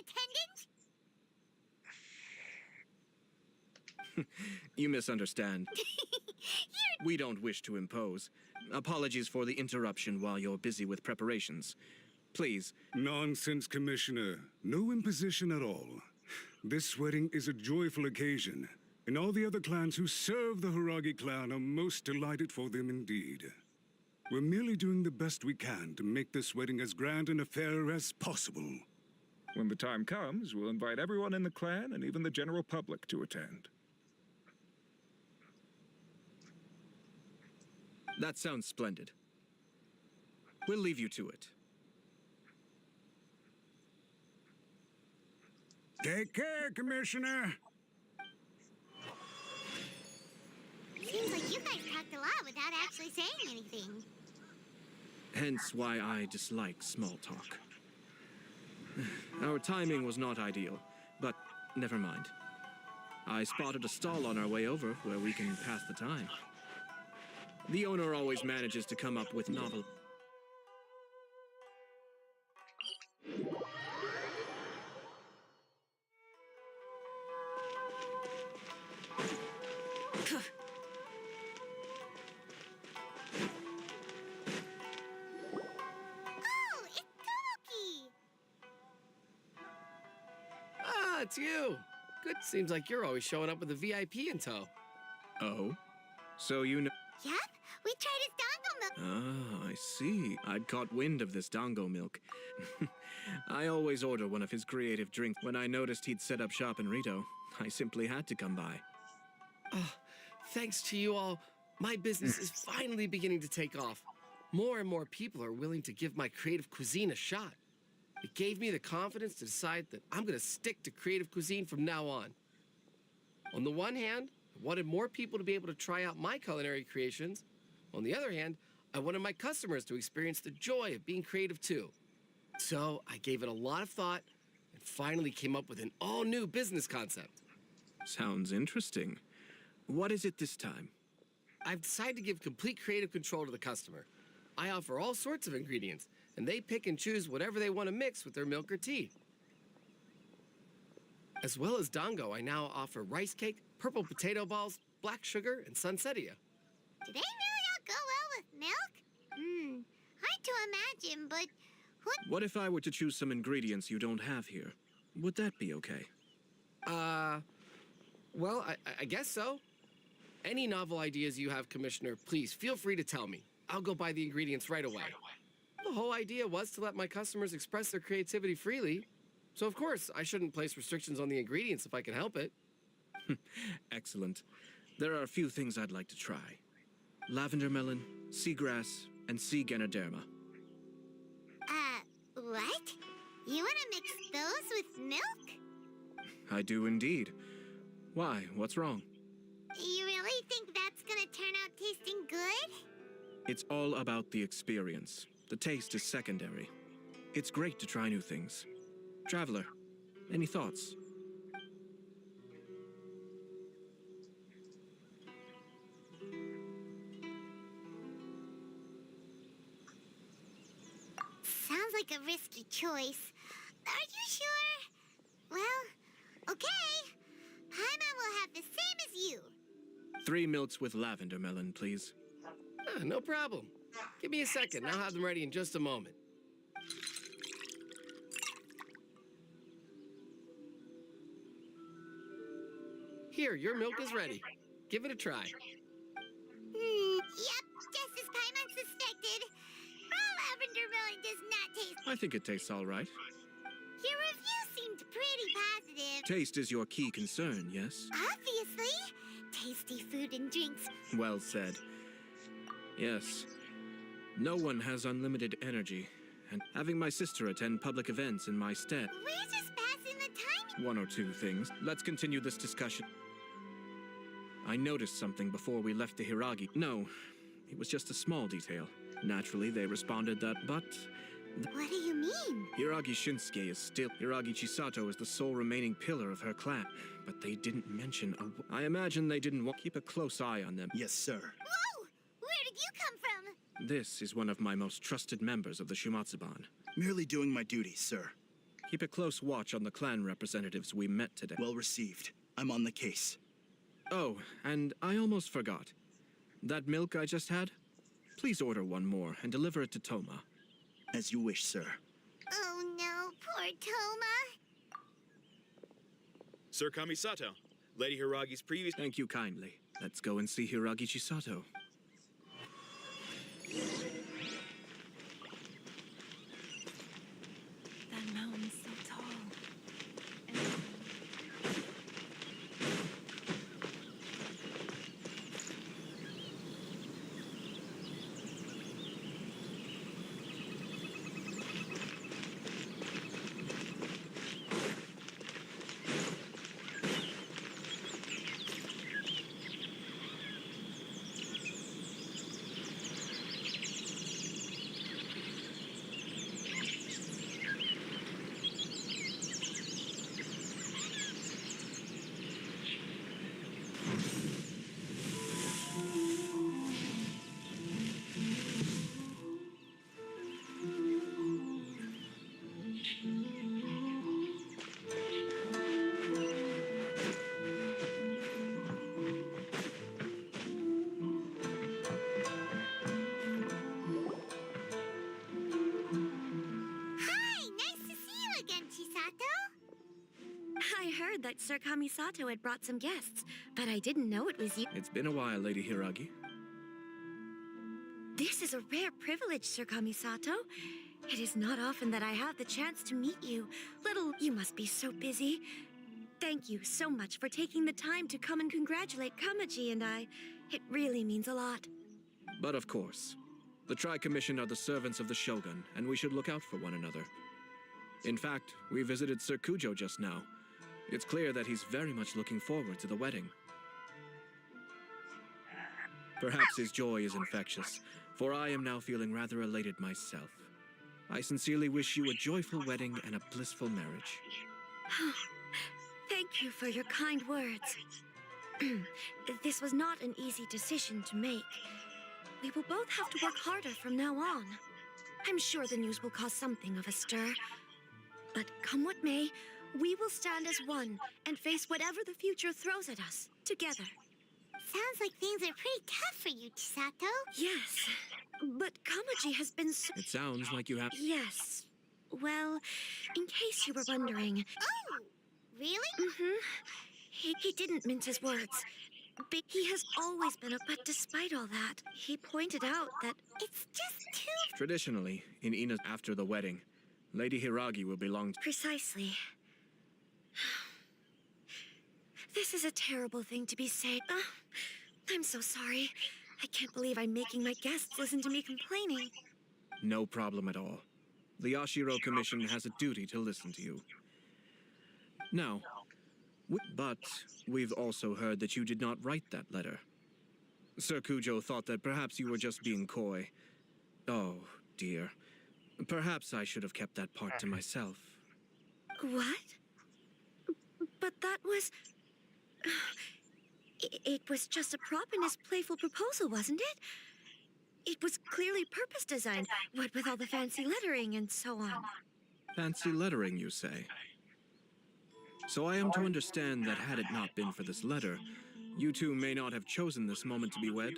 attendance! You misunderstand. We don't wish to impose. Apologies for the interruption while you're busy with preparations. Please. Nonsense, Commissioner. No imposition at all. This wedding is a joyful occasion, and all the other clans who serve the Hiragi clan are most delighted for them indeed. We're merely doing the best we can to make this wedding as grand an affair as possible. When the time comes, we'll invite everyone in the clan and even the general public to attend. That sounds splendid. We'll leave you to it. Take care, Commissioner. Seems like you guys talked a lot without actually saying anything. Hence why I dislike small talk. Our timing was not ideal, but never mind. I spotted a stall on our way over where we can pass the time. The owner always manages to come up with novel... Oh, it's Tomoki! Ah, it's you. Good. Seems like you're always showing up with a VIP in tow. Oh? So you know... Yep, we tried his dango milk. Ah, I see. I'd caught wind of this dango milk. I always order one of his creative drinks. When I noticed he'd set up shop in Rito, I simply had to come by. Oh, thanks to you all, my business is finally beginning to take off. More and more people are willing to give my creative cuisine a shot. It gave me the confidence to decide that I'm going to stick to creative cuisine from now on. On the one hand, I wanted more people to be able to try out my culinary creations. On the other hand, I wanted my customers to experience the joy of being creative too. So I gave it a lot of thought and finally came up with an all-new business concept. Sounds interesting. What is it this time? I've decided to give complete creative control to the customer. I offer all sorts of ingredients, and they pick and choose whatever they want to mix with their milk or tea. As well as dango, I now offer rice cake, purple potato balls, black sugar, and sunsettia. Do they really all go well with milk? Hard to imagine, but What if I were to choose some ingredients you don't have here? Would that be okay? Well, I guess so. Any novel ideas you have, Commissioner, please feel free to tell me. I'll go buy the ingredients right away. The whole idea was to let my customers express their creativity freely. So, of course, I shouldn't place restrictions on the ingredients if I can help it. Excellent. There are a few things I'd like to try. Lavender melon, seagrass, and sea ganoderma. What? You want to mix those with milk? I do indeed. Why? What's wrong? You really think that's gonna turn out tasting good? It's all about the experience. The taste is secondary. It's great to try new things. Traveler, any thoughts? Sounds like a risky choice. Are you sure? Well, okay. Paimon will have the same as you. 3 milks with lavender melon, please. No problem. Give me a second. I'll have them ready in just a moment. Here, your milk is ready. Give it a try. Yep, just as Paimon suspected. Raw lavender melon does not taste... I think it tastes all right. Your review seemed pretty positive. Taste is your key concern, yes? Obviously. Tasty food and drinks. Well said. Yes. No one has unlimited energy, and having my sister attend public events in my stead. We're just passing the time. 1 or 2 things. Let's continue this discussion. I noticed something before we left the Hiragi. No, it was just a small detail. Naturally, they responded that, but... What do you mean? Hiragi Shinsuke is still... Hiragi Chisato is the sole remaining pillar of her clan, but they didn't mention I imagine they didn't want... Keep a close eye on them. Yes, sir. Whoa! Where did you come from? This is one of my most trusted members of the Shumatsuban. Merely doing my duty, sir. Keep a close watch on the clan representatives we met today. Well received. I'm on the case. Oh, and I almost forgot. That milk I just had? Please order one more and deliver it to Toma. As you wish, sir. Oh no, poor Toma. Sir Kamisato, Lady Hiragi's previous... Thank you kindly. Let's go and see Hiragi Chisato. That mountain's so tall. I heard that Sir Kamisato had brought some guests, but I didn't know it was you. It's been a while, Lady Hiragi. This is a rare privilege, Sir Kamisato. It is not often that I have the chance to meet you. You must be so busy. Thank you so much for taking the time to come and congratulate Kamaji and I. It really means a lot. But of course, the Tri-Commission are the servants of the Shogun, and we should look out for one another. In fact, we visited Sir Kujo just now. It's clear that he's very much looking forward to the wedding. Perhaps his joy is infectious, for I am now feeling rather elated myself. I sincerely wish you a joyful wedding and a blissful marriage. Thank you for your kind words. This was not an easy decision to make. We will both have to work harder from now on. I'm sure the news will cause something of a stir. But come what may, we will stand as one and face whatever the future throws at us, together. Sounds like things are pretty tough for you, Chisato. Yes, but Kamaji has been so... It sounds like you have... Yes. Well, in case you were wondering... Oh, really? Mm-hmm. He didn't mince his words. But he has always been but despite all that, he pointed out that... It's just too... Traditionally, in Ina after the wedding, Lady Hiragi will belong to... Precisely. This is a terrible thing to be saying. I'm so sorry. I can't believe I'm making my guests listen to me complaining. No problem at all. The Yashiro Commission has a duty to listen to you. Now, but we've also heard that you did not write that letter. Sir Kujo thought that perhaps you were just being coy. Oh, dear. Perhaps I should have kept that part to myself. What? But that was... It was just a prop in his playful proposal, wasn't it? It was clearly purpose designed, what with all the fancy lettering and so on. Fancy lettering, you say? So I am to understand that had it not been for this letter, you two may not have chosen this moment to be wed?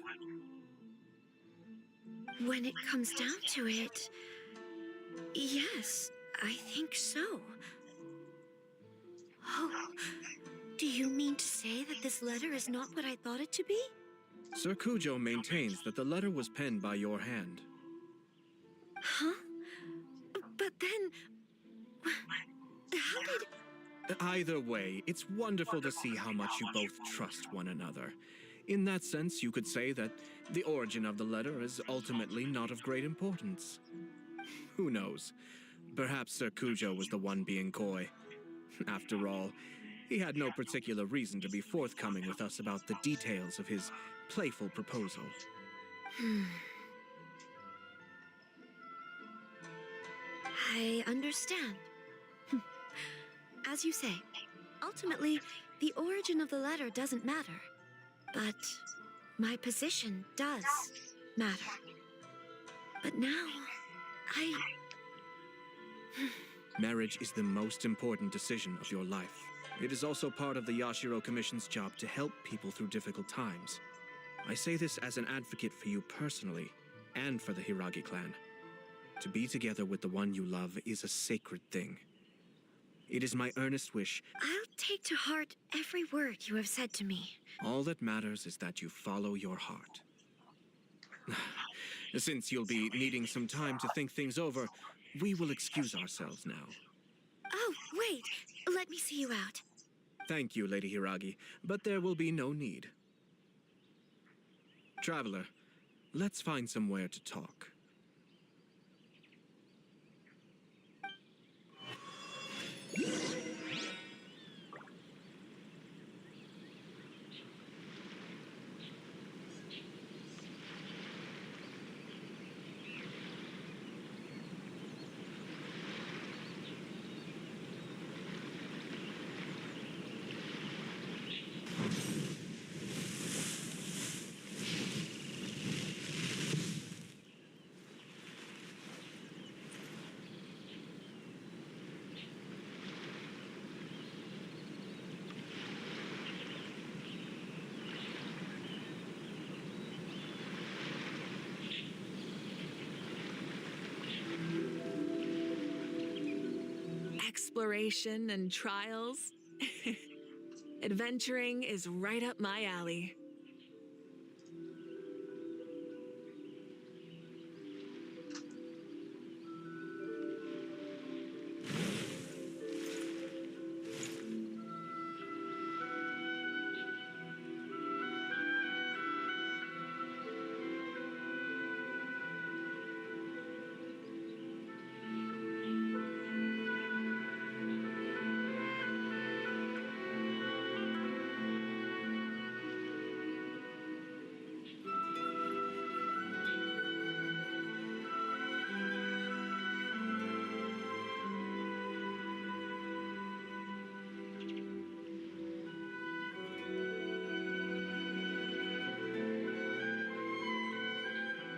When it comes down to it... Yes, I think so. Oh, do you mean to say that this letter is not what I thought it to be? Sir Kujo maintains that the letter was penned by your hand. Huh? But then... How did... Either way, it's wonderful to see how much you both trust one another. In that sense, you could say that the origin of the letter is ultimately not of great importance. Who knows? Perhaps Sir Kujo was the one being coy. After all, He had no particular reason to be forthcoming with us about the details of his playful proposal. I understand. As you say, ultimately, the origin of the letter doesn't matter. But my position does matter. But now, Marriage is the most important decision of your life. It is also part of the Yashiro Commission's job to help people through difficult times. I say this as an advocate for you personally, and for the Hiragi clan. To be together with the one you love is a sacred thing. It is my earnest wish. I'll take to heart every word you have said to me. All that matters is that you follow your heart. Since you'll be needing some time to think things over, we will excuse ourselves now. Oh, wait! Let me see you out. Thank you, Lady Hiragi, but there will be no need. Traveler, let's find somewhere to talk. Exploration and trials. Adventuring is right up my alley.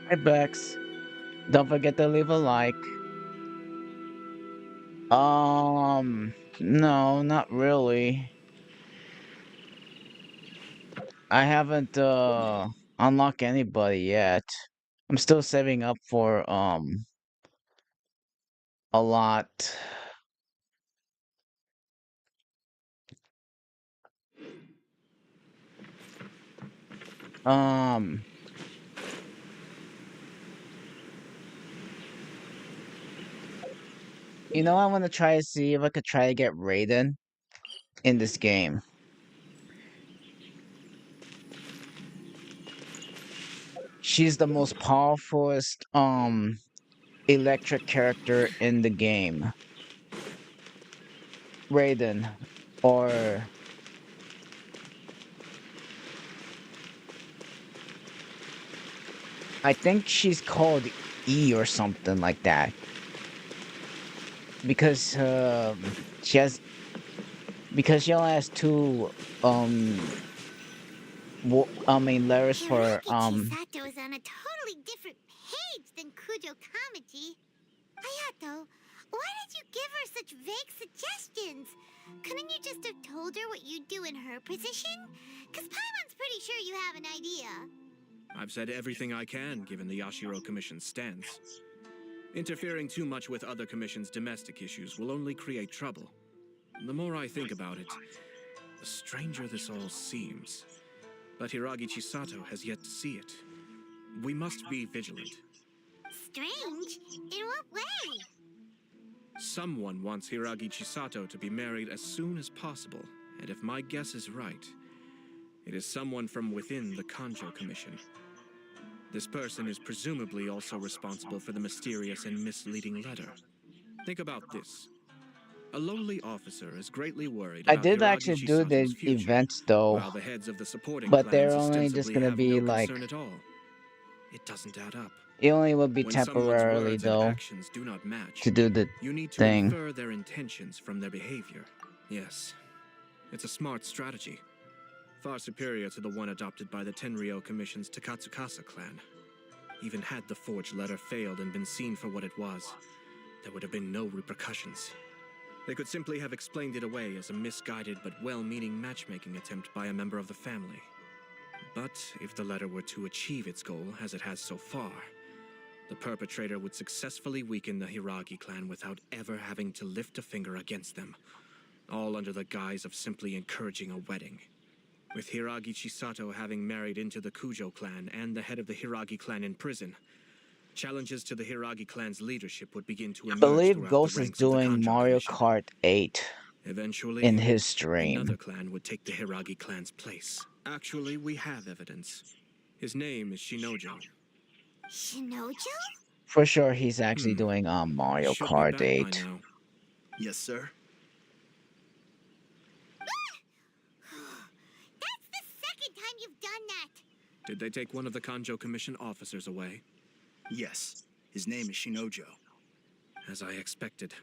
Hi, Bex. Don't forget to leave a like. No, not really. I haven't unlocked anybody yet. I'm still saving up for a lot. Um I want to try to see if I could try to get Raiden in this game. She's the most powerfulest electric character in the game. Raiden, or I think she's called E or something like that. Because she has because she only has two letters for Chisato is on a totally different page than Kujo Kamaji. Hayato, why did you give her such vague suggestions? Couldn't you just have told her what you'd do in her position? Because Paimon's pretty sure you have an idea. I've said everything I can given the Yashiro Commission's stance. Interfering too much with other commissions' domestic issues will only create trouble. The more I think about it, the stranger this all seems. But Hiragi Chisato has yet to see it. We must be vigilant. Strange? In what way? Someone wants Hiragi Chisato to be married as soon as possible, and if my guess is right, it is someone from within the Kanjo Commission. This person is presumably also responsible for the mysterious and misleading letter. Think about this. A lowly officer is greatly worried I about did Hiragi actually do Chisato's the future, events though, while the heads of the supporting but they're clans only just ostensibly gonna have be no like, concern at all. It doesn't add up. it only will be When someone's temporarily words and though, actions do not match, to do the you need to thing. infer their intentions from their behavior. Yes, it's a smart strategy. Far superior to the one adopted by the Tenryou Commission's Takatsukasa clan. Even had the forged letter failed and been seen for what it was, there would have been no repercussions. They could simply have explained it away as a misguided but well-meaning matchmaking attempt by a member of the family. But if the letter were to achieve its goal, as it has so far, the perpetrator would successfully weaken the Hiragi clan without ever having to lift a finger against them, all under the guise of simply encouraging a wedding. With Hiragi Chisato having married into the Kujo clan and the head of the Hiragi clan in prison, challenges to the Hiragi clan's leadership would begin to I emerge believe throughout Ghost the is ranks of the doing Kanjo Mario Commission. Kart 8 Eventually, in his stream. another clan would take the Hiragi clan's place. Actually, we have evidence. His name is Shinojo. Shinojo? For sure, he's actually doing Mario Should be Kart back by 8. now. Yes, sir. That's the second time you've done that. Did they take one of the Kanjo Commission officers away? Yes. His name is Shinojo. As I expected.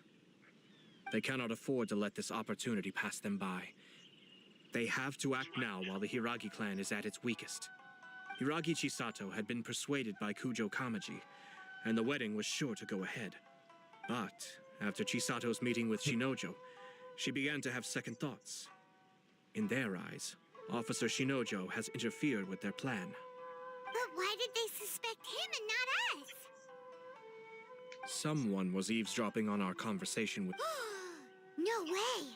They cannot afford to let this opportunity pass them by. They have to act now while the Hiragi clan is at its weakest. Hiragi Chisato had been persuaded by Kujo Kamaji, and the wedding was sure to go ahead. But after Chisato's meeting with Shinojo, she began to have second thoughts. In their eyes, Officer Shinojo has interfered with their plan. But why did they suspect him and not us? Someone was eavesdropping on our conversation with... No way.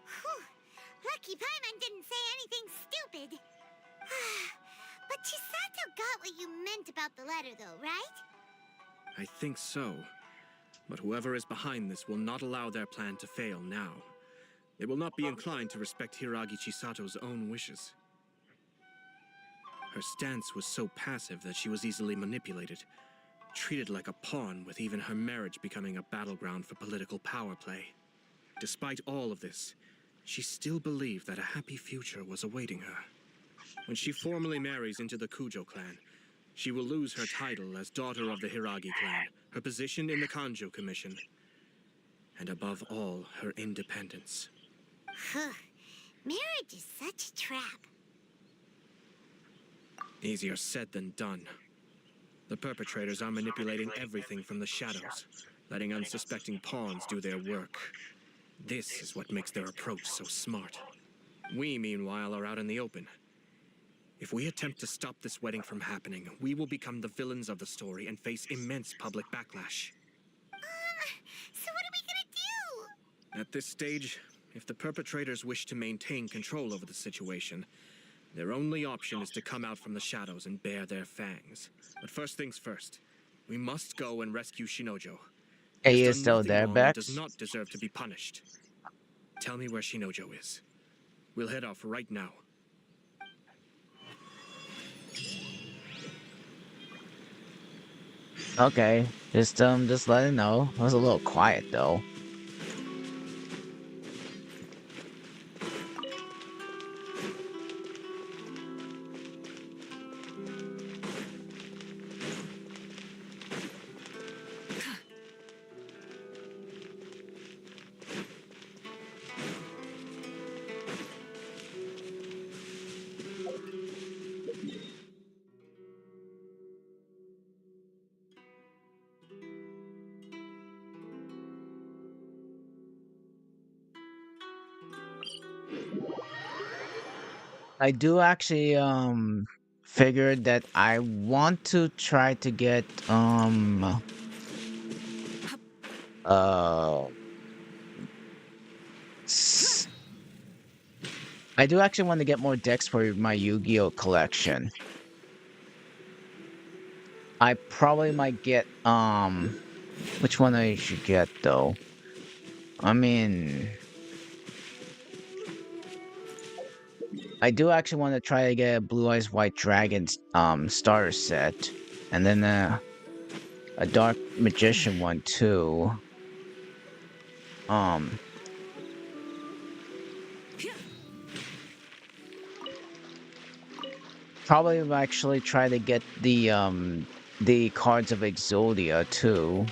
Whew. Lucky Paimon didn't say anything stupid. But Chisato got what you meant about the letter, though, right? I think so. But whoever is behind this will not allow their plan to fail now. They will not be inclined to respect Hiragi Chisato's own wishes. Her stance was so passive that she was easily manipulated, treated like a pawn, with even her marriage becoming a battleground for political power play. Despite all of this, she still believed that a happy future was awaiting her. When she formally marries into the Kujo clan, she will lose her title as daughter of the Hiragi clan, her position in the Kanjo Commission, and above all, her independence. Marriage is such a trap. Easier said than done. The perpetrators are manipulating everything from the shadows, letting unsuspecting pawns do their work. This is what makes their approach so smart. We, meanwhile, are out in the open. If we attempt to stop this wedding from happening, we will become the villains of the story and face immense public backlash. So what are we gonna do? At this stage, if the perpetrators wish to maintain control over the situation, their only option is to come out from the shadows and bare their fangs. But first things first, we must go and rescue Shinojo. He has is done still nothing there, wrong and Bex? does not deserve to be punished. Tell me where Shinojo is. We'll head off right now. Okay, just let it know. It was a little quiet though. I do actually figured that I want to try to get uh s- I do actually want to get more decks for my Yu-Gi-Oh collection. I probably might get which one I should get though? I mean, I do actually want to try to get a Blue Eyes White Dragons starter set, and then a Dark Magician one too. probably will actually try to get the cards of Exodia too.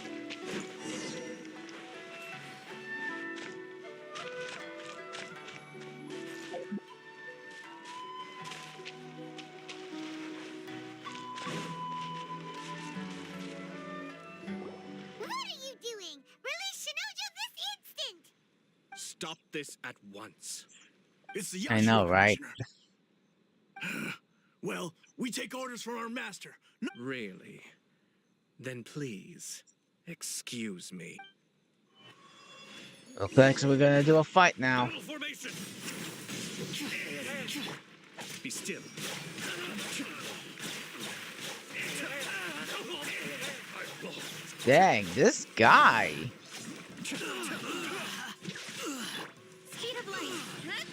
What are you doing? Release Shinojo this instant! Stop this at once. It's the I know, Yashiro right? Commissioner. Well, we take orders from our master. Really? Then please, excuse me. Okay, so we're gonna do a fight now. Battle formation! Be still. Dang, this guy. Speed of light.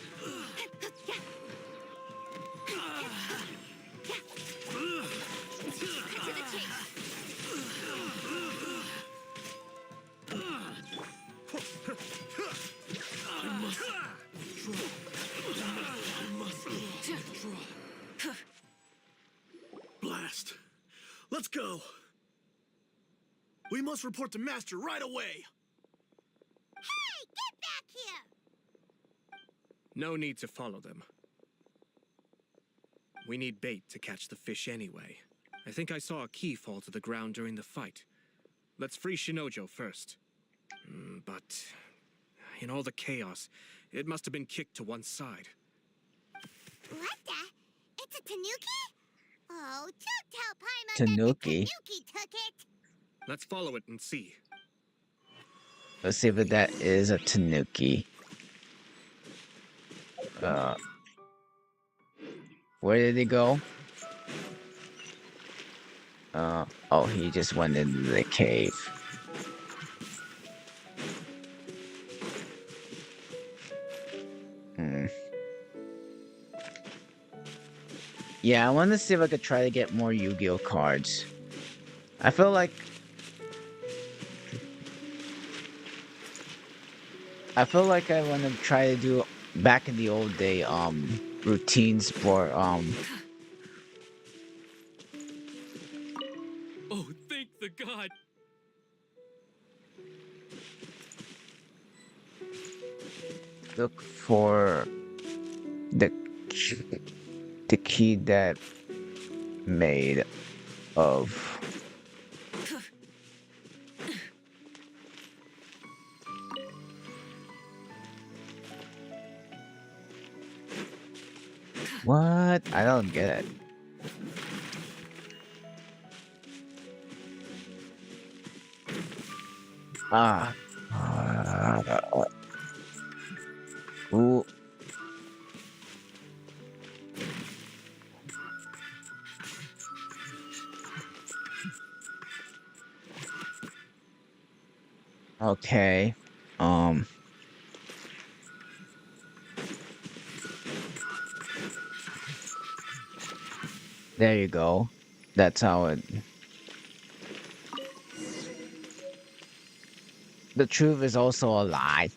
Cut to the chase. Blast. Let's go. We must report to Master right away. Hey, get back here! No need to follow them. We need bait to catch the fish anyway. I think I saw a key fall to the ground during the fight. Let's free Shinojo first. But in all the chaos, it must have been kicked to one side. What the? It's a tanuki? Oh, don't tell Paimon Tanuki. that the tanuki took it! Let's follow it and see. Let's see if that is a Tanuki. Where did he go? Oh, he just went into the cave. Yeah, I want to see if I could try to get more Yu-Gi-Oh cards. I feel like I want to try to do back in the old day routines for Oh, thank the god! look for the key that made of what? I don't get it. Ah. Ooh. Okay. There you go. That's how it. The truth is also a lie.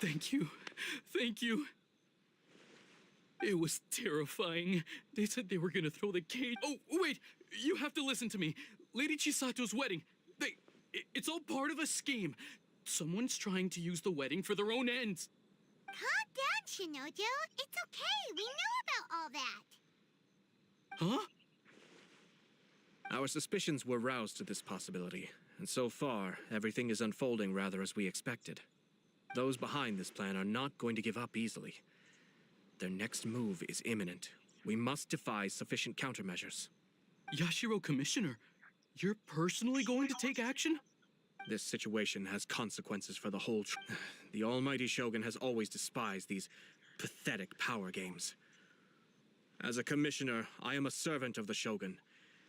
Thank you. Thank you. It was terrifying. They said they were gonna throw the cage. Oh, wait! You have to listen to me. Lady Chisato's wedding. It's all part of a scheme. Someone's trying to use the wedding for their own ends. Calm down, Shinojo. It's okay. We knew about all that. Huh? Our suspicions were roused to this possibility, and so far, everything is unfolding rather as we expected. Those behind this plan are not going to give up easily. Their next move is imminent. We must devise sufficient countermeasures. Yashiro Commissioner, you're personally going to take action? This situation has consequences for the whole The almighty Shogun has always despised these pathetic power games. As a commissioner, I am a servant of the Shogun,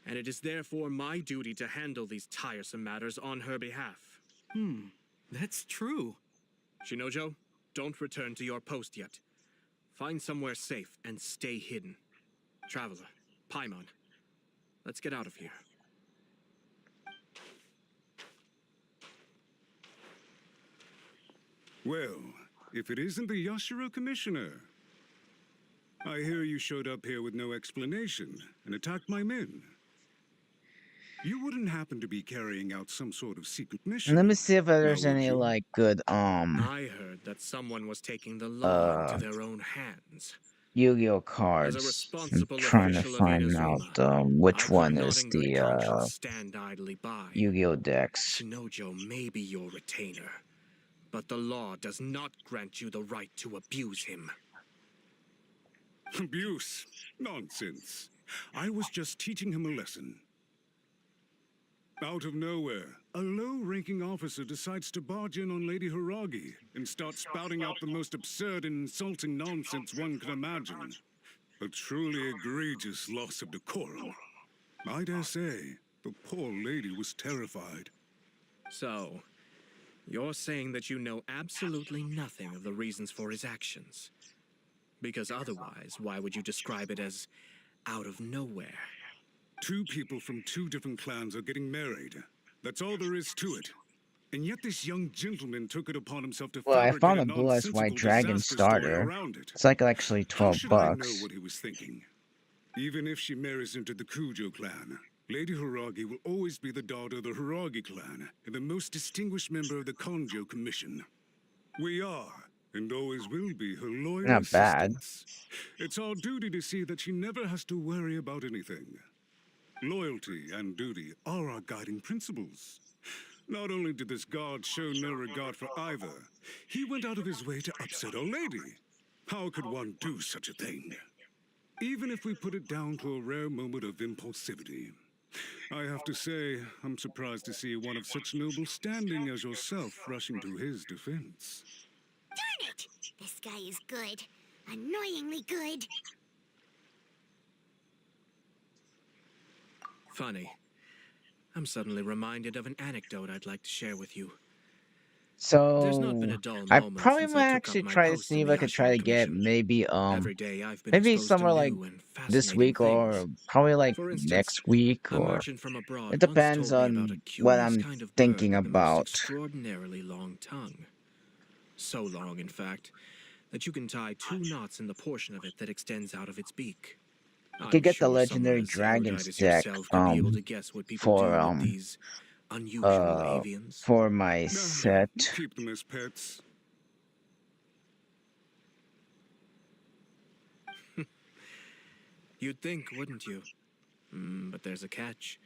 and it is therefore my duty to handle these tiresome matters on her behalf. That's true. Shinojo, don't return to your post yet. Find somewhere safe and stay hidden. Traveler, Paimon, let's get out of here. Well, if it isn't the Yashiro Commissioner. I hear you showed up here with no explanation and attacked my men. You wouldn't happen to be carrying out some sort of secret mission? Let me see if there's would any you? like good I heard that someone was taking the law into their own hands. Yu-Gi-Oh As a cards. I'm responsible trying to official of find out Inazuma, which I could one not is in good the conscience stand idly by. Yu-Gi-Oh decks. Shinojo may be your retainer, but the law does not grant you the right to abuse him. Abuse? Nonsense. I was just teaching him a lesson. Out of nowhere, a low-ranking officer decides to barge in on Lady Hiragi and start spouting out the most absurd and insulting nonsense one can imagine. A truly egregious loss of decorum. I dare say, the poor lady was terrified. So, you're saying that you know absolutely nothing of the reasons for his actions. Because otherwise, why would you describe it as out of nowhere? Two people from two different clans are getting married. That's all there is to it. And yet this young gentleman took it upon himself to Well, I fabricate found a a Blue Eyes White nonsensical Dragon disaster story starter. around it. It's like actually How 12 should I know bucks. what he was thinking? Even if she marries into the Kujo clan, Lady Hiragi will always be the daughter of the Hiragi clan and the most distinguished member of the Konjo Commission. We are, and always will be, her loyal Not bad. assistants. It's our duty to see that she never has to worry about anything. Loyalty and duty are our guiding principles. Not only did this guard show no regard for either, he went out of his way to upset our lady. How could one do such a thing? Even if we put it down to a rare moment of impulsivity. I have to say, I'm surprised to see one of such noble standing as yourself rushing to his defense. Darn it! This guy is good. Annoyingly good. Funny. I'm suddenly reminded of an anecdote I'd like to share with you. There's not been So a dull I moment probably since might I took up actually my try to post see in if the I could try Yashiro to get Commission. maybe Every day I've been maybe exposed to somewhere like new and this fascinating week or things. probably like For instance, next week, a or merchant from abroad it once depends told me about a on what curious I'm kind of bird thinking with the most about. extraordinarily long tongue. So long, in fact, that you can tie 2 knots in the portion of it that extends out of its beak. You I'm could get the sure someone Legendary as Dragons erudite as deck yourself could be able to guess what people for do with these unusual avians. for my set. Keep them as pets. You'd think, wouldn't you? But there's a catch.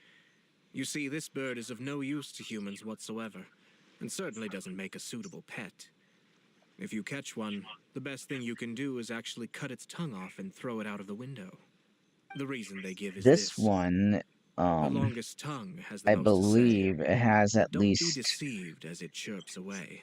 You see, this bird is of no use to humans whatsoever, and certainly doesn't make a suitable pet. If you catch one, the best thing you can do is actually cut its tongue off and throw it out of the window. The reason they give is This one, the longest tongue has the I most to say. believe it has at Don't be least deceived as it chirps away,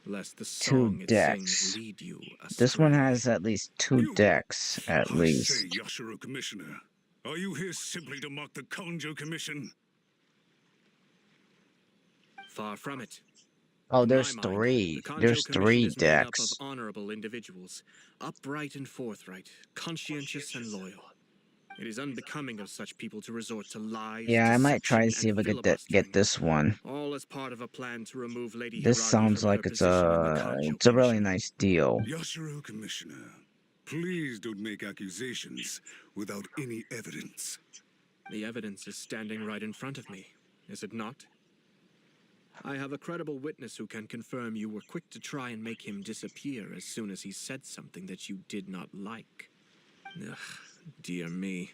lest the 2 song it decks. sings lead you This one astray. has at least 2 decks, at I least. say, Yashiro Commissioner, are you here simply to mock the Konjo Commission? Far from it. Oh, In there's my mind, 3. the Konjo There's Commission 3 is made up decks. of honorable individuals, upright and forthright, conscientious and loyal. It is unbecoming of such people to resort to lies, Yeah, I might try to deception, see if I and could get this one. all as part of a plan to remove Lady This Hiragi sounds from her like it's position in the Konjo a really nice deal. Yashiro Commissioner, please don't make accusations without any evidence. The evidence is standing right in front of me, is it not? I have a credible witness who can confirm you were quick to try and make him disappear as soon as he said something that you did not like. Ugh, dear me.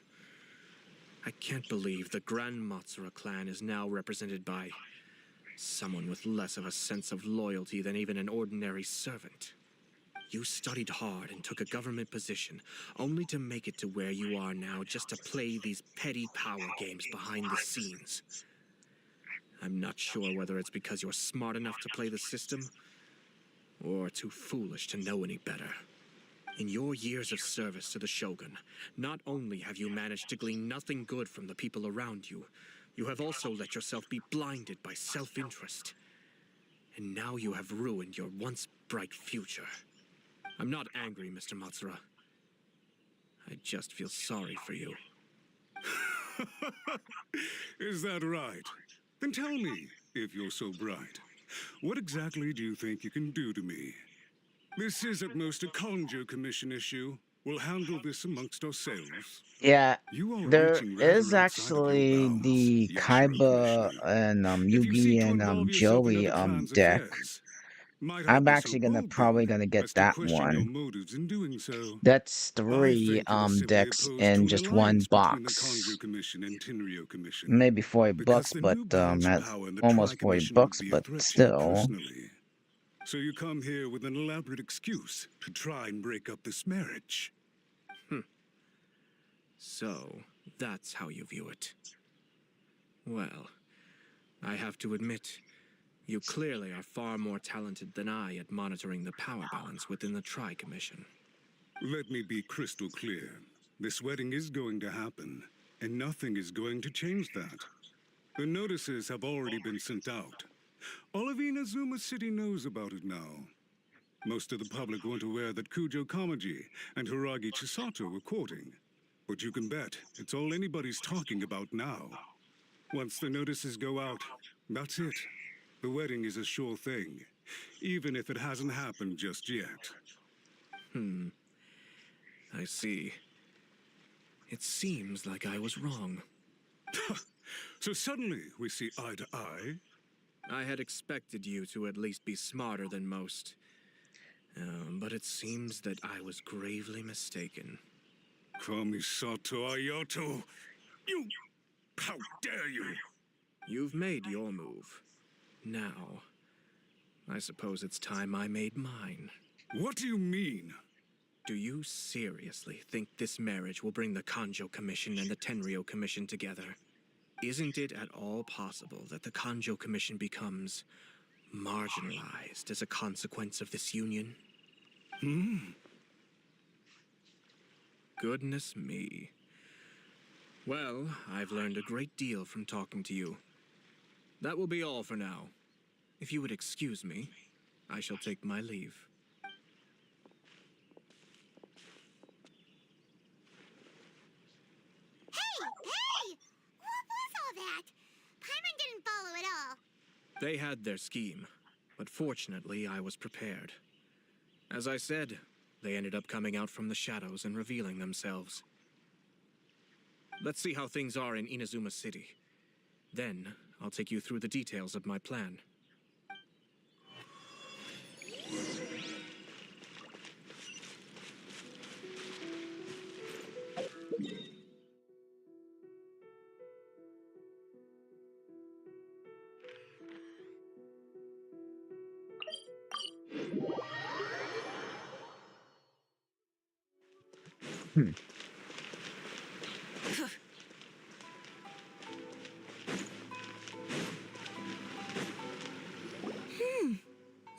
I can't believe the Grand Matsura clan is now represented by someone with less of a sense of loyalty than even an ordinary servant. You studied hard and took a government position, only to make it to where you are now just to play these petty power games behind the scenes. I'm not sure whether it's because you're smart enough to play the system, or too foolish to know any better. In your years of service to the Shogun, not only have you managed to glean nothing good from the people around you, you have also let yourself be blinded by self-interest. And now you have ruined your once bright future. I'm not angry, Mr. Matsura. I just feel sorry for you. Is that right? Then tell me, if you're so bright, what exactly do you think you can do to me? This is at most a Conjo Commission issue. We'll handle this amongst ourselves. Yeah, You are there reaching rather is outside of your actually bounds, the Yashiro Kaiba Commissioner. and If you Yugi seek to and involve yourself in Joey other clans' deck. affairs, might I I'm be so actually bold probably then gonna get as to that question your one. motives in doing so? That's I 3 think you are simply decks opposed to in an just one alliance between the box. Conjo Commission and Tenryo Commission, Maybe 40 because bucks, the but new balance of at power in the almost 40 Tri-Commission would bucks, be a but threat to you still. personally. So you come here with an elaborate excuse to try and break up this marriage. So, that's how you view it. Well, I have to admit, you clearly are far more talented than I at monitoring the power balance within the Tri-Commission. Let me be crystal clear. This wedding is going to happen, and nothing is going to change that. The notices have already been sent out. All of Inazuma City knows about it now. Most of the public weren't aware that Kujo Kamaji and Hiragi Chisato were courting. But you can bet it's all anybody's talking about now. Once the notices go out, that's it. The wedding is a sure thing, even if it hasn't happened just yet. I see. It seems like I was wrong. So suddenly we see eye to eye? I had expected you to at least be smarter than most. But it seems that I was gravely mistaken. Kamisato Ayato! You... How dare you! You've made your move. Now, I suppose it's time I made mine. What do you mean? Do you seriously think this marriage will bring the Kanjo Commission and the Tenryo Commission together? Isn't it at all possible that the Kanjo Commission becomes marginalized as a consequence of this union? Goodness me. Well, I've learned a great deal from talking to you. That will be all for now. If you would excuse me, I shall take my leave. Hey! What was all that? Paimon didn't follow at all. They had their scheme, but fortunately I was prepared. As I said, they ended up coming out from the shadows and revealing themselves. Let's see how things are in Inazuma City. Then, I'll take you through the details of my plan.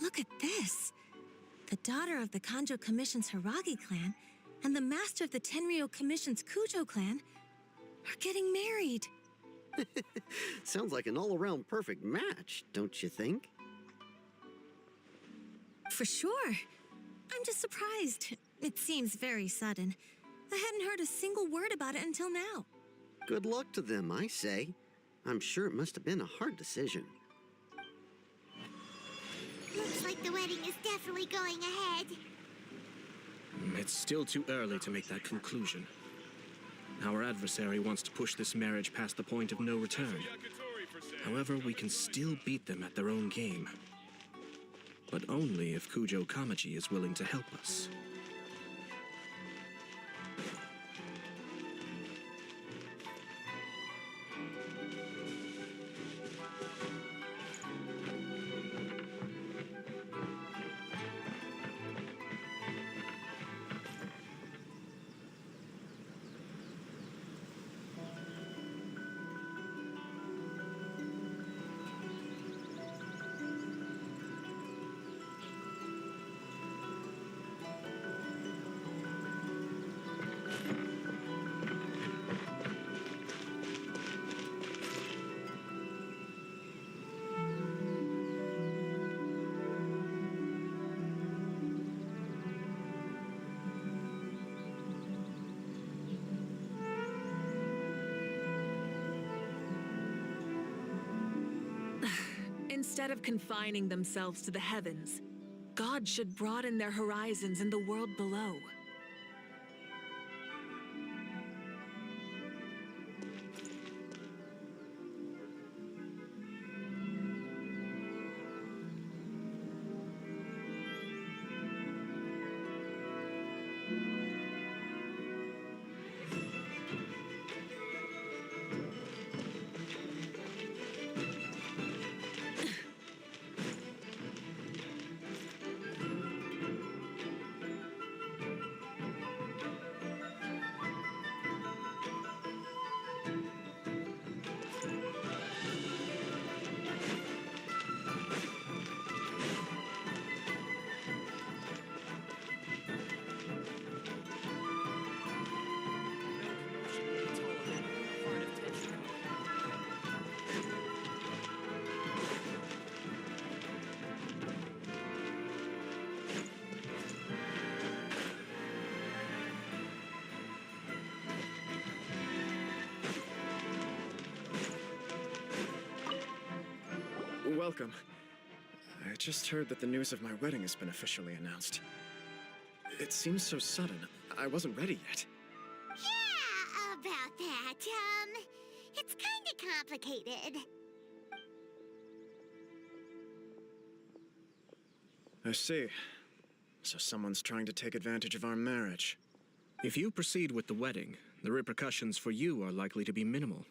Look at this. The daughter of the Kanjo Commission's Hiragi clan and the master of the Tenryo Commission's Kujo clan are getting married. Sounds like an all-around perfect match, don't you think? For sure. I'm just surprised. It seems very sudden. I hadn't heard a single word about it until now. Good luck to them, I say. I'm sure it must have been a hard decision. Looks like the wedding is definitely going ahead. It's still too early to make that conclusion. Our adversary wants to push this marriage past the point of no return. However, we can still beat them at their own game. But only if Kujo Kamaji is willing to help us. Instead of confining themselves to the heavens, God should broaden their horizons in the world below. Welcome. I just heard that the news of my wedding has been officially announced. It seems so sudden. I wasn't ready yet. Yeah, about that. It's kinda complicated. I see. So someone's trying to take advantage of our marriage. If you proceed with the wedding, the repercussions for you are likely to be minimal.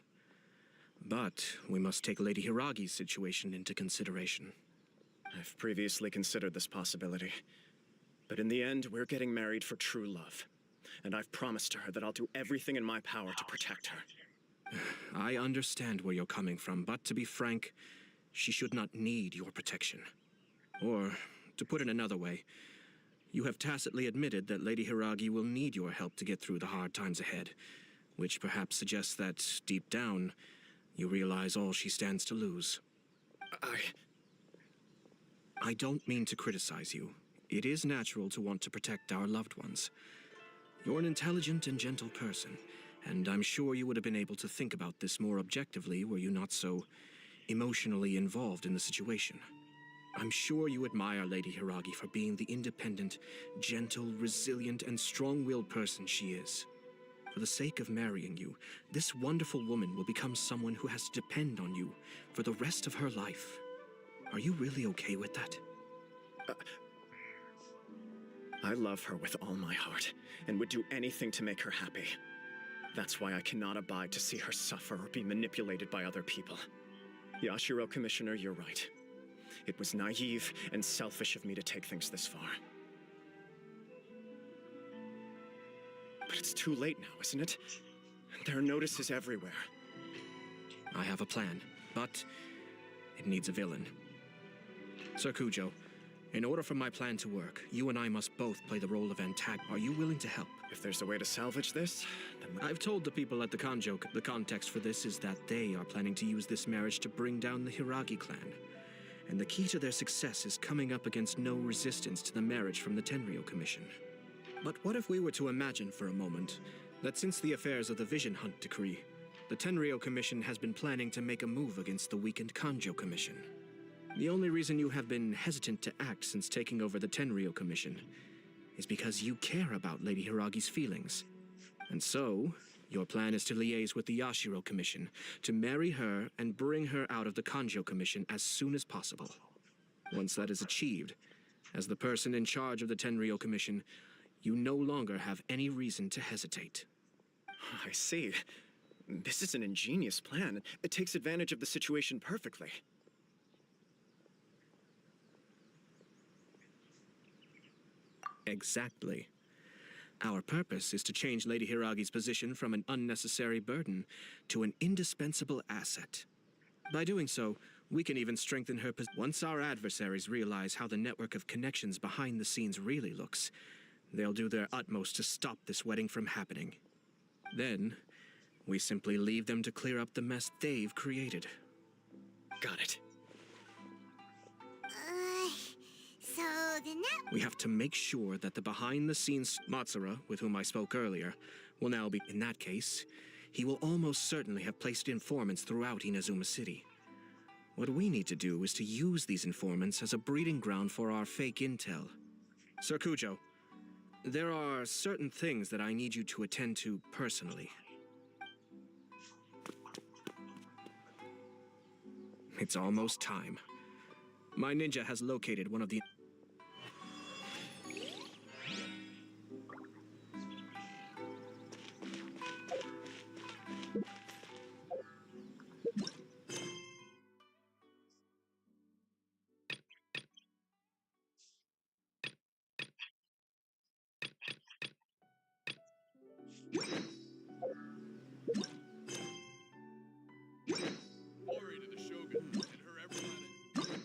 But we must take Lady Hiragi's situation into consideration. I've previously considered this possibility. But in the end, we're getting married for true love. And I've promised her that I'll do everything in my power to protect her. I understand where you're coming from, but to be frank, she should not need your protection. Or, to put it another way, you have tacitly admitted that Lady Hiragi will need your help to get through the hard times ahead, which perhaps suggests that, deep down, you realize all she stands to lose. I don't mean to criticize you. It is natural to want to protect our loved ones. You're an intelligent and gentle person, and I'm sure you would have been able to think about this more objectively were you not so emotionally involved in the situation. I'm sure you admire Lady Hiragi for being the independent, gentle, resilient, and strong-willed person she is. For the sake of marrying you, this wonderful woman will become someone who has to depend on you for the rest of her life. Are you really okay with that? I love her with all my heart, and would do anything to make her happy. That's why I cannot abide to see her suffer or be manipulated by other people. Yashiro, Commissioner, you're right. It was naive and selfish of me to take things this far. But it's too late now, isn't it? There are notices everywhere. I have a plan, but it needs a villain. Sir Kujo, in order for my plan to work, you and I must both play the role of antagonist. Are you willing to help? If there's a way to salvage this, then... I've told the people at the Kanjo the context for this is that they are planning to use this marriage to bring down the Hiragi clan. And the key to their success is coming up against no resistance to the marriage from the Tenryou Commission. But what if we were to imagine for a moment that since the affairs of the Vision Hunt Decree, the Tenryou Commission has been planning to make a move against the weakened Kanjo Commission? The only reason you have been hesitant to act since taking over the Tenryou Commission is because you care about Lady Hiragi's feelings. And so, your plan is to liaise with the Yashiro Commission, to marry her and bring her out of the Kanjo Commission as soon as possible. Once that is achieved, as the person in charge of the Tenryou Commission, you no longer have any reason to hesitate. I see. This is an ingenious plan. It takes advantage of the situation perfectly. Exactly. Our purpose is to change Lady Hiragi's position from an unnecessary burden to an indispensable asset. By doing so, we can even strengthen her position. Once our adversaries realize how the network of connections behind the scenes really looks, they'll do their utmost to stop this wedding from happening. Then, we simply leave them to clear up the mess they've created. Got it. So the net... We have to make sure that the behind-the-scenes Matsura, with whom I spoke earlier, will now be... In that case, he will almost certainly have placed informants throughout Inazuma City. What we need to do is to use these informants as a breeding ground for our fake intel. Sir Cujo, there are certain things that I need you to attend to personally. It's almost time. My ninja has located one of the... Glory to the Shogun and her ever-letting.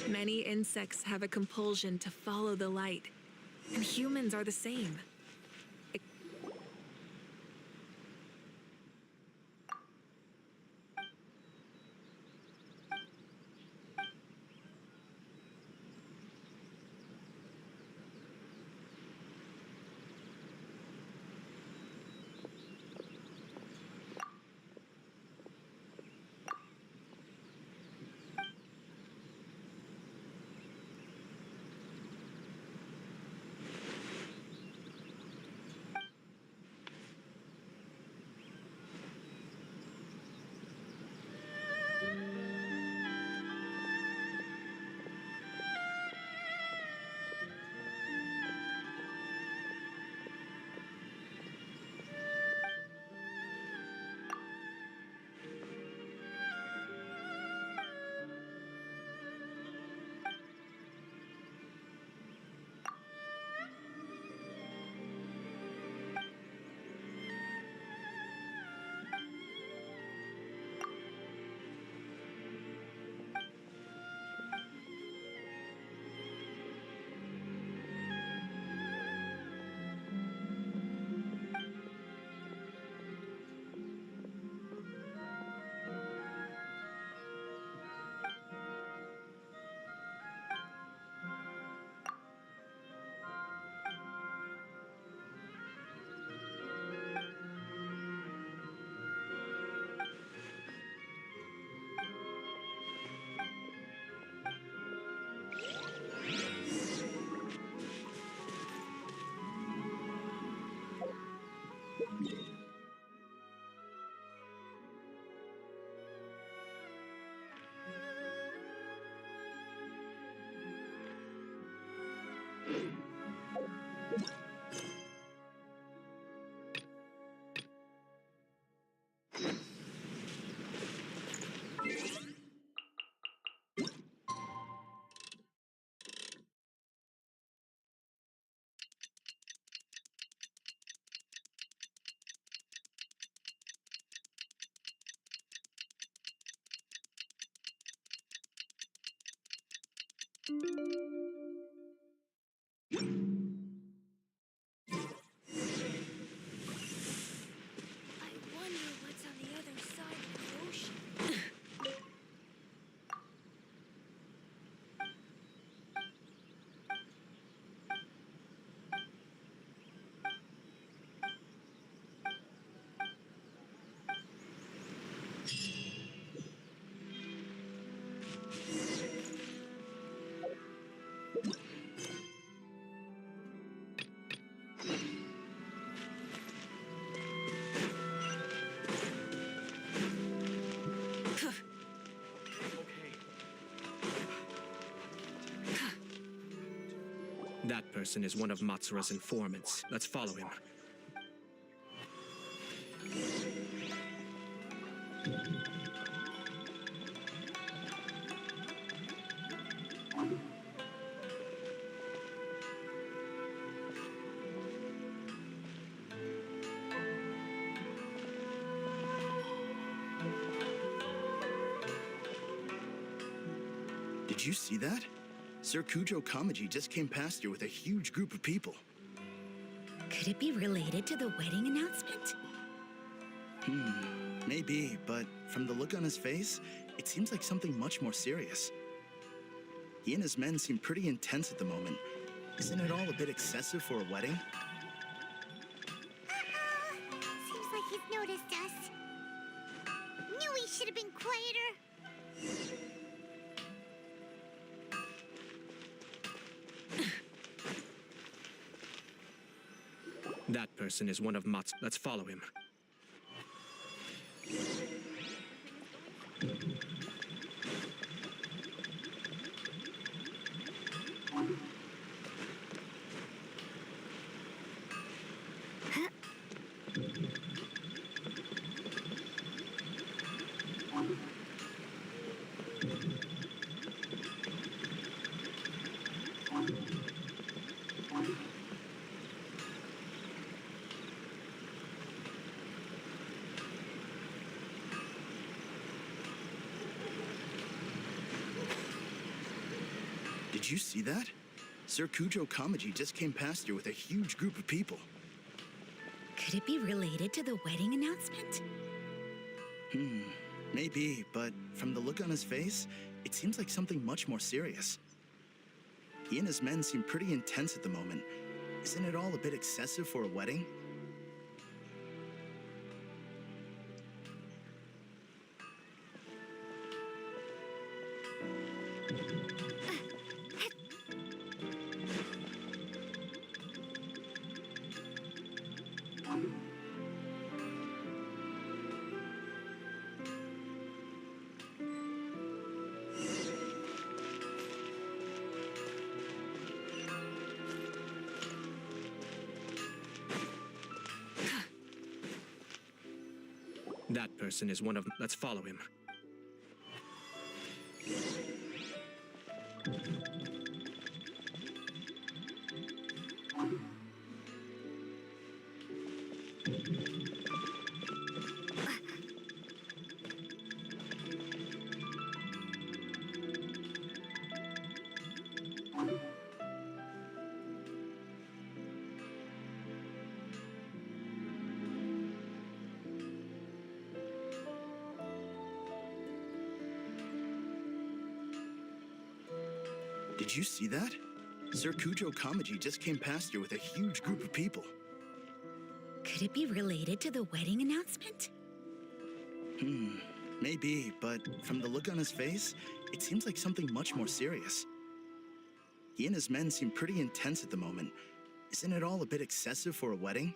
Many insects have a compulsion to follow the light, and humans are the same. I wonder what's on the other side of the ocean. That person is one of Matsura's informants. Let's follow him. Did you see that? Sir Kujo Kamaji just came past here with a huge group of people. Could it be related to the wedding announcement? Maybe, but from the look on his face, it seems like something much more serious. He and his men seem pretty intense at the moment. Isn't it all a bit excessive for a wedding? Seems like he's noticed us. Knew he should have been quieter. That person is one of Mats. Let's follow him. Did you see that? Sir Kujo Kamaji just came past here with a huge group of people. Could it be related to the wedding announcement? Maybe, but from the look on his face, it seems like something much more serious. He and his men seem pretty intense at the moment. Isn't it all a bit excessive for a wedding? That person is one of... Let's follow him. Did you see that? Sir Kujo Kamaji just came past here with a huge group of people. Could it be related to the wedding announcement? Maybe, but from the look on his face, it seems like something much more serious. He and his men seem pretty intense at the moment. Isn't it all a bit excessive for a wedding?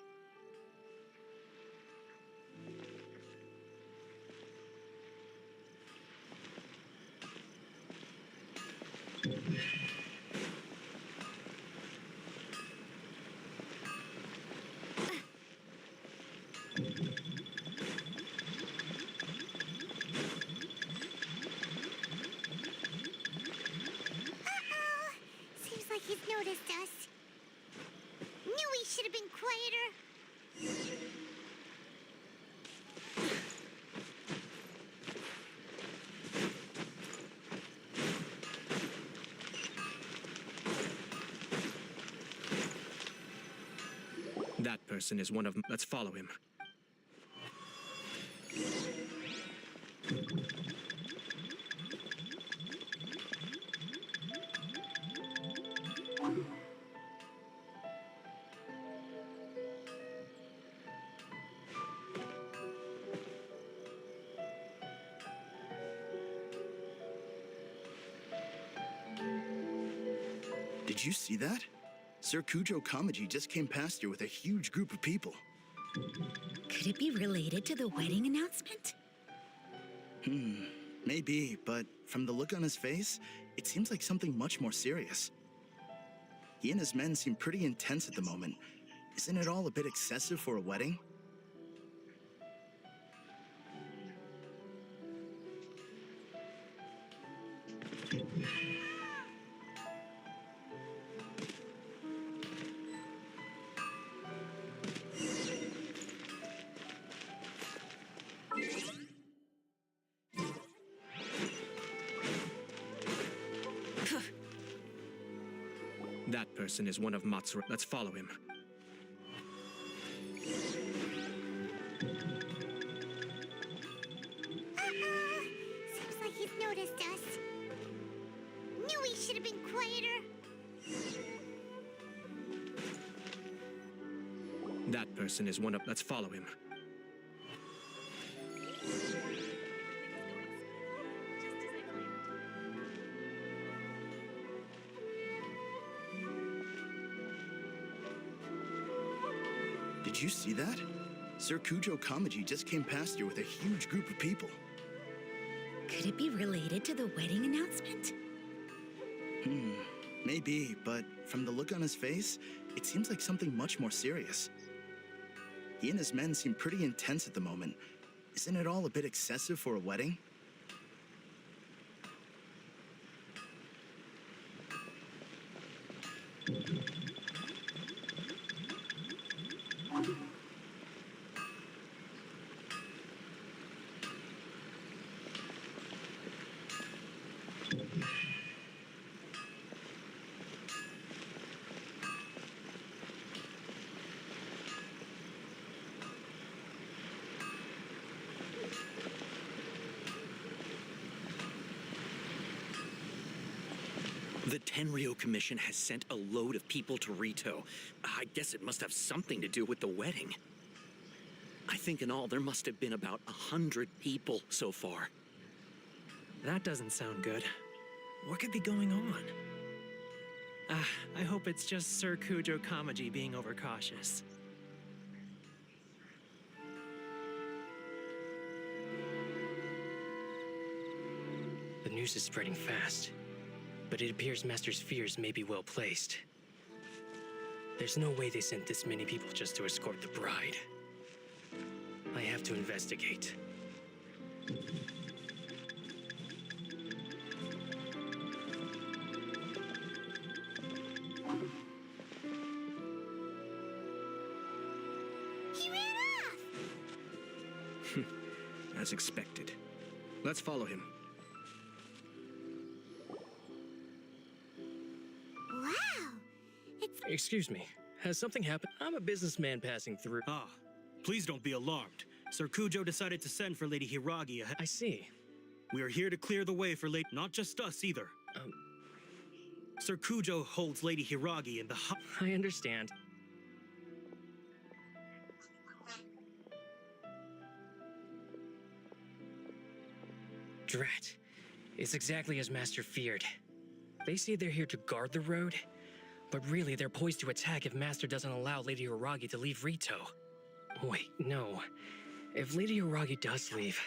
noticed us. Knew we should have been quieter. That person is one of... Let's follow him. Did you see that? Sir Kujo Kamaji just came past here with a huge group of people. Could it be related to the wedding announcement? Maybe, but from the look on his face, it seems like something much more serious. He and his men seem pretty intense at the moment. Isn't it all a bit excessive for a wedding? That person is one of Matsura. Let's follow him. Seems like he's noticed us. Knew we should have been quieter. That person is one of... Let's follow him. Did you see that? Sir Kujo Kamaji just came past here with a huge group of people. Could it be related to the wedding announcement? Maybe, but from the look on his face, it seems like something much more serious. He and his men seem pretty intense at the moment. Isn't it all a bit excessive for a wedding? The Tenryo Commission has sent a load of people to Rito. I guess it must have something to do with the wedding. I think in all there must have been about 100 people so far. That doesn't sound good. What could be going on? I hope it's just Sir Kujo Kamaji being overcautious. The news is spreading fast, but it appears Master's fears may be well placed. There's no way they sent this many people just to escort the bride. I have to investigate. He ran off! As expected. Let's follow him. Wow! Excuse me, has something happened? I'm a businessman passing through. Ah, please don't be alarmed. Sir Kujo decided to send for Lady Hiragi ahead. I see. We are here to clear the way for not just us either. Sir Kujo holds Lady Hiragi in the I understand. Drat. It's exactly as Master feared. They say they're here to guard the road, but really they're poised to attack if Master doesn't allow Lady Hiragi to leave Rito. Wait, no. If Lady Hiragi does leave,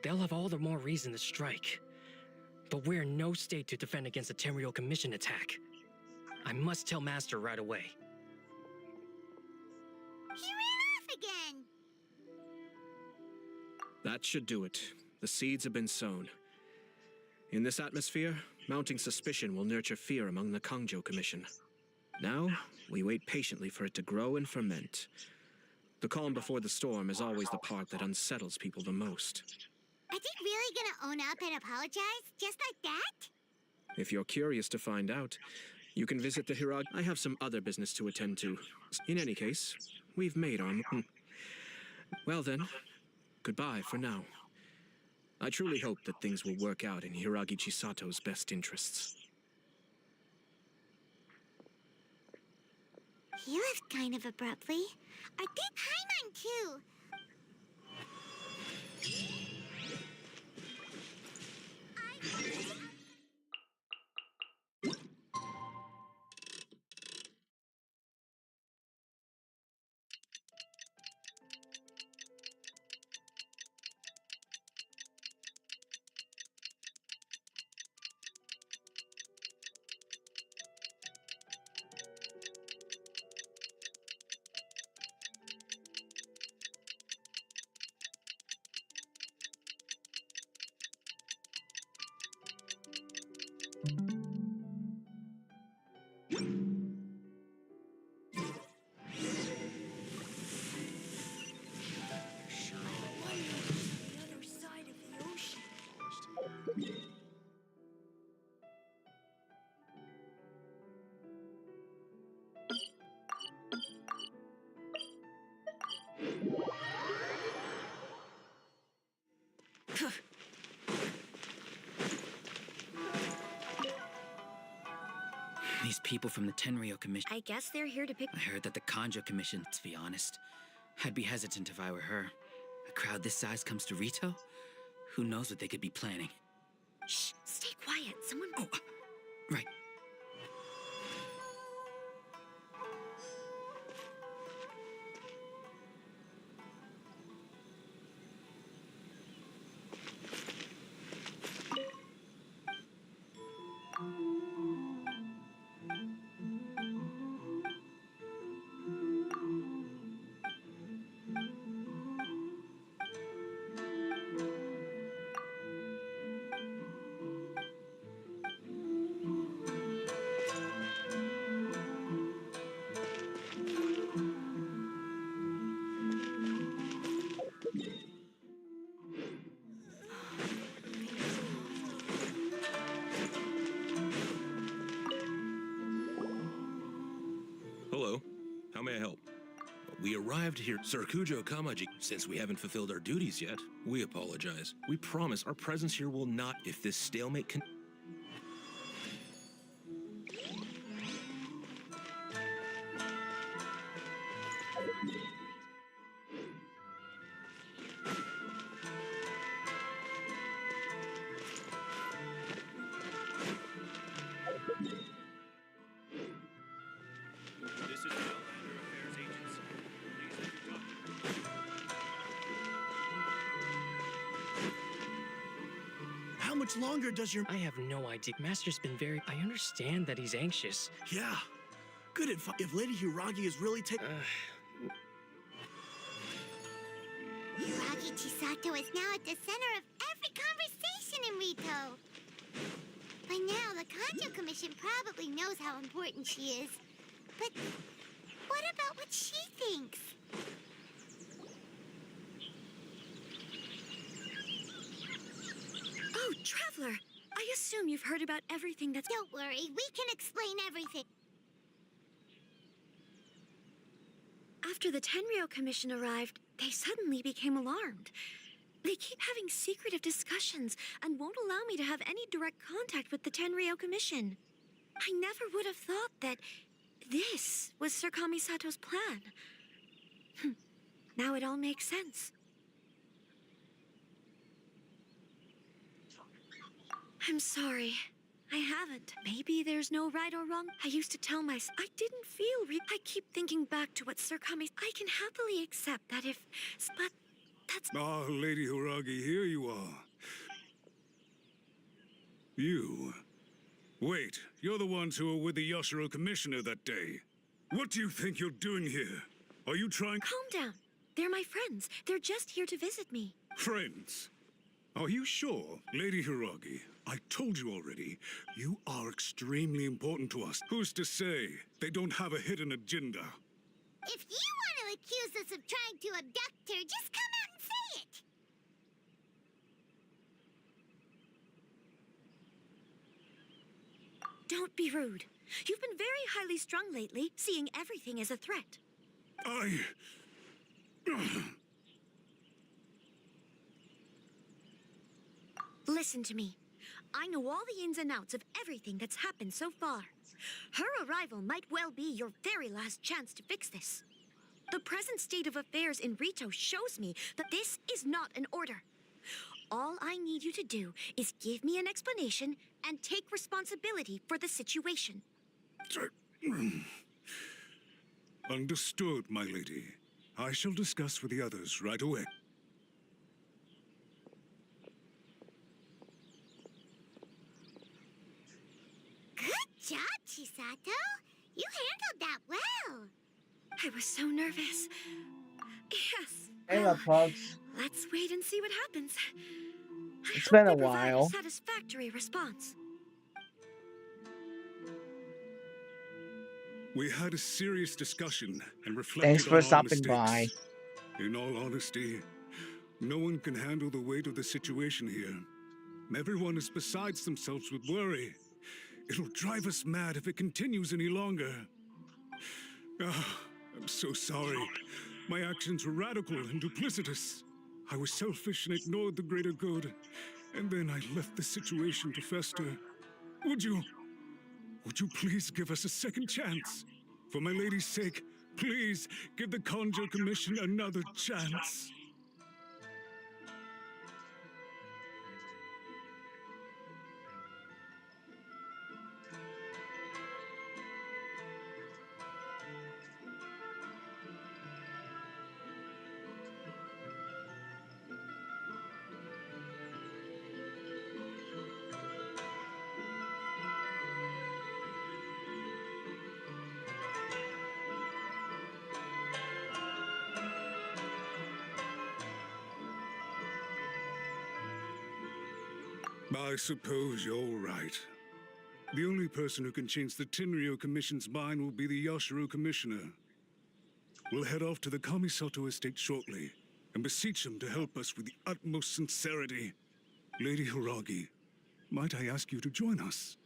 they'll have all the more reason to strike. But we're in no state to defend against a Tenryo Commission attack. I must tell Master right away. He ran off again! That should do it. The seeds have been sown. In this atmosphere, Mounting suspicion will nurture fear among the Kangjo Commission. Now, we wait patiently for it to grow and ferment. The calm before the storm is always the part that unsettles people the most. Are they really gonna own up and apologize? Just like that? If you're curious to find out, you can visit the Hiragi. I have some other business to attend to. In any case, we've made our... Well then, goodbye for now. I truly hope that things will work out in Hiragi Chisato's best interests. He left kind of abruptly. I did Paimon too. These people from the Tenryo Commission. I guess they're here to pick. I heard that the Kanjo Commission, to be honest. I'd be hesitant if I were her. A crowd this size comes to Rito? Who knows what they could be planning? Shh, stay quiet. Someone. Oh, right. Hello. How may I help? We arrived here, Sir Kujo Kamaji. Since we haven't fulfilled our duties yet, we apologize. We promise our presence here will not, if this stalemate can... This is the Outlander Affairs Agency. Please enter document. How much longer does your... I have no idea. Master's been very... I understand that he's anxious. Yeah. Good advice. If Lady Hiragi is really taking... Hiragi Chisato is now at the center of every conversation in Rito. By now, the Kanjo Commission probably knows how important she is. But what about what she thinks? Oh, Traveler! I assume you've heard about everything that's... Don't worry, we can explain everything. After the Tenryo Commission arrived, they suddenly became alarmed. They keep having secretive discussions and won't allow me to have any direct contact with the Tenryo Commission. I never would have thought that this was Sir Kamisato's plan. Now it all makes sense. I'm sorry. I haven't. Maybe there's no right or wrong. I used to tell myself I didn't feel I keep thinking back to what Sir Kami... I can happily accept that if... But that's... Ah, Lady Hiragi, here you are. You. Wait, you're the ones who were with the Yoshiro Commissioner that day. What do you think you're doing here? Are you trying... Calm down. They're my friends. They're just here to visit me. Friends? Are you sure? Lady Hiragi, I told you already, you are extremely important to us. Who's to say they don't have a hidden agenda? If you want to accuse us of trying to abduct her, just come out and say it. Don't be rude. You've been very highly strung lately, seeing everything as a threat. Listen to me. I know all the ins and outs of everything that's happened so far. Her arrival might well be your very last chance to fix this. The present state of affairs in Rito shows me that this is not an order. All I need you to do is give me an explanation and take responsibility for the situation. Understood, my lady. I shall discuss with the others right away. Good job, Chisato. You handled that well. I was so nervous. Yes. Hey, my pugs. Let's wait and see what happens. It's been a Provide while. a satisfactory response. We had a serious discussion and reflected Thanks for on our stopping by. mistakes. In all honesty, no one can handle the weight of the situation here. Everyone is besides themselves with worry. It'll drive us mad if it continues any longer. I'm so sorry. My actions were radical and duplicitous. I was selfish and ignored the greater good. And then I left the situation to fester. Would you please give us a second chance? For my lady's sake, please give the Conjo Commission another chance. I suppose you're right. The only person who can change the Tenryo Commission's mind will be the Yashiro Commissioner. We'll head off to the Kamisato estate shortly and beseech him to help us with the utmost sincerity. Lady Hiragi, might I ask you to join us?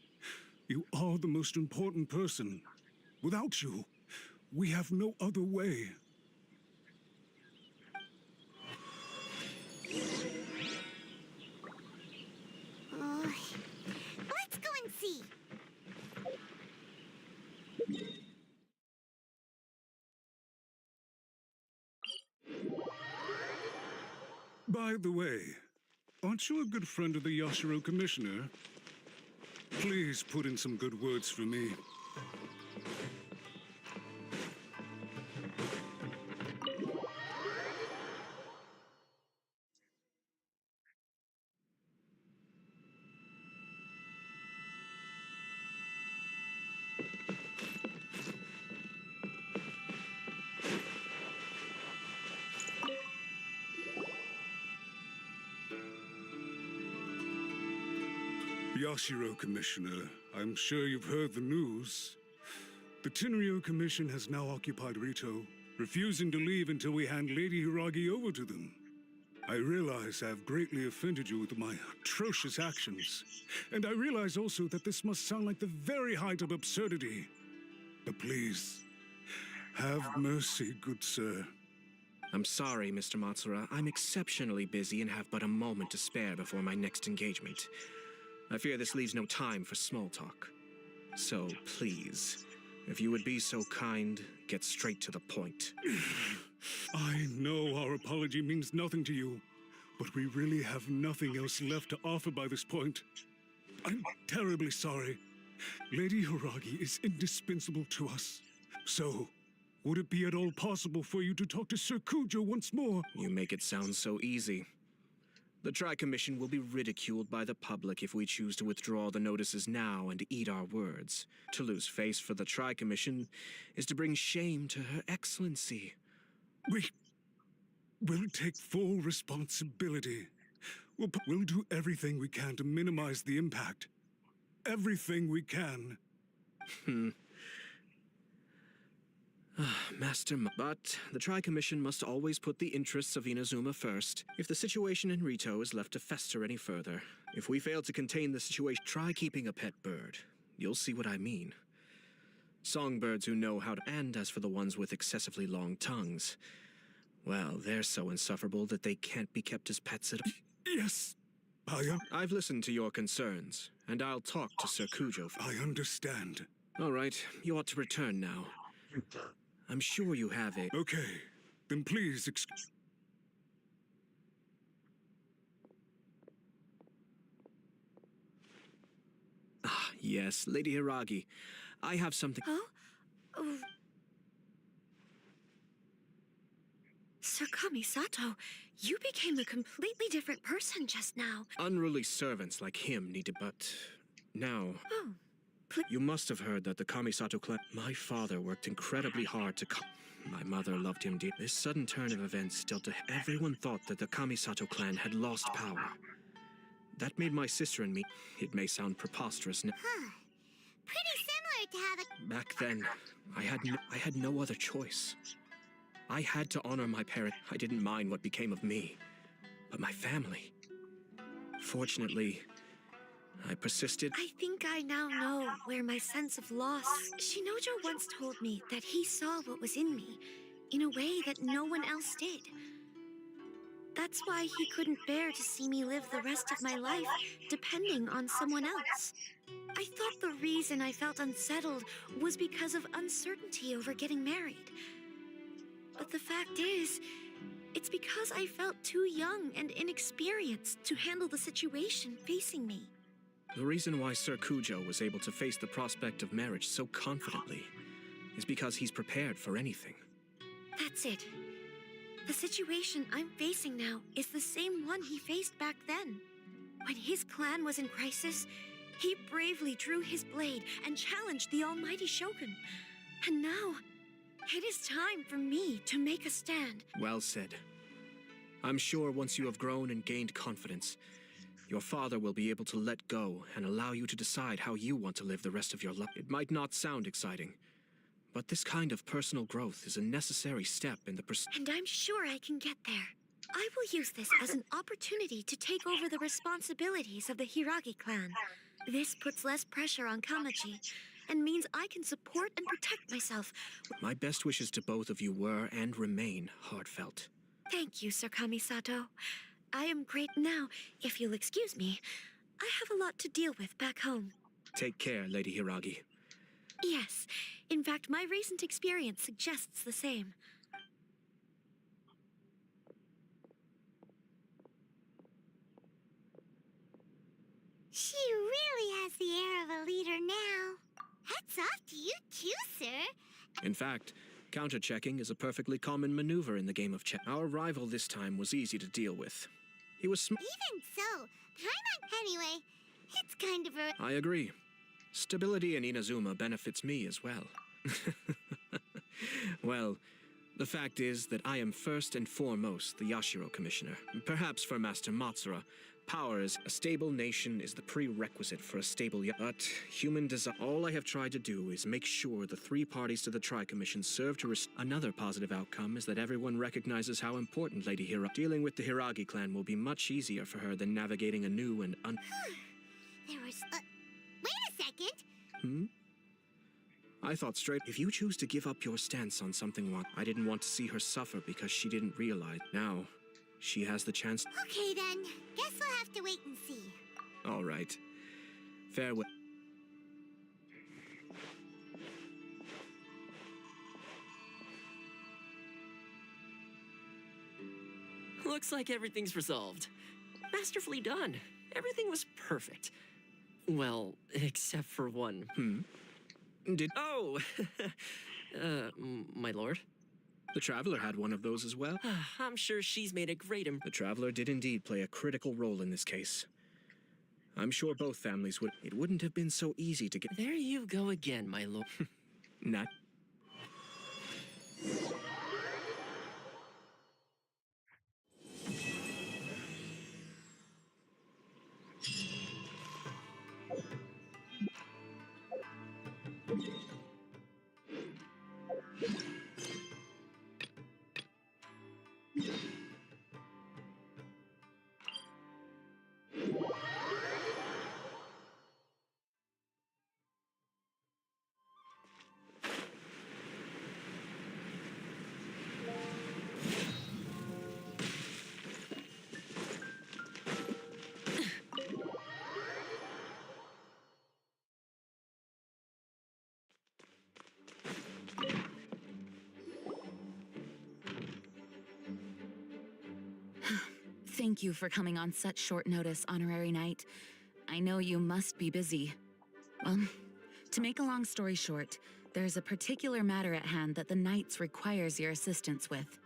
You are the most important person. Without you, we have no other way. Let's go and see. By the way, aren't you a good friend of the Yashiro Commissioner? Please put in some good words for me. Yashiro Commissioner, I'm sure you've heard the news. The Tenryo Commission has now occupied Rito, refusing to leave until we hand Lady Hiragi over to them. I realize I have greatly offended you with my atrocious actions, and I realize also that this must sound like the very height of absurdity. But please, have mercy, good sir. I'm sorry, Mr. Matsura. I'm exceptionally busy and have but a moment to spare before my next engagement. I fear this leaves no time for small talk. So, please, if you would be so kind, get straight to the point. I know our apology means nothing to you, but we really have nothing else left to offer by this point. I'm terribly sorry. Lady Hiragi is indispensable to us. So, would it be at all possible for you to talk to Sir Kujo once more? You make it sound so easy. The Tri-Commission will be ridiculed by the public if we choose to withdraw the notices now and eat our words. To lose face for the Tri-Commission is to bring shame to Her Excellency. We will take full responsibility. We'll do everything we can to minimize the impact. Everything we can. But the Tri-Commission must always put the interests of Inazuma first. If the situation in Rito is left to fester any further, if we fail to contain the situation, try keeping a pet bird. You'll see what I mean. Songbirds who know how to... And as for the ones with excessively long tongues, well, they're so insufferable that they can't be kept as pets at all. Yes, I've listened to your concerns, and I'll talk to Sir Kujo. I understand. All right, you ought to return now. I'm sure you have it. Okay, then please Ah, yes, Lady Hiragi. I have something... Oh? Oh. Sir Kamisato, you became a completely different person just now. Unruly servants like him need to... But now... Oh. You must have heard that the Kamisato clan... My father worked incredibly hard to... My mother loved him deep. This sudden turn of events dealt to... Everyone thought that the Kamisato clan had lost power. That made my sister and me... It may sound preposterous now. Pretty similar to how the... Back then, I had no other choice. I had to honor my parent. I didn't mind what became of me. But my family... Fortunately... I persisted. I think I now know where my sense of loss... Shinojo once told me that he saw what was in me in a way that no one else did. That's why he couldn't bear to see me live the rest of my life depending on someone else. I thought the reason I felt unsettled was because of uncertainty over getting married. But the fact is, it's because I felt too young and inexperienced to handle the situation facing me. The reason why Sir Kujo was able to face the prospect of marriage so confidently is because he's prepared for anything. That's it. The situation I'm facing now is the same one he faced back then. When his clan was in crisis, he bravely drew his blade and challenged the almighty Shogun. And now, it is time for me to make a stand. Well said. I'm sure once you have grown and gained confidence, your father will be able to let go and allow you to decide how you want to live the rest of your life. It might not sound exciting, but this kind of personal growth is a necessary step in the pursuit. And I'm sure I can get there. I will use this as an opportunity to take over the responsibilities of the Hiragi clan. This puts less pressure on Kamaji, and means I can support and protect myself. My best wishes to both of you were and remain heartfelt. Thank you, Sir Kamisato. I am great now. If you'll excuse me, I have a lot to deal with back home. Take care, Lady Hiragi. Yes. In fact, my recent experience suggests the same. She really has the air of a leader now. Hats off to you too, sir. In fact, counter-checking is a perfectly common maneuver in the game of chess. Our rival this time was easy to deal with. He was Even so, anyway, it's kind of a... I agree. Stability in Inazuma benefits me as well. Well, the fact is that I am first and foremost the Yashiro Commissioner. Perhaps for Master Matsura, power as a stable nation is the prerequisite for a stable but human desire. All I have tried to do is make sure the three parties to the Tri-Commission serve to Another positive outcome is that everyone recognizes how important Lady Hiragi. Dealing with the Hiragi clan will be much easier for her than navigating a new and There was... wait a second! I thought straight. If you choose to give up your stance on something I didn't want to see her suffer because she didn't realize. Now, she has the chance. Okay then, guess we'll have to wait and see. All right. Farewell. Looks like everything's resolved. Masterfully done. Everything was perfect. Well, except for one. Oh! My lord? The Traveler had one of those as well. I'm sure she's made a great The Traveler did indeed play a critical role in this case. I'm sure both families would. It wouldn't have been so easy to get. There you go again, my lord. Not. Thank you for coming on such short notice, Honorary Knight. I know you must be busy. Well, to make a long story short, there's a particular matter at hand that the Knights requires your assistance with.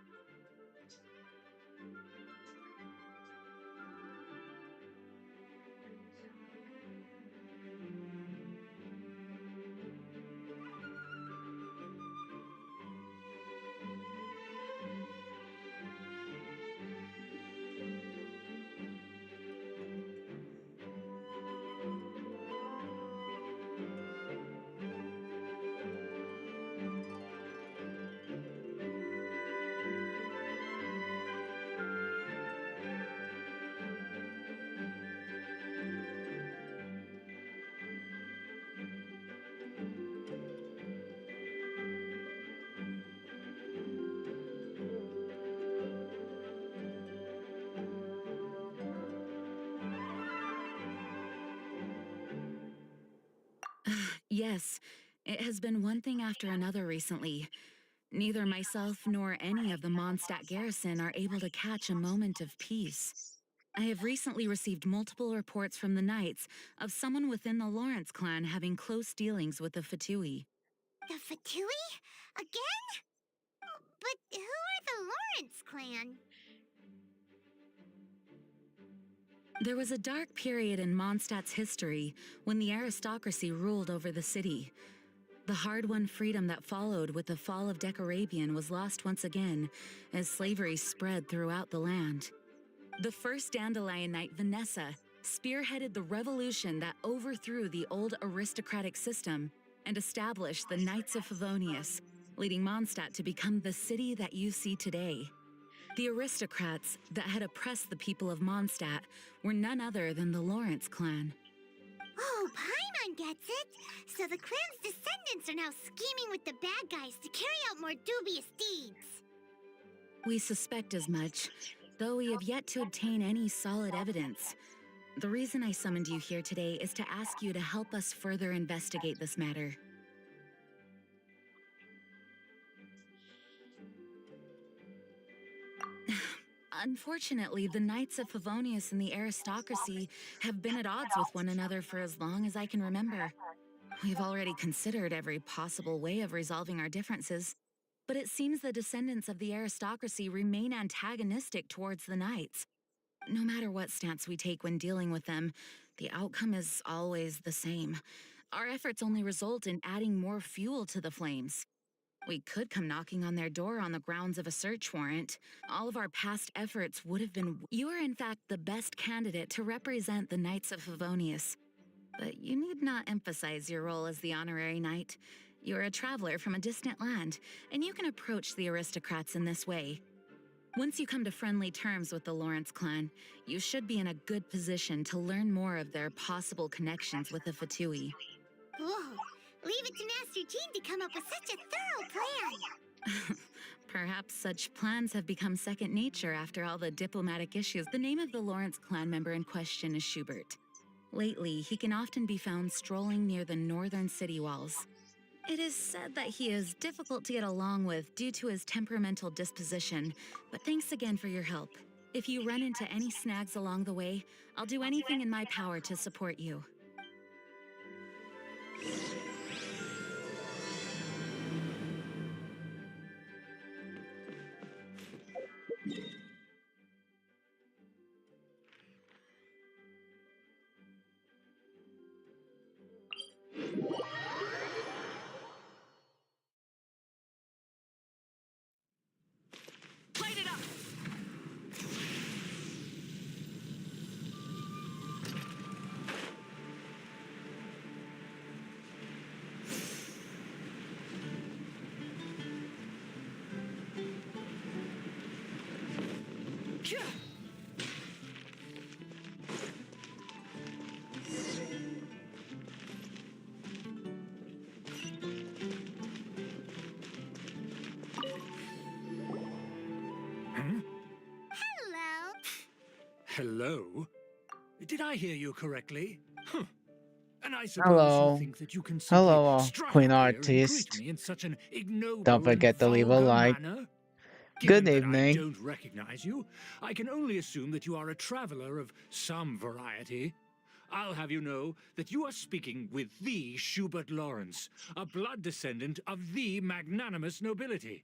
Yes, it has been one thing after another recently. Neither myself nor any of the Mondstadt garrison are able to catch a moment of peace. I have recently received multiple reports from the Knights of someone within the Lawrence clan having close dealings with the Fatui. The Fatui? Again? But who are the Lawrence clan? There was a dark period in Mondstadt's history when the aristocracy ruled over the city. The hard-won freedom that followed with the fall of Decorabian was lost once again as slavery spread throughout the land. The first Dandelion Knight, Vanessa, spearheaded the revolution that overthrew the old aristocratic system and established the Knights of Favonius, leading Mondstadt to become the city that you see today. The aristocrats that had oppressed the people of Mondstadt were none other than the Lawrence clan. Oh, Paimon gets it! So the clan's descendants are now scheming with the bad guys to carry out more dubious deeds. We suspect as much, though we have yet to obtain any solid evidence. The reason I summoned you here today is to ask you to help us further investigate this matter. Unfortunately, the Knights of Favonius and the aristocracy have been at odds with one another for as long as I can remember. We've already considered every possible way of resolving our differences, but it seems the descendants of the aristocracy remain antagonistic towards the Knights. No matter what stance we take when dealing with them, the outcome is always the same. Our efforts only result in adding more fuel to the flames. We could come knocking on their door on the grounds of a search warrant. All of our past efforts would have been... You are in fact the best candidate to represent the Knights of Favonius. But you need not emphasize your role as the honorary knight. You're a traveler from a distant land, and you can approach the aristocrats in this way. Once you come to friendly terms with the Lawrence clan, you should be in a good position to learn more of their possible connections with the Fatui. Whoa! Leave it to Master Jean to come up with such a thorough plan! Perhaps such plans have become second nature after all the diplomatic issues. The name of the Lawrence clan member in question is Schubert. Lately, he can often be found strolling near the northern city walls. It is said that he is difficult to get along with due to his temperamental disposition, but thanks again for your help. If you run into any snags along the way, I'll do anything in my power to support you. Light it up! Hello! Hello? Did I hear you correctly? Huh. And I suppose Hello. you think that you can simply Hello, strike Queen up here and Artist. greet me in such an ignoble Don't forget and to leave a vulgar like. manner? Good Given that I evening. don't recognize you, I can only assume that you are a traveler of some variety. I'll have you know that you are speaking with the Schubert Lawrence, a blood descendant of the magnanimous nobility.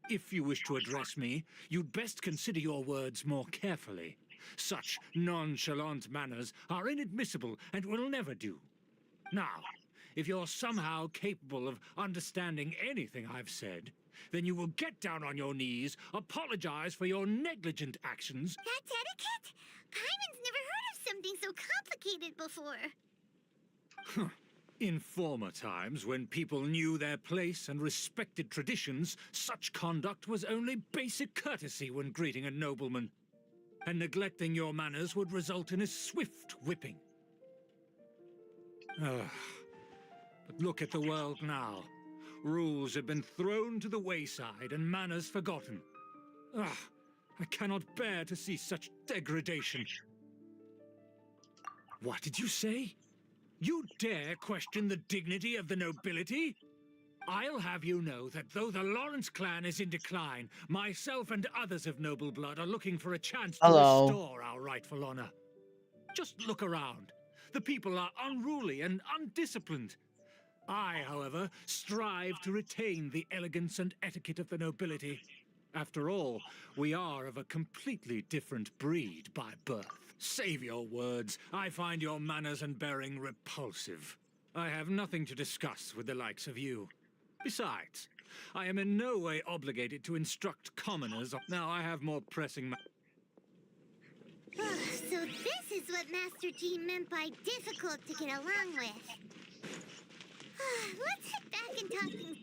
If you wish to address me, you'd best consider your words more carefully. Such nonchalant manners are inadmissible and will never do. Now, if you're somehow capable of understanding anything I've said, then you will get down on your knees, apologize for your negligent actions. That's etiquette? Paimon's never heard of something so complicated before. In former times, when people knew their place and respected traditions, such conduct was only basic courtesy when greeting a nobleman. And neglecting your manners would result in a swift whipping. But look at the world now. Rules have been thrown to the wayside and manners forgotten. I cannot bear to see such degradation. What did you say? You dare question the dignity of the nobility? I'll have you know that though the Lawrence clan is in decline, myself and others of noble blood are looking for a chance to restore our rightful honor. Just look around. The people are unruly and undisciplined. I, however, strive to retain the elegance and etiquette of the nobility. After all, we are of a completely different breed by birth. Save your words. I find your manners and bearing repulsive. I have nothing to discuss with the likes of you. Besides, I am in no way obligated to instruct commoners. Now I have more pressing So this is what Master G meant by difficult to get along with. Let's head back and talk things.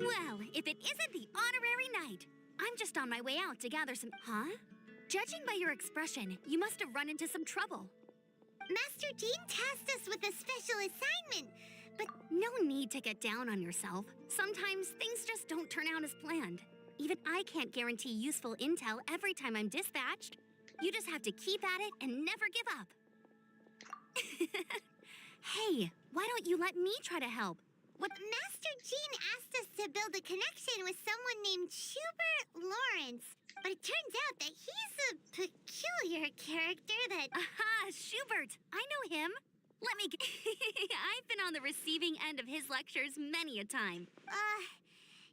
Well, if it isn't the honorary knight. I'm just on my way out to gather some... Huh? Judging by your expression, you must have run into some trouble. Master Jean tasked us with a special assignment, but... No need to get down on yourself. Sometimes things just don't turn out as planned. Even I can't guarantee useful intel every time I'm dispatched. You just have to keep at it and never give up. Hey, why don't you let me try to help? What Master Jean asked us to build a connection with someone named Schubert Lawrence. But it turns out that he's a peculiar character that... Aha, Schubert! I know him. Let me I've been on the receiving end of his lectures many a time.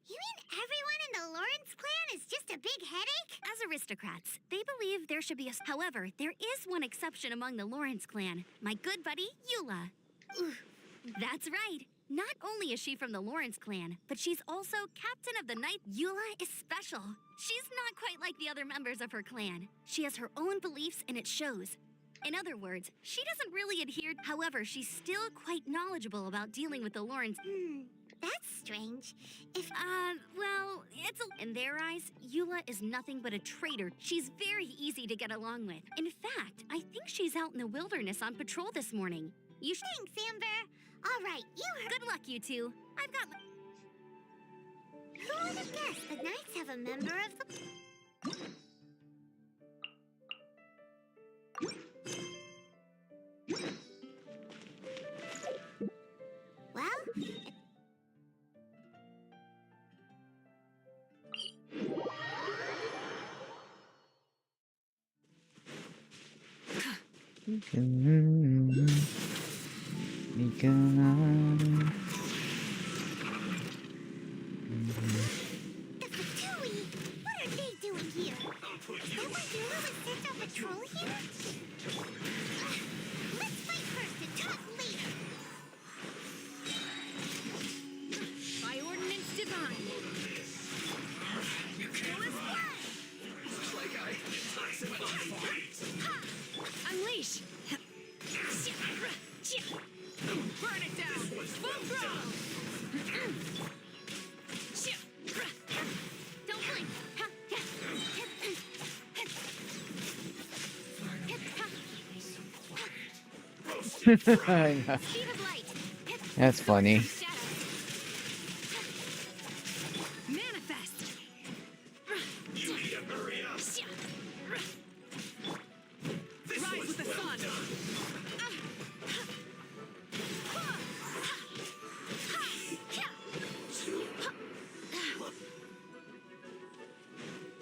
You mean everyone in the Lawrence clan is just a big headache? As aristocrats, they believe there should be a... However, there is one exception among the Lawrence clan. My good buddy, Eula. That's right. Not only is she from the Lawrence clan, but she's also captain of the night. Eula is special. She's not quite like the other members of her clan. She has her own beliefs and it shows. In other words, she doesn't really adhere. However, she's still quite knowledgeable about dealing with the Lawrence. That's strange. Well, in their eyes, Eula is nothing but a traitor. She's very easy to get along with. In fact, I think she's out in the wilderness on patrol this morning. Thanks, Amber. All right, Good luck, you two. I've got... Who would have guessed the Knights have a member of the... Well... What are they doing here? Is that why Eula was sent on patrol here? Let's fight first and talk later. By ordinance divine. Unleash! Burn it down! Full throttle! Don't blink! I know. That's funny. Manifest. Rise with the sun.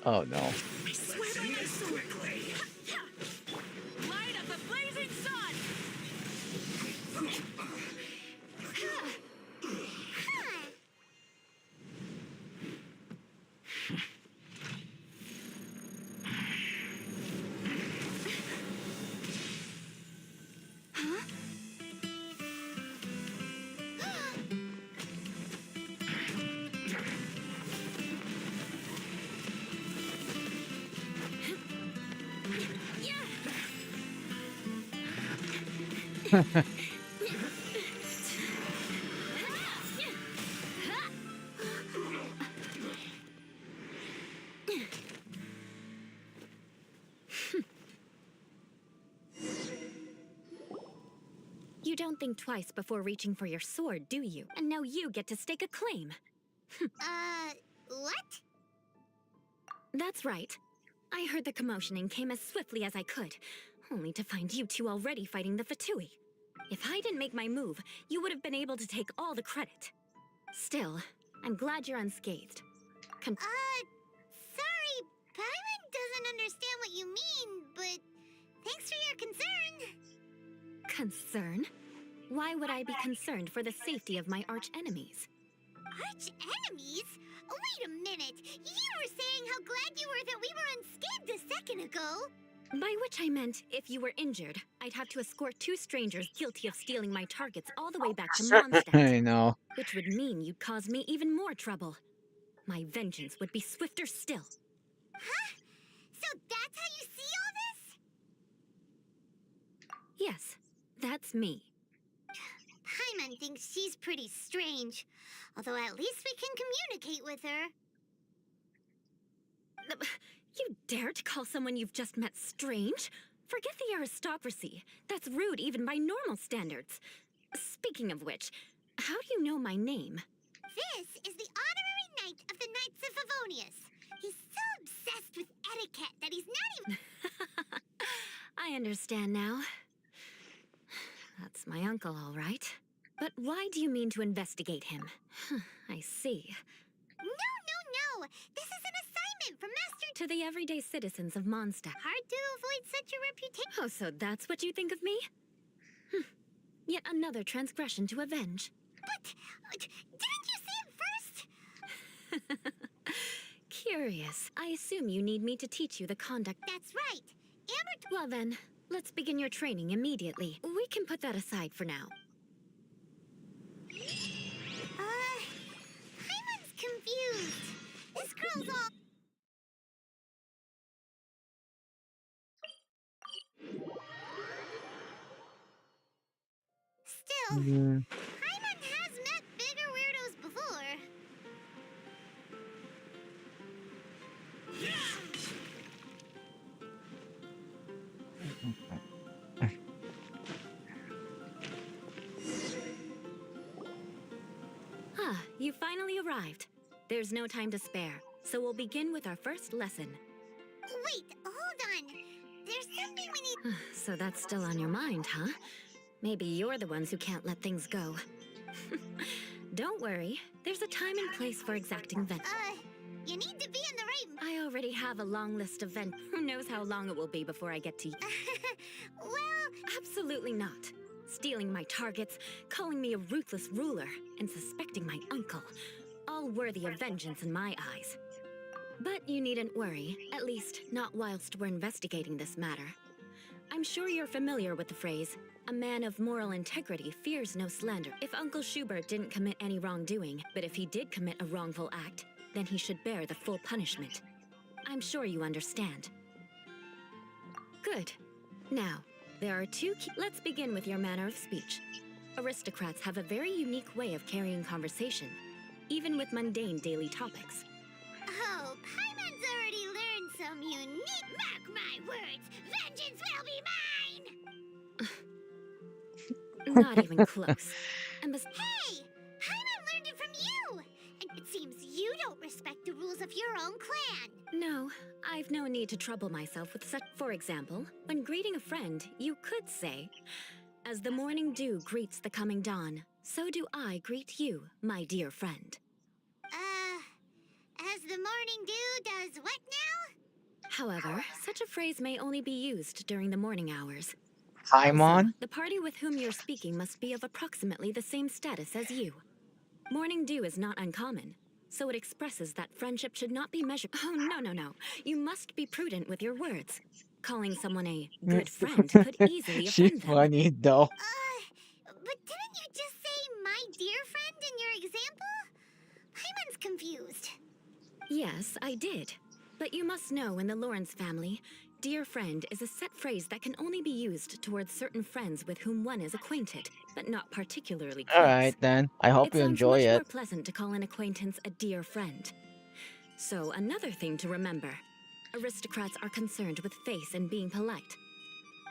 Oh no. I swear by my sword. Light of the blazing sun. You don't think twice before reaching for your sword, do you? And now you get to stake a claim. What? That's right. I heard the commotion and came as swiftly as I could, only to find you two already fighting the Fatui. If I didn't make my move, you would have been able to take all the credit. Still, I'm glad you're unscathed. Sorry, Paimon doesn't understand what you mean, but thanks for your concern. Concern? Why would I be concerned for the safety of my arch-enemies? Arch-enemies? Wait a minute! You were saying how glad you were that we were unscathed a second ago! By which I meant, if you were injured, I'd have to escort two strangers guilty of stealing my targets all the way back to Mondstadt. I know. Which would mean you'd cause me even more trouble. My vengeance would be swifter still. Huh? So that's how you see all this? Yes, that's me. Paimon thinks she's pretty strange. Although at least we can communicate with her. You dare to call someone you've just met strange? Forget the aristocracy. That's rude even by normal standards. Speaking of which, how do you know my name? This is the honorary knight of the Knights of Favonius. He's so obsessed with etiquette that he's not even... I understand now. That's my uncle, all right. But why do you mean to investigate him? I see. No! This is an assignment from Master... To the everyday citizens of Mondstadt. Hard to avoid such a reputation. Oh, so that's what you think of me? Yet another transgression to avenge. But... didn't you see it first? Curious. I assume you need me to teach you the conduct... That's right. Amber... Well then, let's begin your training immediately. We can put that aside for now. Paimon's confused. This girl's all... Still, Paimon has met bigger weirdos before. You finally arrived. There's no time to spare, so we'll begin with our first lesson. Wait, hold on. There's something we need... So that's still on your mind, huh? Maybe you're the ones who can't let things go. Don't worry. There's a time and place for exacting vengeance. You need to be in the right... I already have a long list of Who knows how long it will be before I get to you? Well... Absolutely not. Stealing my targets, calling me a ruthless ruler, and suspecting my uncle. All worthy of vengeance in my eyes. But you needn't worry, at least not whilst we're investigating this matter. I'm sure you're familiar with the phrase, a man of moral integrity fears no slander. If Uncle Schubert didn't commit any wrongdoing, but if he did commit a wrongful act, then he should bear the full punishment. I'm sure you understand. Good. Now, there are two key... Let's begin with your manner of speech. Aristocrats have a very unique way of carrying conversation, even with mundane daily topics. Oh, Paimon's already learned some unique... Mark my words! Vengeance will be mine! Not even close. And Hey! Paimon learned it from you! And it seems you don't respect the rules of your own clan. no, I've no need to trouble myself with such. For example, when greeting a friend, you could say, "As the morning dew greets the coming dawn, so do I greet you, my dear friend." As the morning dew does what now? However, such a phrase may only be used during the morning hours. Paimon? The party with whom you're speaking must be of approximately the same status as you. Morning dew is not uncommon, so it expresses that friendship should not be measured. Oh, no. You must be prudent with your words. Calling someone a good friend could easily She's offend them. funny though. But didn't you just say my dear friend in your example? Paimon's confused. Yes, I did. But you must know in the Lawrence family, dear friend is a set phrase that can only be used towards certain friends with whom one is acquainted, but not particularly close. Alright then. I hope you sounds enjoy much it. more pleasant to call an acquaintance a dear friend. So another thing to remember. Aristocrats are concerned with face and being polite.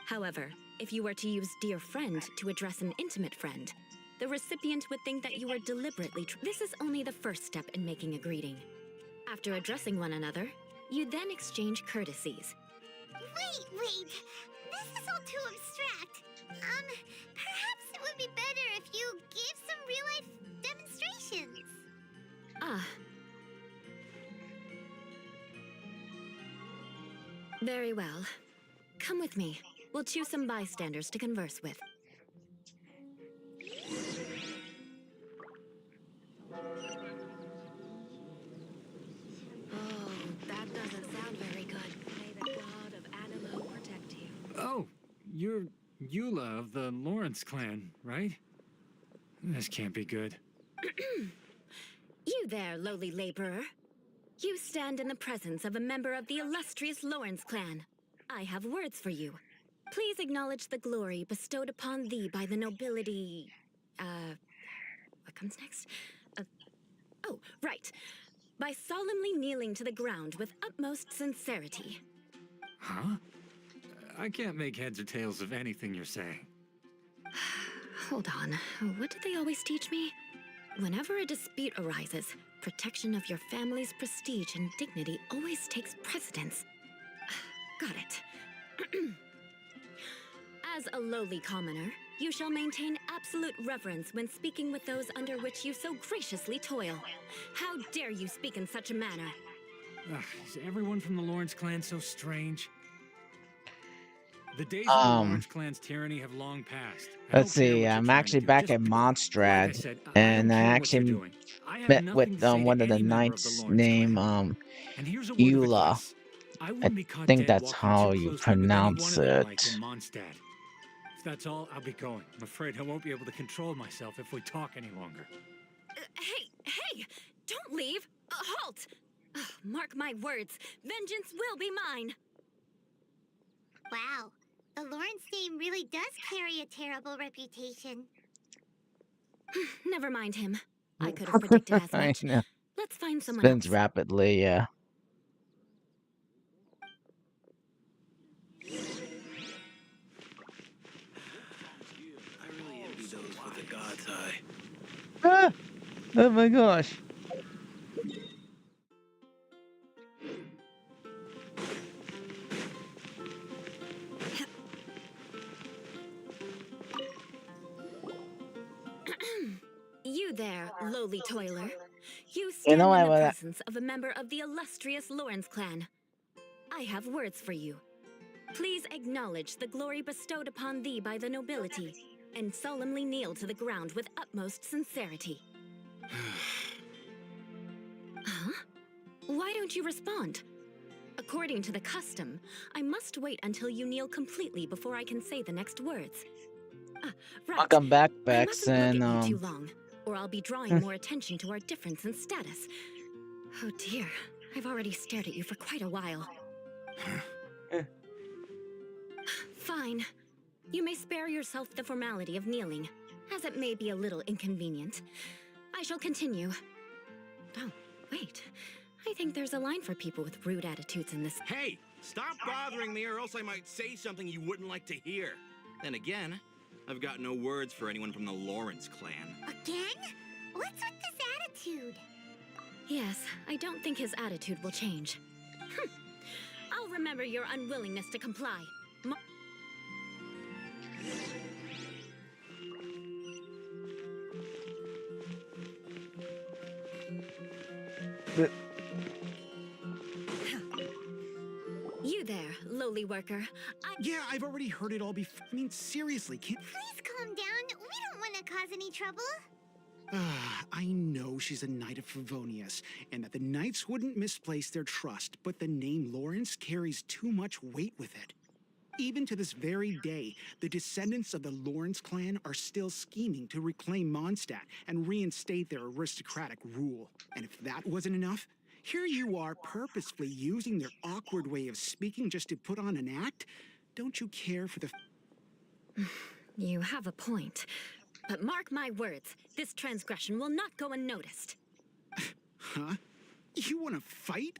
However, if you were to use dear friend to address an intimate friend, the recipient would think that you are deliberately. This is only the first step in making a greeting. After addressing one another, you then exchange courtesies. Wait. This is all too abstract. Perhaps it would be better if you gave some real-life demonstrations. Ah. Very well. Come with me. We'll choose some bystanders to converse with. Oh, that doesn't sound very good. May the god of Animo protect you. Oh, you're Eula of the Lawrence clan, right? This can't be good. You there, lowly laborer. You stand in the presence of a member of the illustrious Lawrence clan. I have words for you. Please acknowledge the glory bestowed upon thee by the nobility... what comes next? Oh, right. By solemnly kneeling to the ground with utmost sincerity. Huh? I can't make heads or tails of anything you're saying. Hold on. What did they always teach me? Whenever a dispute arises, protection of your family's prestige and dignity always takes precedence. Got it. As a lowly commoner, you shall maintain absolute reverence when speaking with those under which you so graciously toil. How dare you speak in such a manner? Ugh, is everyone from the Lawrence clan so strange? The days of the Lawrence clan's tyranny have long passed. Let's see, I'm actually back at Mondstrad, and I actually met with one of the knights named Eula. I think that's how you pronounce it. If that's all, I'll be going. I'm afraid I won't be able to control myself if we talk any longer. Hey! Don't leave! Halt! Mark my words, vengeance will be mine! Wow, the Lawrence name really does carry a terrible reputation. Never mind him. I could have predicted as much. I know. Let's find someone Spins else. rapidly, yeah. Ah! Oh my gosh. You there, lowly toiler. You stand know, in I the would- presence of a member of the illustrious Lawrence clan. I have words for you. Please acknowledge the glory bestowed upon thee by the nobility, and solemnly kneel to the ground with utmost sincerity. Huh? Why don't you respond? According to the custom, I must wait until you kneel completely before I can say the next words. Right. Welcome back, I Bex, mustn't and look at you too long, or I'll be drawing more attention to our difference in status. Oh dear, I've already stared at you for quite a while. Fine. You may spare yourself the formality of kneeling, as it may be a little inconvenient. I shall continue. Oh, wait. I think there's a line for people with rude attitudes in this. Hey, stop bothering me or else I might say something you wouldn't like to hear. Then again, I've got no words for anyone from the Lawrence clan. Again? What's with this attitude? Yes, I don't think his attitude will change. I'll remember your unwillingness to comply. You there, lowly worker. Yeah, I've already heard it all before. I mean, seriously, can't... Please calm down. We don't want to cause any trouble. I know she's a Knight of Favonius, and that the Knights wouldn't misplace their trust, but the name Lawrence carries too much weight with it. Even to this very day, the descendants of the Lawrence clan are still scheming to reclaim Mondstadt and reinstate their aristocratic rule. And if that wasn't enough, here you are purposefully using their awkward way of speaking just to put on an act? Don't you care for the... You have a point. But mark my words, this transgression will not go unnoticed. Huh? You want to fight?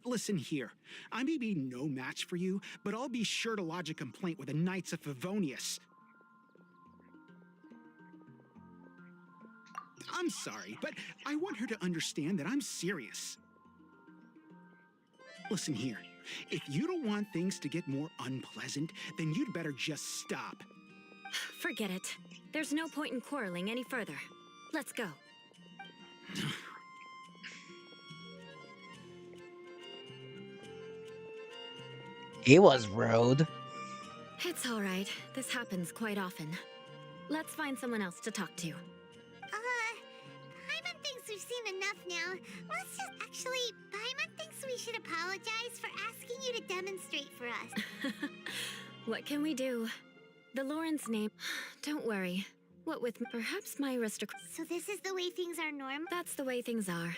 Listen here, I may be no match for you, but I'll be sure to lodge a complaint with the Knights of Favonius. I'm sorry, but I want her to understand that I'm serious. Listen here, if you don't want things to get more unpleasant, then you'd better just stop. Forget it. There's no point in quarreling any further. Let's go. He was rude. It's all right. This happens quite often. Let's find someone else to talk to. Paimon thinks we've seen enough now. Let's just... Actually, Paimon thinks we should apologize for asking you to demonstrate for us. What can we do? The Lawrence name... Don't worry. What with perhaps my aristocrat... So this is the way things are normal? That's the way things are.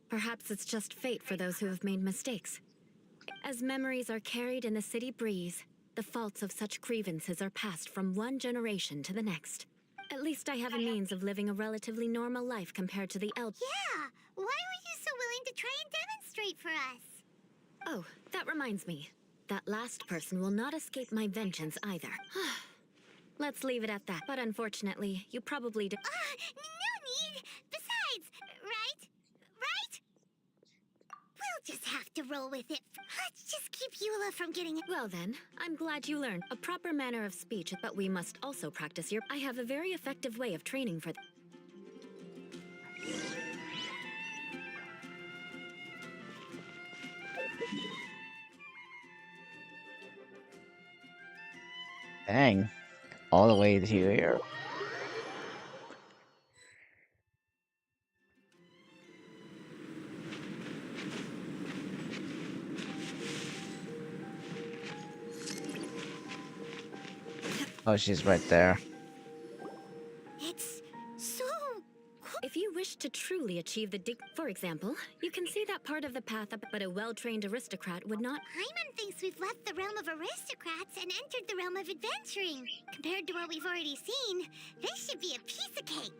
Perhaps it's just fate for those who have made mistakes. As memories are carried in the city breeze, the faults of such grievances are passed from one generation to the next. At least I have a means of living a relatively normal life compared to the elders. Yeah! Why were you so willing to try and demonstrate for us? Oh, that reminds me. That last person will not escape my vengeance either. Let's leave it at that. But unfortunately, you probably do. No need! Besides, right? Right? We'll just have to roll with it. Let's just keep Eula from getting it. Well then, I'm glad you learned a proper manner of speech, but we must also practice your... I have a very effective way of training for that. Dang. All the way to here. Oh, she's right there. It's so cool. If you wish to truly achieve the for example, you can see that part of the path up, but a well-trained aristocrat would not... Paimon thinks we've left the realm of aristocrats and entered the realm of adventuring. Compared to what we've already seen, this should be a piece of cake.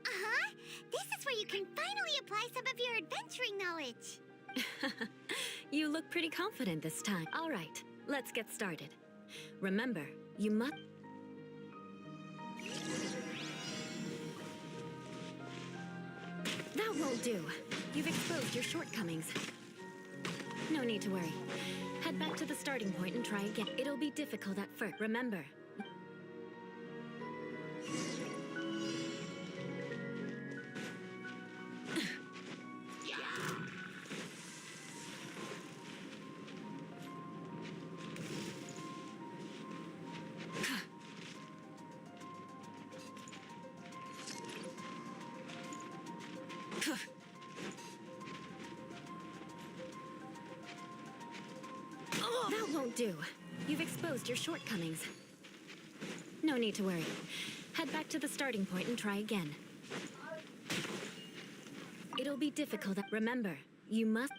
This is where you can finally apply some of your adventuring knowledge. You look pretty confident this time. All right, let's get started. Remember, you must... That won't do. You've exposed your shortcomings. No need to worry. Head back to the starting point and try again. It'll be difficult at first. Remember. That won't do. You've exposed your shortcomings. No need to worry. Head back to the starting point and try again. It'll be difficult. Remember, you must...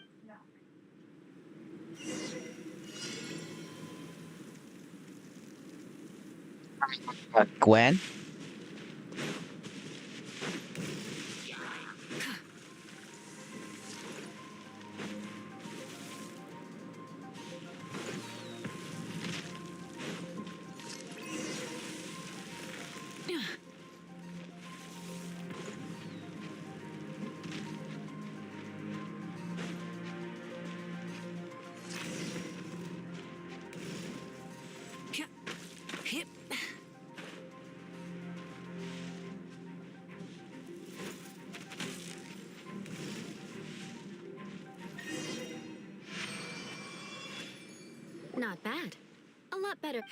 Gwen? Not bad. A lot better.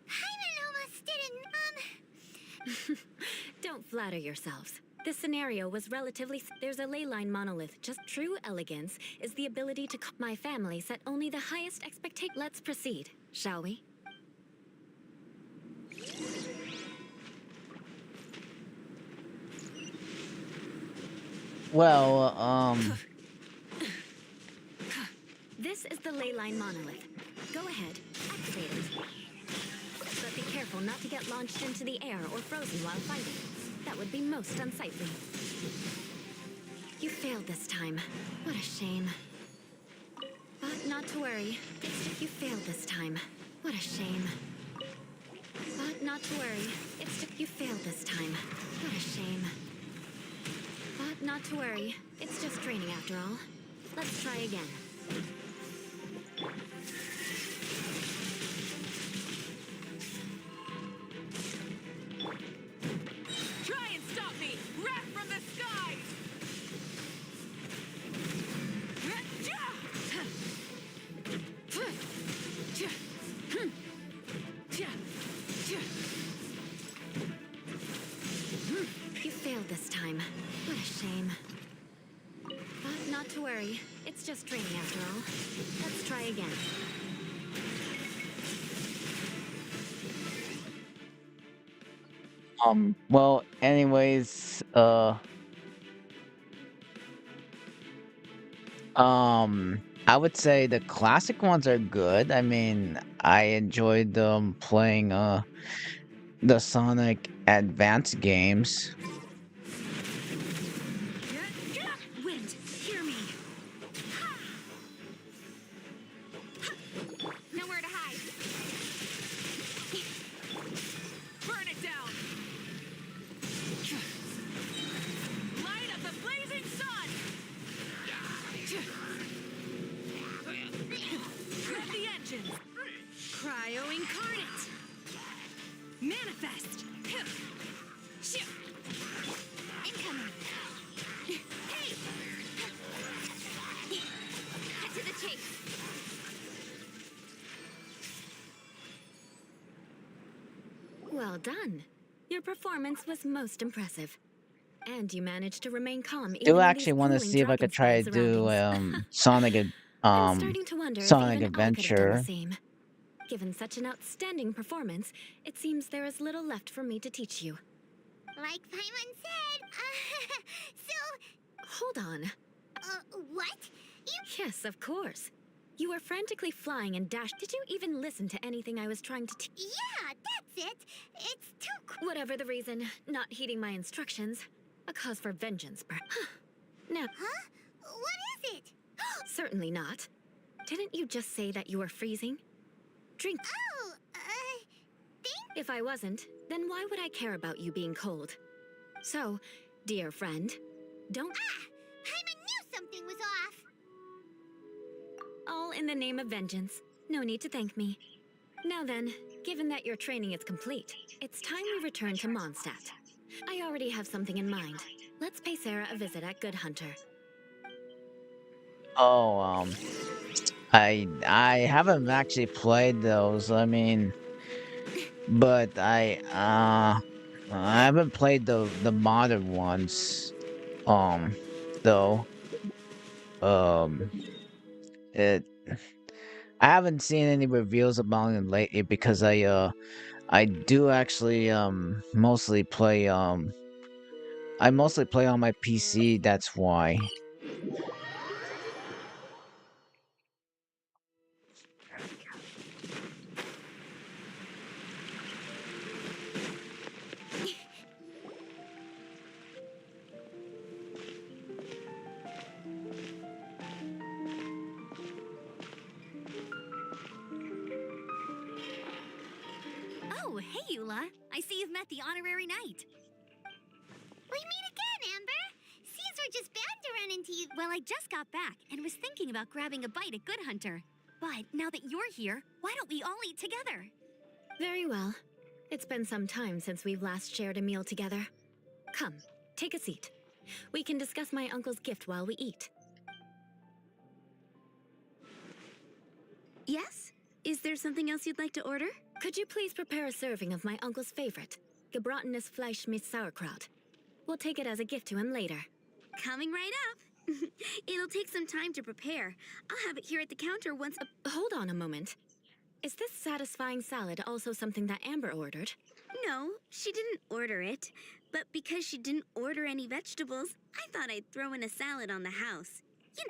Paimon almost didn't, Don't flatter yourselves. This scenario was relatively... There's a ley line monolith. Just true elegance is the ability to... My family set only the highest expectation. Let's proceed, shall we? Well, This is the ley line monolith. Go ahead, activate it. But be careful not to get launched into the air or frozen while fighting. That would be most unsightly. You failed this time. What a shame. But not to worry. You failed this time. What a shame. But not to worry. You failed this time. What a shame. But not to worry. It's just training after all. Let's try again. Try and stop me! Wrath from the skies! You failed this time. What a shame. But not to worry. It's just training after all. Let's try again. well, anyways, I would say the classic ones are good. I mean, I enjoyed playing the Sonic Advance games. Wind, hear me. Nowhere to hide. Burn it down! Light up the blazing sun! Grab the engine! Cryo incarnate! Manifest! Incoming. Hey! Cut to the chase. Well done. Your performance was most impressive. And you managed to remain calm even Do in actually these want to cooling see if I could try to dragon-style do surroundings. I'm starting to wonder if Sonic even I could have done the Adventure. same. Given such an outstanding performance, it seems there is little left for me to teach you. Like Paimon said, Hold on. what? Yes, of course. You were frantically flying and dashed. Did you even listen to anything I was trying to teach? Yeah, that's it. It's too Whatever the reason, not heeding my instructions. A cause for vengeance, Now... Huh? What is it? Certainly not. Didn't you just say that you were freezing? Drink. Oh, If I wasn't, then why would I care about you being cold? So, dear friend, don't... Paimon knew something was off. All in the name of vengeance. No need to thank me. Now then, given that your training is complete, it's time we return to Mondstadt. I already have something in mind. Let's pay Sarah a visit at Good Hunter. Oh, I haven't actually played those. I mean, but I haven't played the modern ones. Though, um, it I haven't seen any reviews about it lately because I do actually I mostly play on my PC. That's why. Oh, hey, Eula. I see you've met the honorary knight. We meet again, Amber. Seems we're just bound to run into you. Well, I just got back and was thinking about grabbing a bite at Good Hunter. But now that you're here, why don't we all eat together? Very well. It's been some time since we've last shared a meal together. Come, take a seat. We can discuss my uncle's gift while we eat. Yes? Is there something else you'd like to order? Could you please prepare a serving of my uncle's favorite, gebratenes Fleisch mit Sauerkraut? We'll take it as a gift to him later. Coming right up. It'll take some time to prepare. I'll have it here at the counter once. Hold on a moment. Is this satisfying salad also something that Amber ordered? No, she didn't order it. But because she didn't order any vegetables, I thought I'd throw in a salad on the house.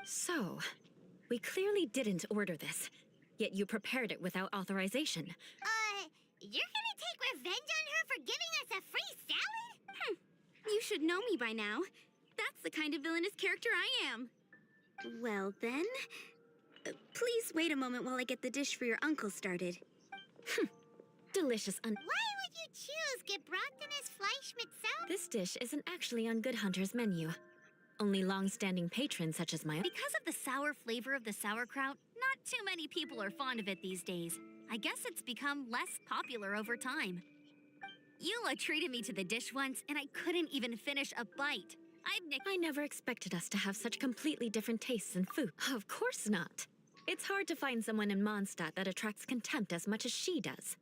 So, we clearly didn't order this, yet you prepared it without authorization. You're gonna take revenge on her for giving us a free salad? You should know me by now. That's the kind of villainous character I am. Well then, please wait a moment while I get the dish for your uncle started. Delicious Why would you choose gebratenes Fleisch mit Sauerkraut? This dish isn't actually on Good Hunter's menu. Only long-standing patrons such as my... Because of the sour flavor of the sauerkraut, not too many people are fond of it these days. I guess it's become less popular over time. Eula treated me to the dish once, and I couldn't even finish a bite. I never expected us to have such completely different tastes in food. Of course not. It's hard to find someone in Mondstadt that attracts contempt as much as she does.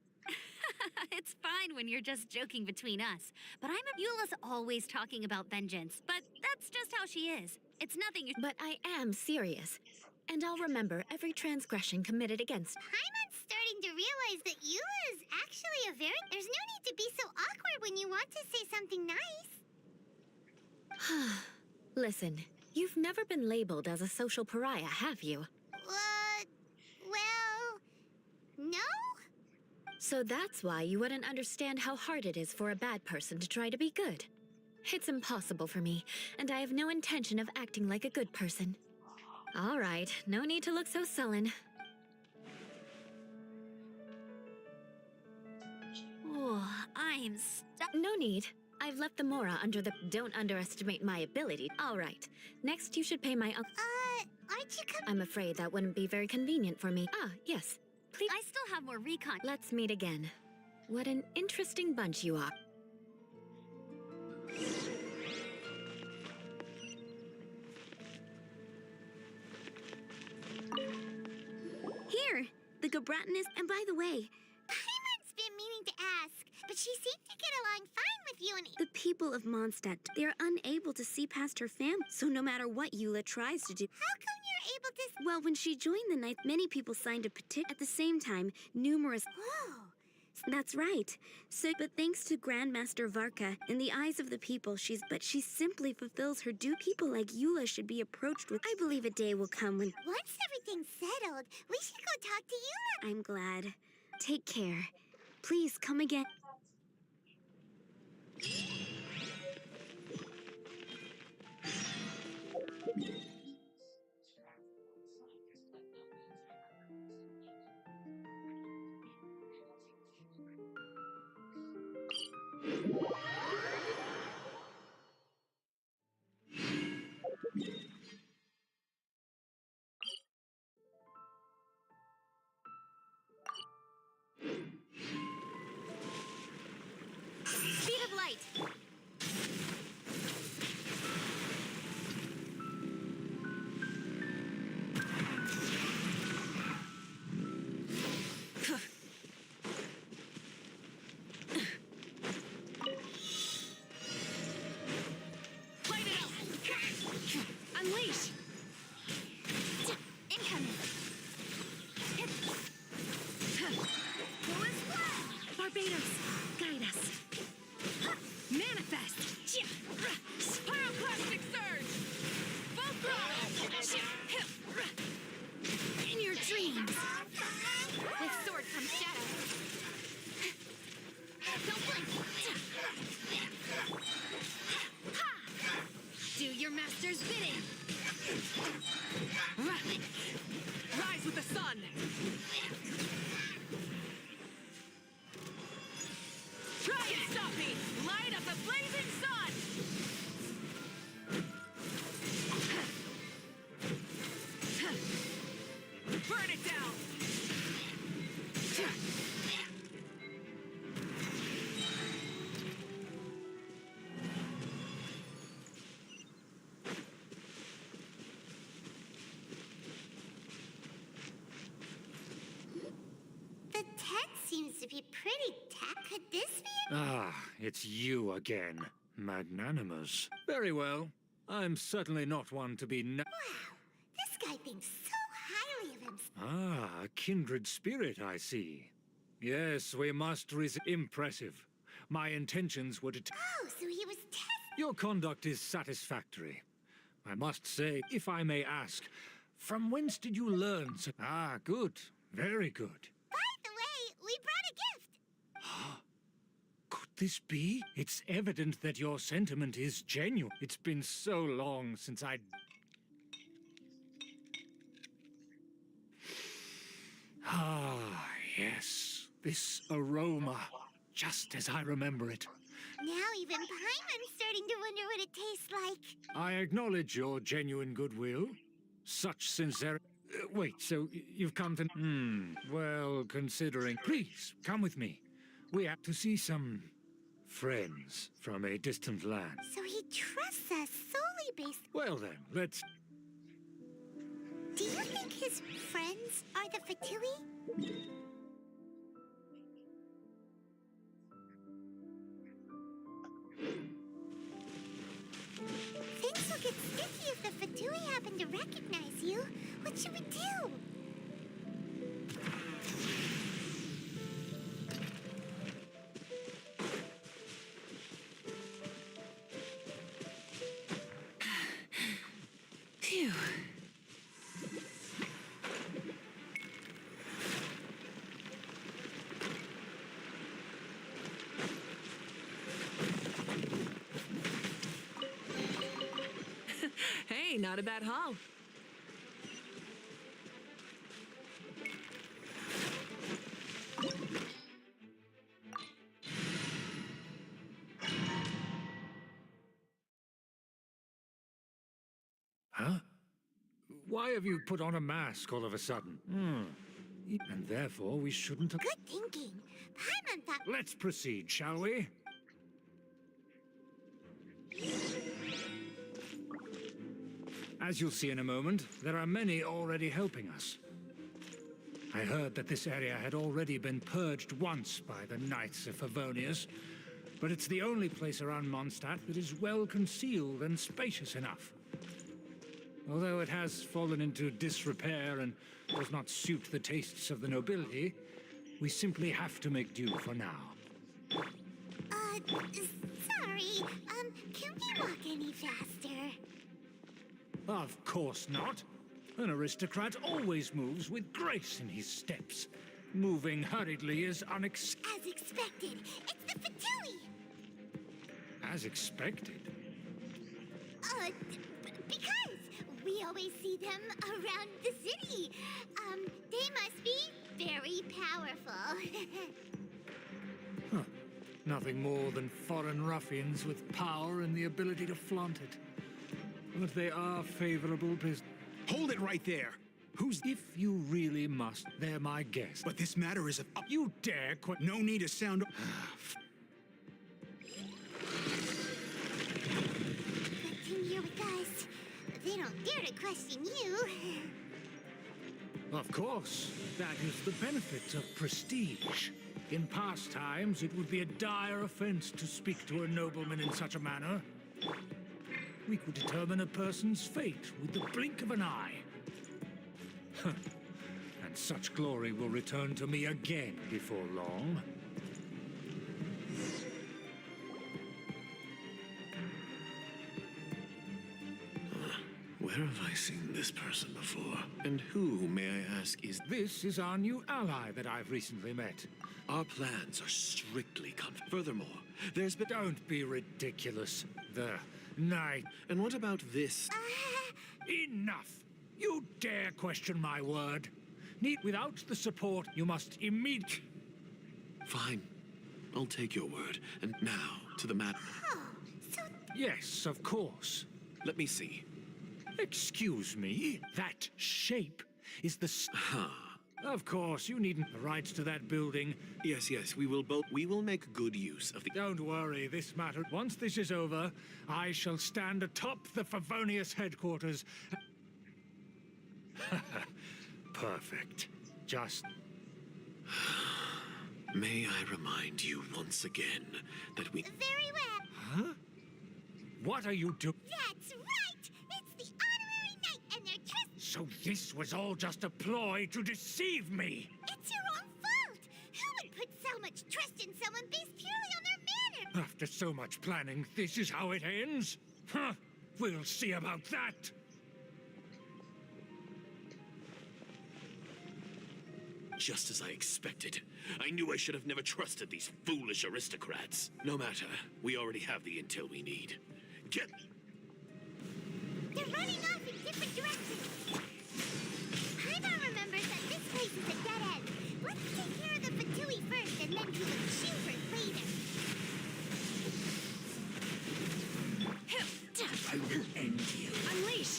It's fine when you're just joking between us. But Eula's always talking about vengeance, but that's just how she is. It's nothing you... But I am serious. And I'll remember every transgression committed against... I'm starting to realize that Eula is actually a very... There's no need to be so awkward when you want to say something nice. Listen, you've never been labeled as a social pariah, have you? Well... No? So that's why you wouldn't understand how hard it is for a bad person to try to be good. It's impossible for me, and I have no intention of acting like a good person. All right, no need to look so sullen. Oh, I'm stuck. No need. I've left the Mora under the don't underestimate my ability. All right, next you should pay my aren't you I'm afraid that wouldn't be very convenient for me. Ah, yes. Please. I still have more recon. Let's meet again. What an interesting bunch you are. Here, the gebratenes, and by the way... Paimon's been meaning to ask, but she seemed to get along fine with you and... The people of Mondstadt, they're unable to see past her family, so no matter what Eula tries to do... How come you're able to... Well, when she joined the Knights, many people signed a petition. At the same time, numerous... Whoa! That's right. So, but thanks to Grandmaster Varka, in the eyes of the people, she simply fulfills her due. People like Eula should be approached with... I believe a day will come when... Once everything's settled, we should go talk to Eula. I'm glad. Take care. Please, come again. Speed of light. Light it up! Unleash! Incoming. Barbados, guide us. Manifest! Pyroclastic surge! Full throttle! In your dreams! With sword comes shadow. Don't blink. Do your master's bidding! Rise with the sun! Try and stop me! Light up the blazing sun! Burn it down! it's you again. Magnanimous. Very well. I'm certainly not one to be Wow, this guy thinks so highly of himself. Ah, a kindred spirit, I see. Yes, we must impressive. My intentions were to Oh, so he was testing. Your conduct is satisfactory. I must say, if I may ask, from whence did you learn so... Ah, good. Very good. By the way, we brought a gift. Could this be? It's evident that your sentiment is genuine. It's been so long since I... Ah, yes. This aroma. Just as I remember it. Now even Paimon's starting to wonder what it tastes like. I acknowledge your genuine goodwill. Such sincerity... wait, so you've come to... well, considering... Please, come with me. We have to see some... friends from a distant land. So he trusts us solely based... Well then, let's... Do you think his friends are the Fatui? Things will get sticky if the Fatui happen to recognize you. What should we do? Phew. Hey, not a bad haul. Huh? Why have you put on a mask all of a sudden? And therefore we shouldn't have... Good thinking. Paimon thought... Let's proceed, shall we? As you'll see in a moment, there are many already helping us. I heard that this area had already been purged once by the Knights of Favonius, but it's the only place around Mondstadt that is well concealed and spacious enough. Although it has fallen into disrepair and does not suit the tastes of the nobility, we simply have to make do for now. Sorry. Can we walk any faster? Of course not. An aristocrat always moves with grace in his steps. Moving hurriedly is As expected. It's the Fatui! As expected? Because we always see them around the city. They must be very powerful. Nothing more than foreign ruffians with power and the ability to flaunt it. But they are favorable business. Hold it right there. If you really must, they're my guest. But this matter is of... You dare quit? No need to sound... Good thing you're with us. They don't dare to question you. Of course. That is the benefit of prestige. In past times, it would be a dire offense to speak to a nobleman in such a manner. We could determine a person's fate with the blink of an eye. And such glory will return to me again before long. Where have I seen this person before? And who, may I ask, is... This is our new ally that I've recently met. Our plans are strictly confidential. Furthermore, there's been... Don't be ridiculous. The night... And what about this? Enough! You dare question my word? Without the support, you must immediately... Fine. I'll take your word. And now, to the matter. Yes, of course. Let me see. Excuse me? That shape is the... Of course, you needn't the rights to that building. Yes, we will make good use of the... Don't worry, this matter... Once this is over, I shall stand atop the Favonius headquarters. Perfect. Just... May I remind you once again that we... Very well. Huh? What are you doing? That's right! It's the honorary knight and their trust... So this was all just a ploy to deceive me! It's your own fault! Who would put so much trust in someone based purely on their manner? After so much planning, this is how it ends? Huh? We'll see about that! Just as I expected. I knew I should have never trusted these foolish aristocrats. No matter, we already have the intel we need. Get... They're running off in different directions. Paimon remembers that this place is a dead end. Let's take care of the Fatui first and then do the Shubert later. I will end you. Unleash!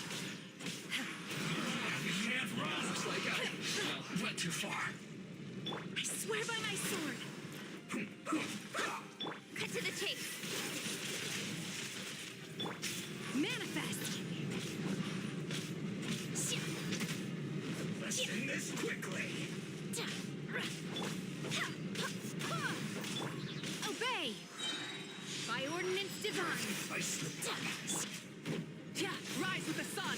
You can't run! Looks like I went too far. I swear by my sword! Cut to the chase! Manifest! Let's end this quickly! Obey! By ordinance divine! I slipped up. Rise with the sun!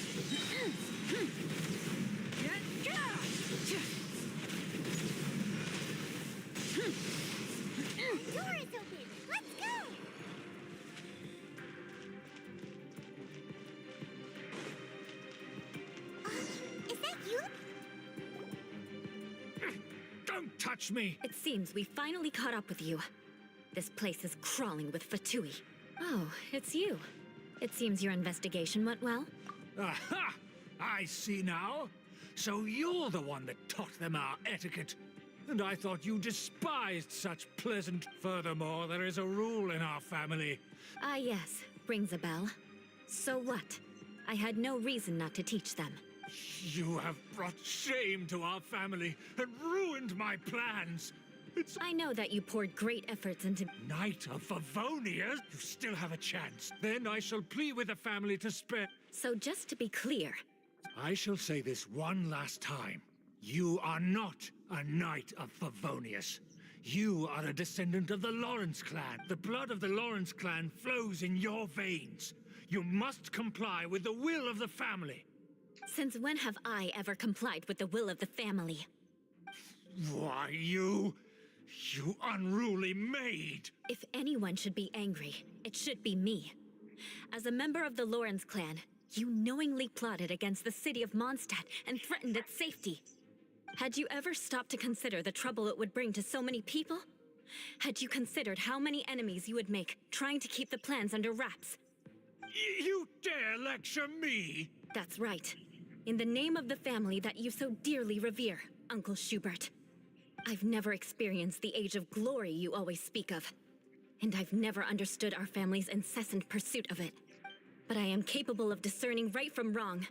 The door is open! Let's go! Is that you? Don't touch me! It seems we finally caught up with you. This place is crawling with Fatui. Oh, it's you. It seems your investigation went well. Aha! I see now. So you're the one that taught them our etiquette. And I thought you despised such pleasant... Furthermore, there is a rule in our family. Ah, yes. Rings a bell. So what? I had no reason not to teach them. You have brought shame to our family and ruined my plans. I know that you poured great efforts into... Knight of Favonia? You still have a chance. Then I shall plead with the family to spare... So just to be clear... I shall say this one last time. You are not a Knight of Favonius. You are a descendant of the Lawrence clan. The blood of the Lawrence clan flows in your veins. You must comply with the will of the family. Since when have I ever complied with the will of the family? Why, you unruly maid! If anyone should be angry, it should be me. As a member of the Lawrence clan, you knowingly plotted against the city of Mondstadt and threatened its safety. Had you ever stopped to consider the trouble it would bring to so many people? Had you considered how many enemies you would make trying to keep the plans under wraps? You dare lecture me? That's right. In the name of the family that you so dearly revere, Uncle Schubert. I've never experienced the age of glory you always speak of. And I've never understood our family's incessant pursuit of it. But I am capable of discerning right from wrong.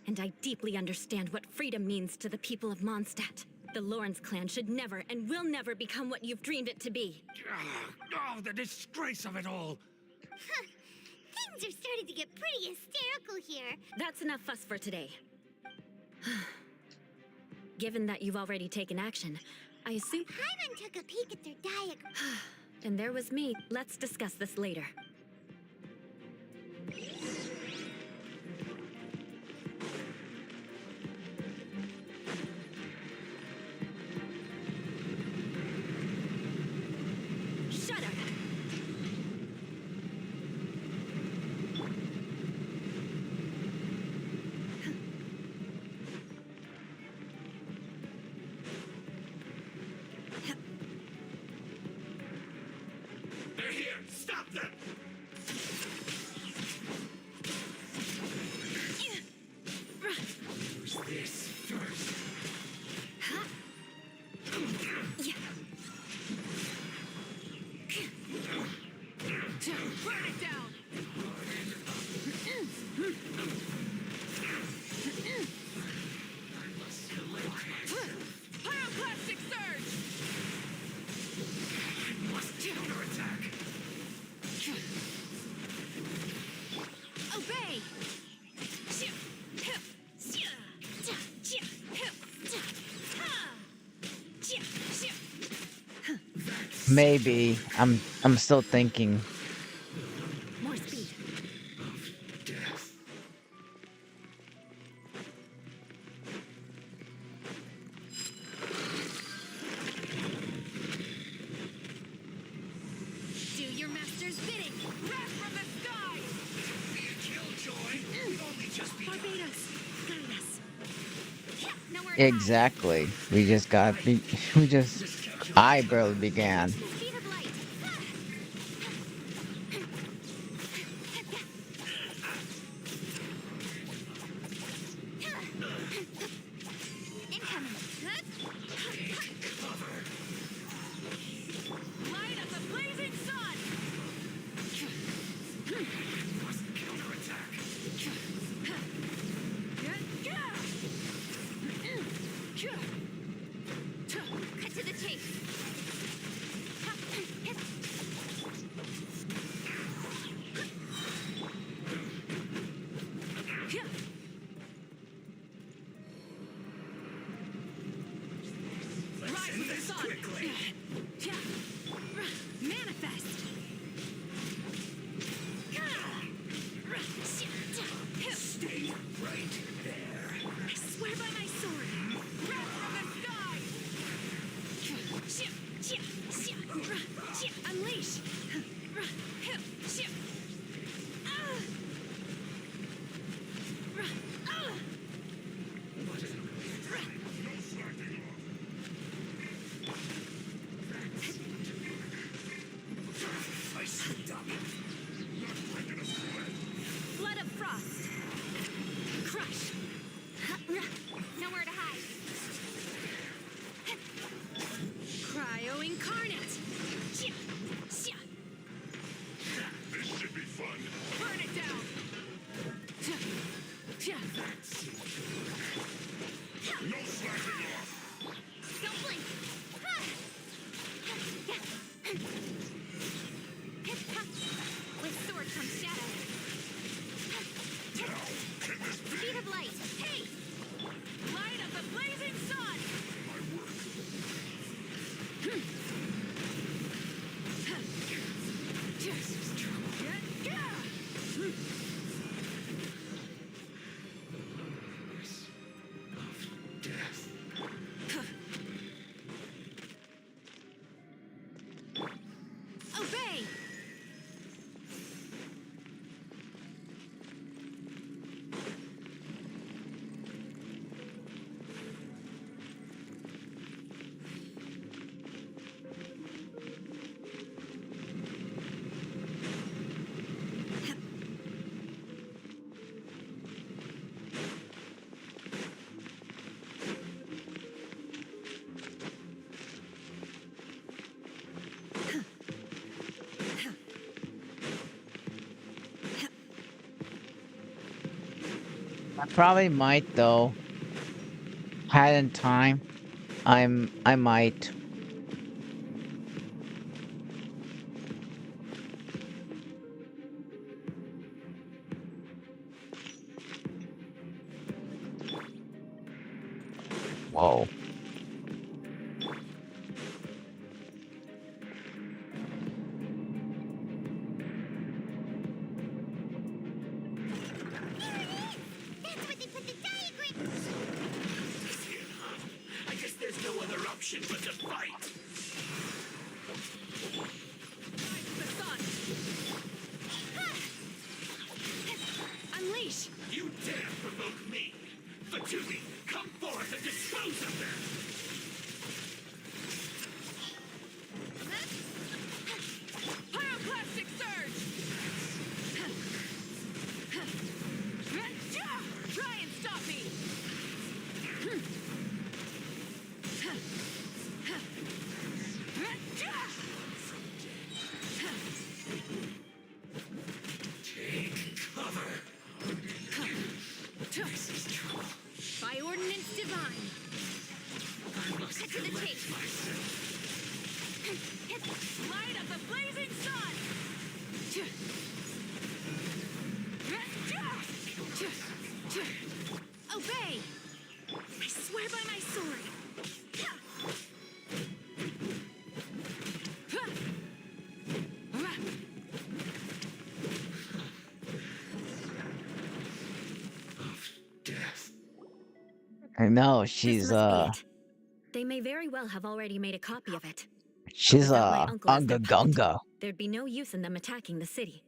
And I deeply understand what freedom means to the people of Mondstadt. The Lawrence clan should never and will never become what you've dreamed it to be. Oh, the disgrace of it all! Huh. Things are starting to get pretty hysterical here. That's enough fuss for today. Given that you've already taken action, I assume... Paimon took a peek at their diagram. And there was me. Let's discuss this later. Shudder! They're here! Stop them! Maybe. I'm still thinking. More speed. Do your master's bidding. Wrath from the sky. Be a killjoy. We've only just begun. Barbados, guide us. Nowhere to hide. Exactly. We just got. We just. I barely began. Speed of light. Incoming. Light of the blazing sun. Cut to the chase. Rise with the sun. Manifest. Stay right there. I swear by my sword. Wrath from the sky. Unleash. I slipped up. Blood of frost. Crush. Nowhere to hide. Cryo incarnate. This should be fun. Burn it down. No slacking off. Don't blink. With sword comes shadow. Speed of light. Hey! Light of the blazing sun. Obey! I probably might though. Had in time. I might. Whoa. That's where they put the diagram. I guess there's no other option but to fight. The sun. Unleash. You dare provoke me. Fatui, come forth and dispose of them. Pyroclastic surge. Try and stop me. Take cover. This is trouble. By ordinance divine. I must Cut to the collect chase. myself. Light of the blazing sun. Obey. I swear by my sword. I know This she's must be it. They may very well have already made a copy of it. she's Without my uncle as their Unga puppet, Gunga. there'd be no use in them attacking the city.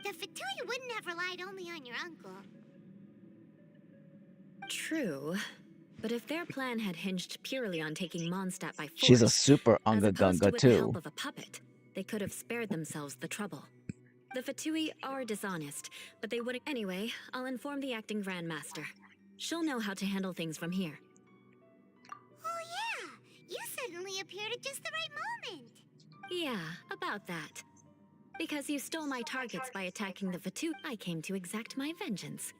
The Fatui wouldn't have relied only on your uncle. True. But if their plan had hinged purely on taking Mondstadt by force, She's a super as Unga opposed to Gunga with the help too. of a puppet, they could have spared themselves the trouble. The Fatui are dishonest, but they wouldn't. Anyway, I'll inform the acting Grandmaster. She'll know how to handle things from here. Oh yeah, you suddenly appeared at just the right moment. Yeah, about that. Because you stole my targets by attacking the Fatui, I came to exact my vengeance.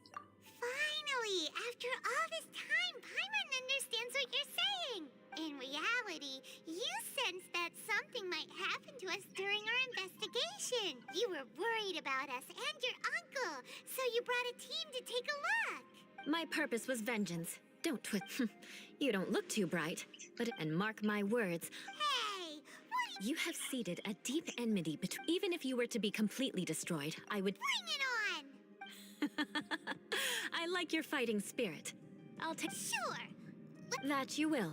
Finally, after all this time, Paimon understands what you're saying. In reality, you sensed that something might happen to us during our investigation. You were worried about us and your uncle, so you brought a team to take a look. My purpose was vengeance. Don't twit. You don't look too bright, but and mark my words. Hey, what? You have seeded a deep enmity between. Even if you were to be completely destroyed, I would. Bring it on! I like your fighting spirit. I'll take. Sure. That you will.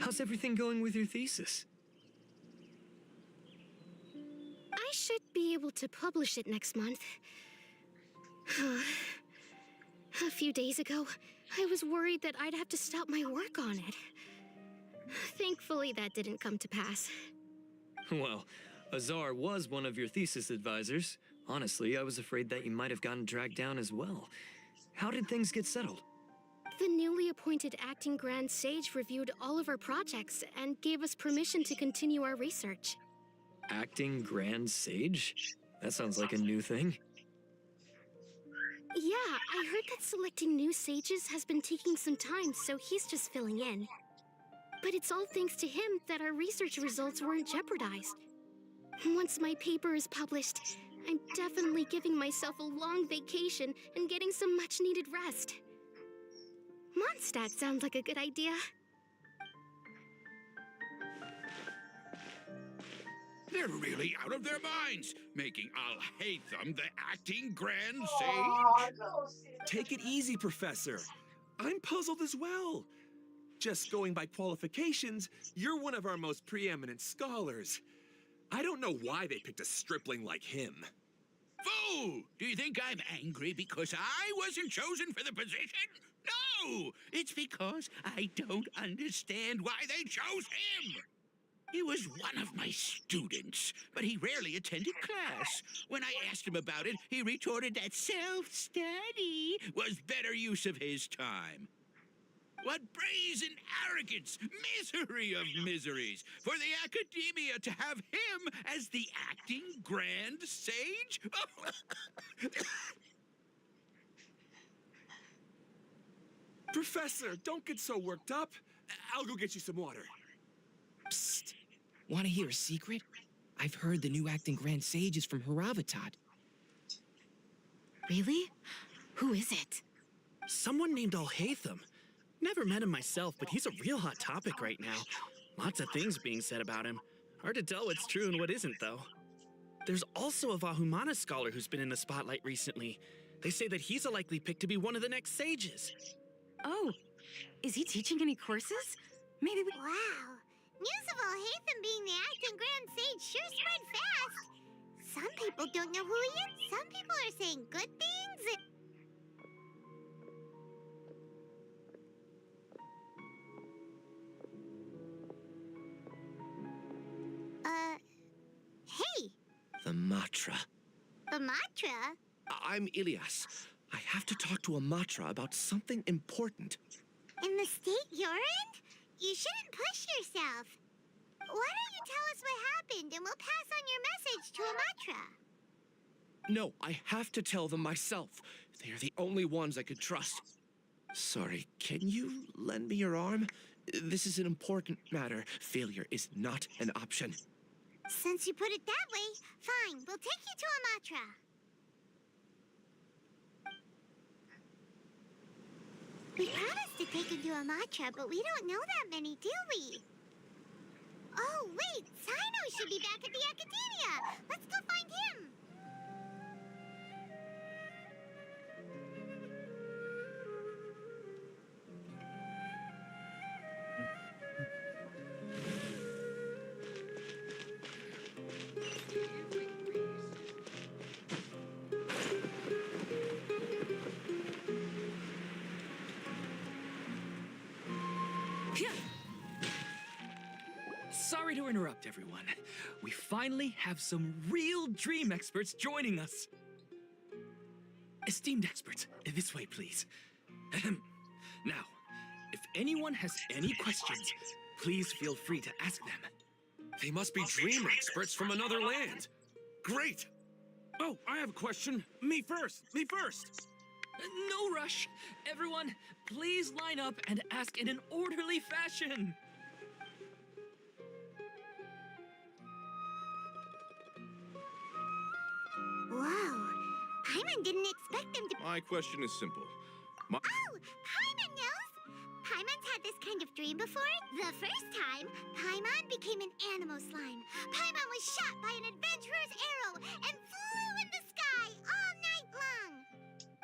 How's everything going with your thesis? I should be able to publish it next month. A few days ago, I was worried that I'd have to stop my work on it. Thankfully, that didn't come to pass. Well, Azar was one of your thesis advisors. Honestly, I was afraid that you might have gotten dragged down as well. How did things get settled? The newly appointed acting Grand Sage reviewed all of our projects and gave us permission to continue our research. Acting Grand Sage? That sounds like a new thing. Yeah, I heard that selecting new sages has been taking some time, so he's just filling in. But it's all thanks to him that our research results weren't jeopardized. Once my paper is published, I'm definitely giving myself a long vacation and getting some much-needed rest. Mondstadt sounds like a good idea. They're really out of their minds, making Al-Haytham the acting Grand Sage. Take it easy, Professor. I'm puzzled as well. Just going by qualifications, you're one of our most preeminent scholars. I don't know why they picked a stripling like him. Fool! Do you think I'm angry because I wasn't chosen for the position? No! It's because I don't understand why they chose him! He was one of my students, but he rarely attended class. When I asked him about it, he retorted that self-study was better use of his time. What brazen arrogance, misery of miseries, for the academia to have him as the acting Grand Sage? Professor, don't get so worked up. I'll go get you some water. Psst. Want to hear a secret? I've heard the new acting Grand Sage is from Haravatat. Really? Who is it? Someone named Al-Haytham. Never met him myself, but he's a real hot topic right now. Lots of things being said about him. Hard to tell what's true and what isn't, though. There's also a Vahumana scholar who's been in the spotlight recently. They say that he's a likely pick to be one of the next sages. Oh, is he teaching any courses? Maybe we... Wow. News of Alhaven being the acting Grand Sage sure spread fast. Some people don't know who he is. Some people are saying good things. Hey, The Matra. the Matra? I'm Ilias. I have to talk to a Matra about something important. In the state you're in? You shouldn't push yourself. Why don't you tell us what happened and we'll pass on your message to a Matra? No, I have to tell them myself. They are the only ones I could trust. Sorry, can you lend me your arm? This is an important matter. Failure is not an option. Since you put it that way, fine, we'll take you to a Matra. We promised to take you to a Matra, but we don't know that many, do we? Oh, wait, Sino should be back at the Academia. Let's go find him. Sorry to interrupt, everyone. We finally have some real dream experts joining us. Esteemed experts, this way, please. Ahem. Now, if anyone has any questions, please feel free to ask them. They must be dream experts from another land. Great! Oh, I have a question. Me first. Me first. No rush. Everyone, please line up and ask in an orderly fashion. Whoa, Paimon didn't expect them to... My question is simple. Oh, Paimon knows! Paimon's had this kind of dream before. The first time, Paimon became an animal slime. Paimon was shot by an adventurer's arrow and flew in the sky all night long.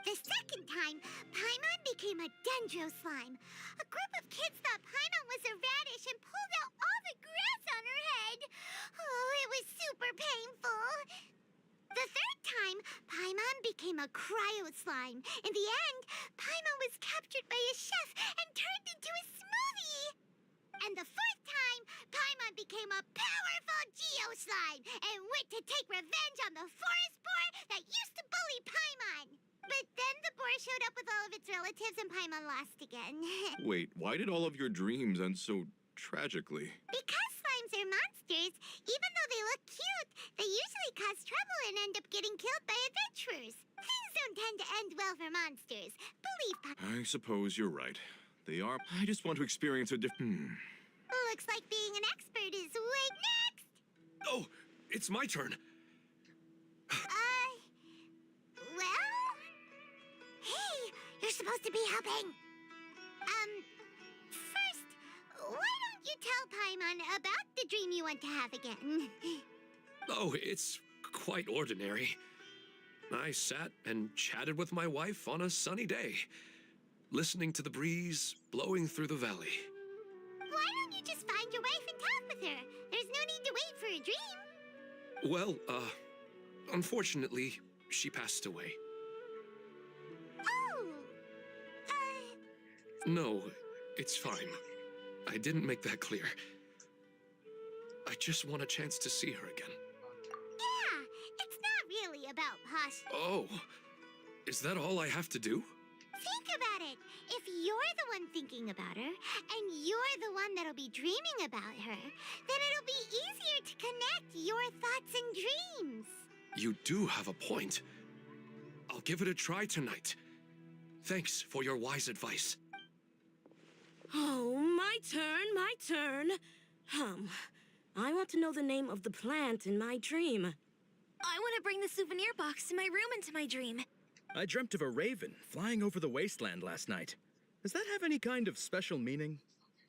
The second time, Paimon became a dendro slime. A group of kids thought Paimon was a radish and pulled out all the grass on her head. Oh, it was super painful. The third time, Paimon became a cryo slime. In the end, Paimon was captured by a chef and turned into a smoothie. And the fourth time, Paimon became a powerful geo slime and went to take revenge on the forest boar that used to bully Paimon. But then the boar showed up with all of its relatives and Paimon lost again. Wait, why did all of your dreams end so tragically? Because slimes are monsters, even though they look cute, they usually cause trouble and end up getting killed by adventurers. Things don't tend to end well for monsters. Believe I suppose you're right. They are. I just want to experience a different. Looks like being an expert is way next! Oh, it's my turn. Well? Hey, you're supposed to be helping. First, why don't you tell Paimon about the dream you want to have again? Oh, it's quite ordinary. I sat and chatted with my wife on a sunny day, listening to the breeze blowing through the valley. Why don't you just find your wife and talk with her? There's no need to wait for a dream. Well, unfortunately, she passed away. Oh, No, it's fine. I didn't make that clear. I just want a chance to see her again. yeah, it's not really about posture. Oh, is that all I have to do? Think about it. If you're the one thinking about her, and you're the one that'll be dreaming about her, then it'll be easier to connect your thoughts and dreams. You do have a point. I'll give it a try tonight. Thanks for your wise advice. Oh, my turn. I want to know the name of the plant in my dream. I want to bring the souvenir box to my room into my dream. I dreamt of a raven flying over the wasteland last night. Does that have any kind of special meaning?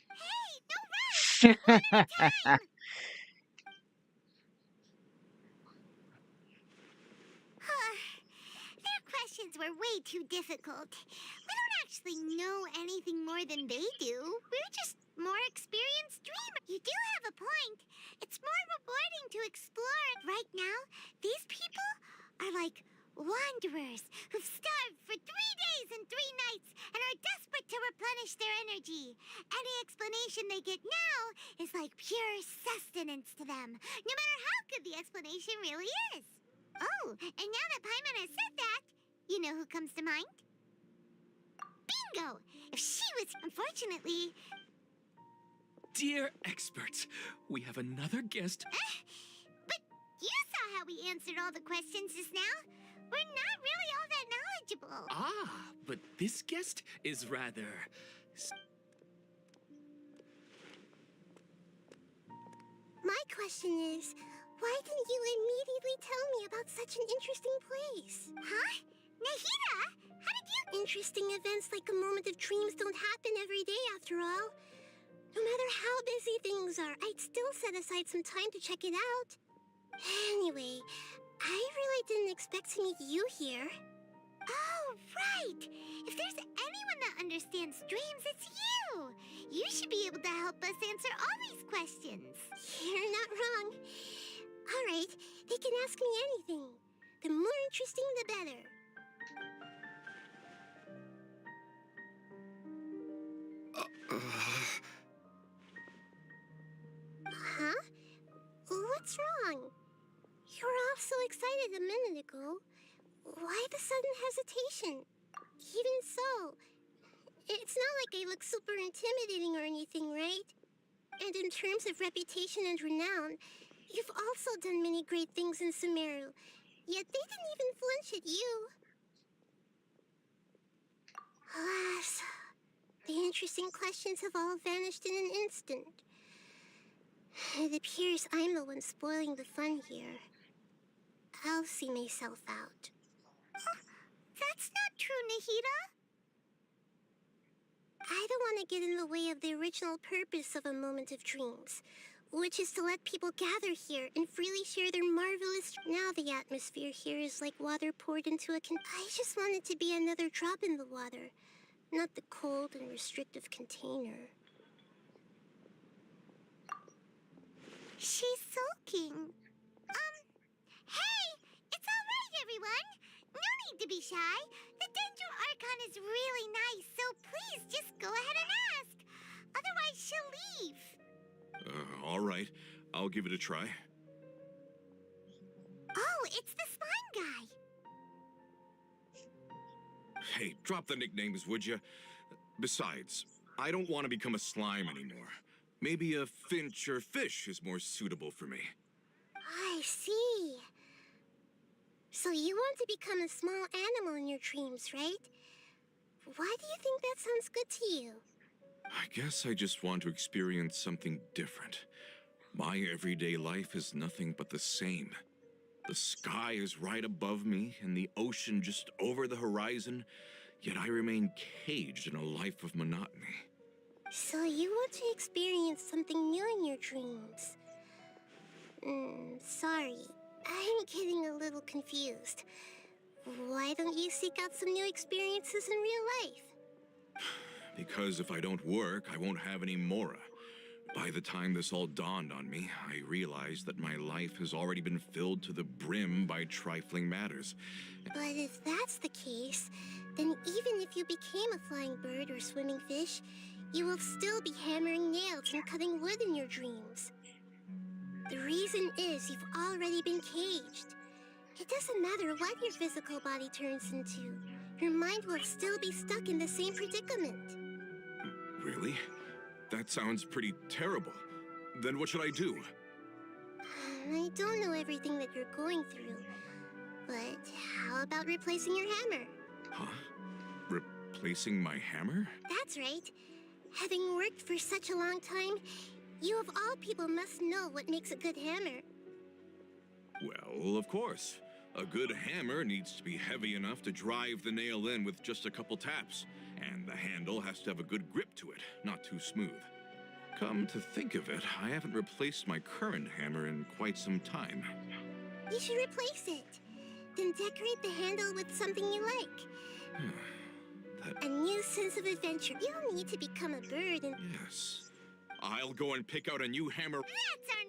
Hey, no rush! One at a time! Their questions were way too difficult. We don't actually know anything more than they do. We're just more experienced dreamers. You do have a point. It's more rewarding to explore. Right now, these people are like wanderers who've starved for 3 days and 3 nights and are desperate to replenish their energy. Any explanation they get now is like pure sustenance to them, no matter how good the explanation really is. Oh, and now that Paimon has said that, you know who comes to mind? Bingo! If she was... Unfortunately... Dear experts, we have another guest. But you saw how we answered all the questions just now. We're not really all that knowledgeable. Ah, but this guest is rather... My question is, why didn't you immediately tell me about such an interesting place? Huh? Nahida, how did you... Interesting events like a moment of dreams don't happen every day after all. No matter how busy things are, I'd still set aside some time to check it out. Anyway, I really didn't expect to meet you here. Oh, right! If there's anyone that understands dreams, it's you! You should be able to help us answer all these questions. You're not wrong. All right, they can ask me anything. The more interesting, the better. Huh? What's wrong? You were all so excited a minute ago. Why the sudden hesitation? Even so, it's not like I look super intimidating or anything, right? And in terms of reputation and renown, you've also done many great things in Sumeru, yet they didn't even flinch at you. Alas, the interesting questions have all vanished in an instant. It appears I'm the one spoiling the fun here. I'll see myself out. That's not true, Nahida. I don't want to get in the way of the original purpose of a moment of dreams, which is to let people gather here and freely share their marvelous... Now the atmosphere here is like water poured into a I just want it to be another drop in the water, not the cold and restrictive container. She's sulking. Hey! It's all right, everyone! No need to be shy. The Dendro Archon is really nice, so please just go ahead and ask. Otherwise, she'll leave. All right. I'll give it a try. Oh, it's the slime guy. Hey, drop the nicknames, would you? Besides, I don't want to become a slime anymore. Maybe a finch or fish is more suitable for me. I see. So you want to become a small animal in your dreams, right? Why do you think that sounds good to you? I guess I just want to experience something different. My everyday life is nothing but the same. The sky is right above me and the ocean just over the horizon, yet I remain caged in a life of monotony. So you want to experience something new in your dreams? Sorry. I'm getting a little confused. Why don't you seek out some new experiences in real life? Because if I don't work, I won't have any Mora. By the time this all dawned on me, I realized that my life has already been filled to the brim by trifling matters. But if that's the case, then even if you became a flying bird or swimming fish, you will still be hammering nails and cutting wood in your dreams. The reason is you've already been caged. It doesn't matter what your physical body turns into. Your mind will still be stuck in the same predicament. Really? That sounds pretty terrible. Then what should I do? I don't know everything that you're going through, but how about replacing your hammer? Huh? Replacing my hammer? That's right. Having worked for such a long time, you of all people must know what makes a good hammer. Well, of course. A good hammer needs to be heavy enough to drive the nail in with just a couple taps. And the handle has to have a good grip to it, not too smooth. Come to think of it, I haven't replaced my current hammer in quite some time. You should replace it. Then decorate the handle with something you like. A new sense of adventure. You'll need to become a bird and... Yes. I'll go and pick out a new hammer. That's our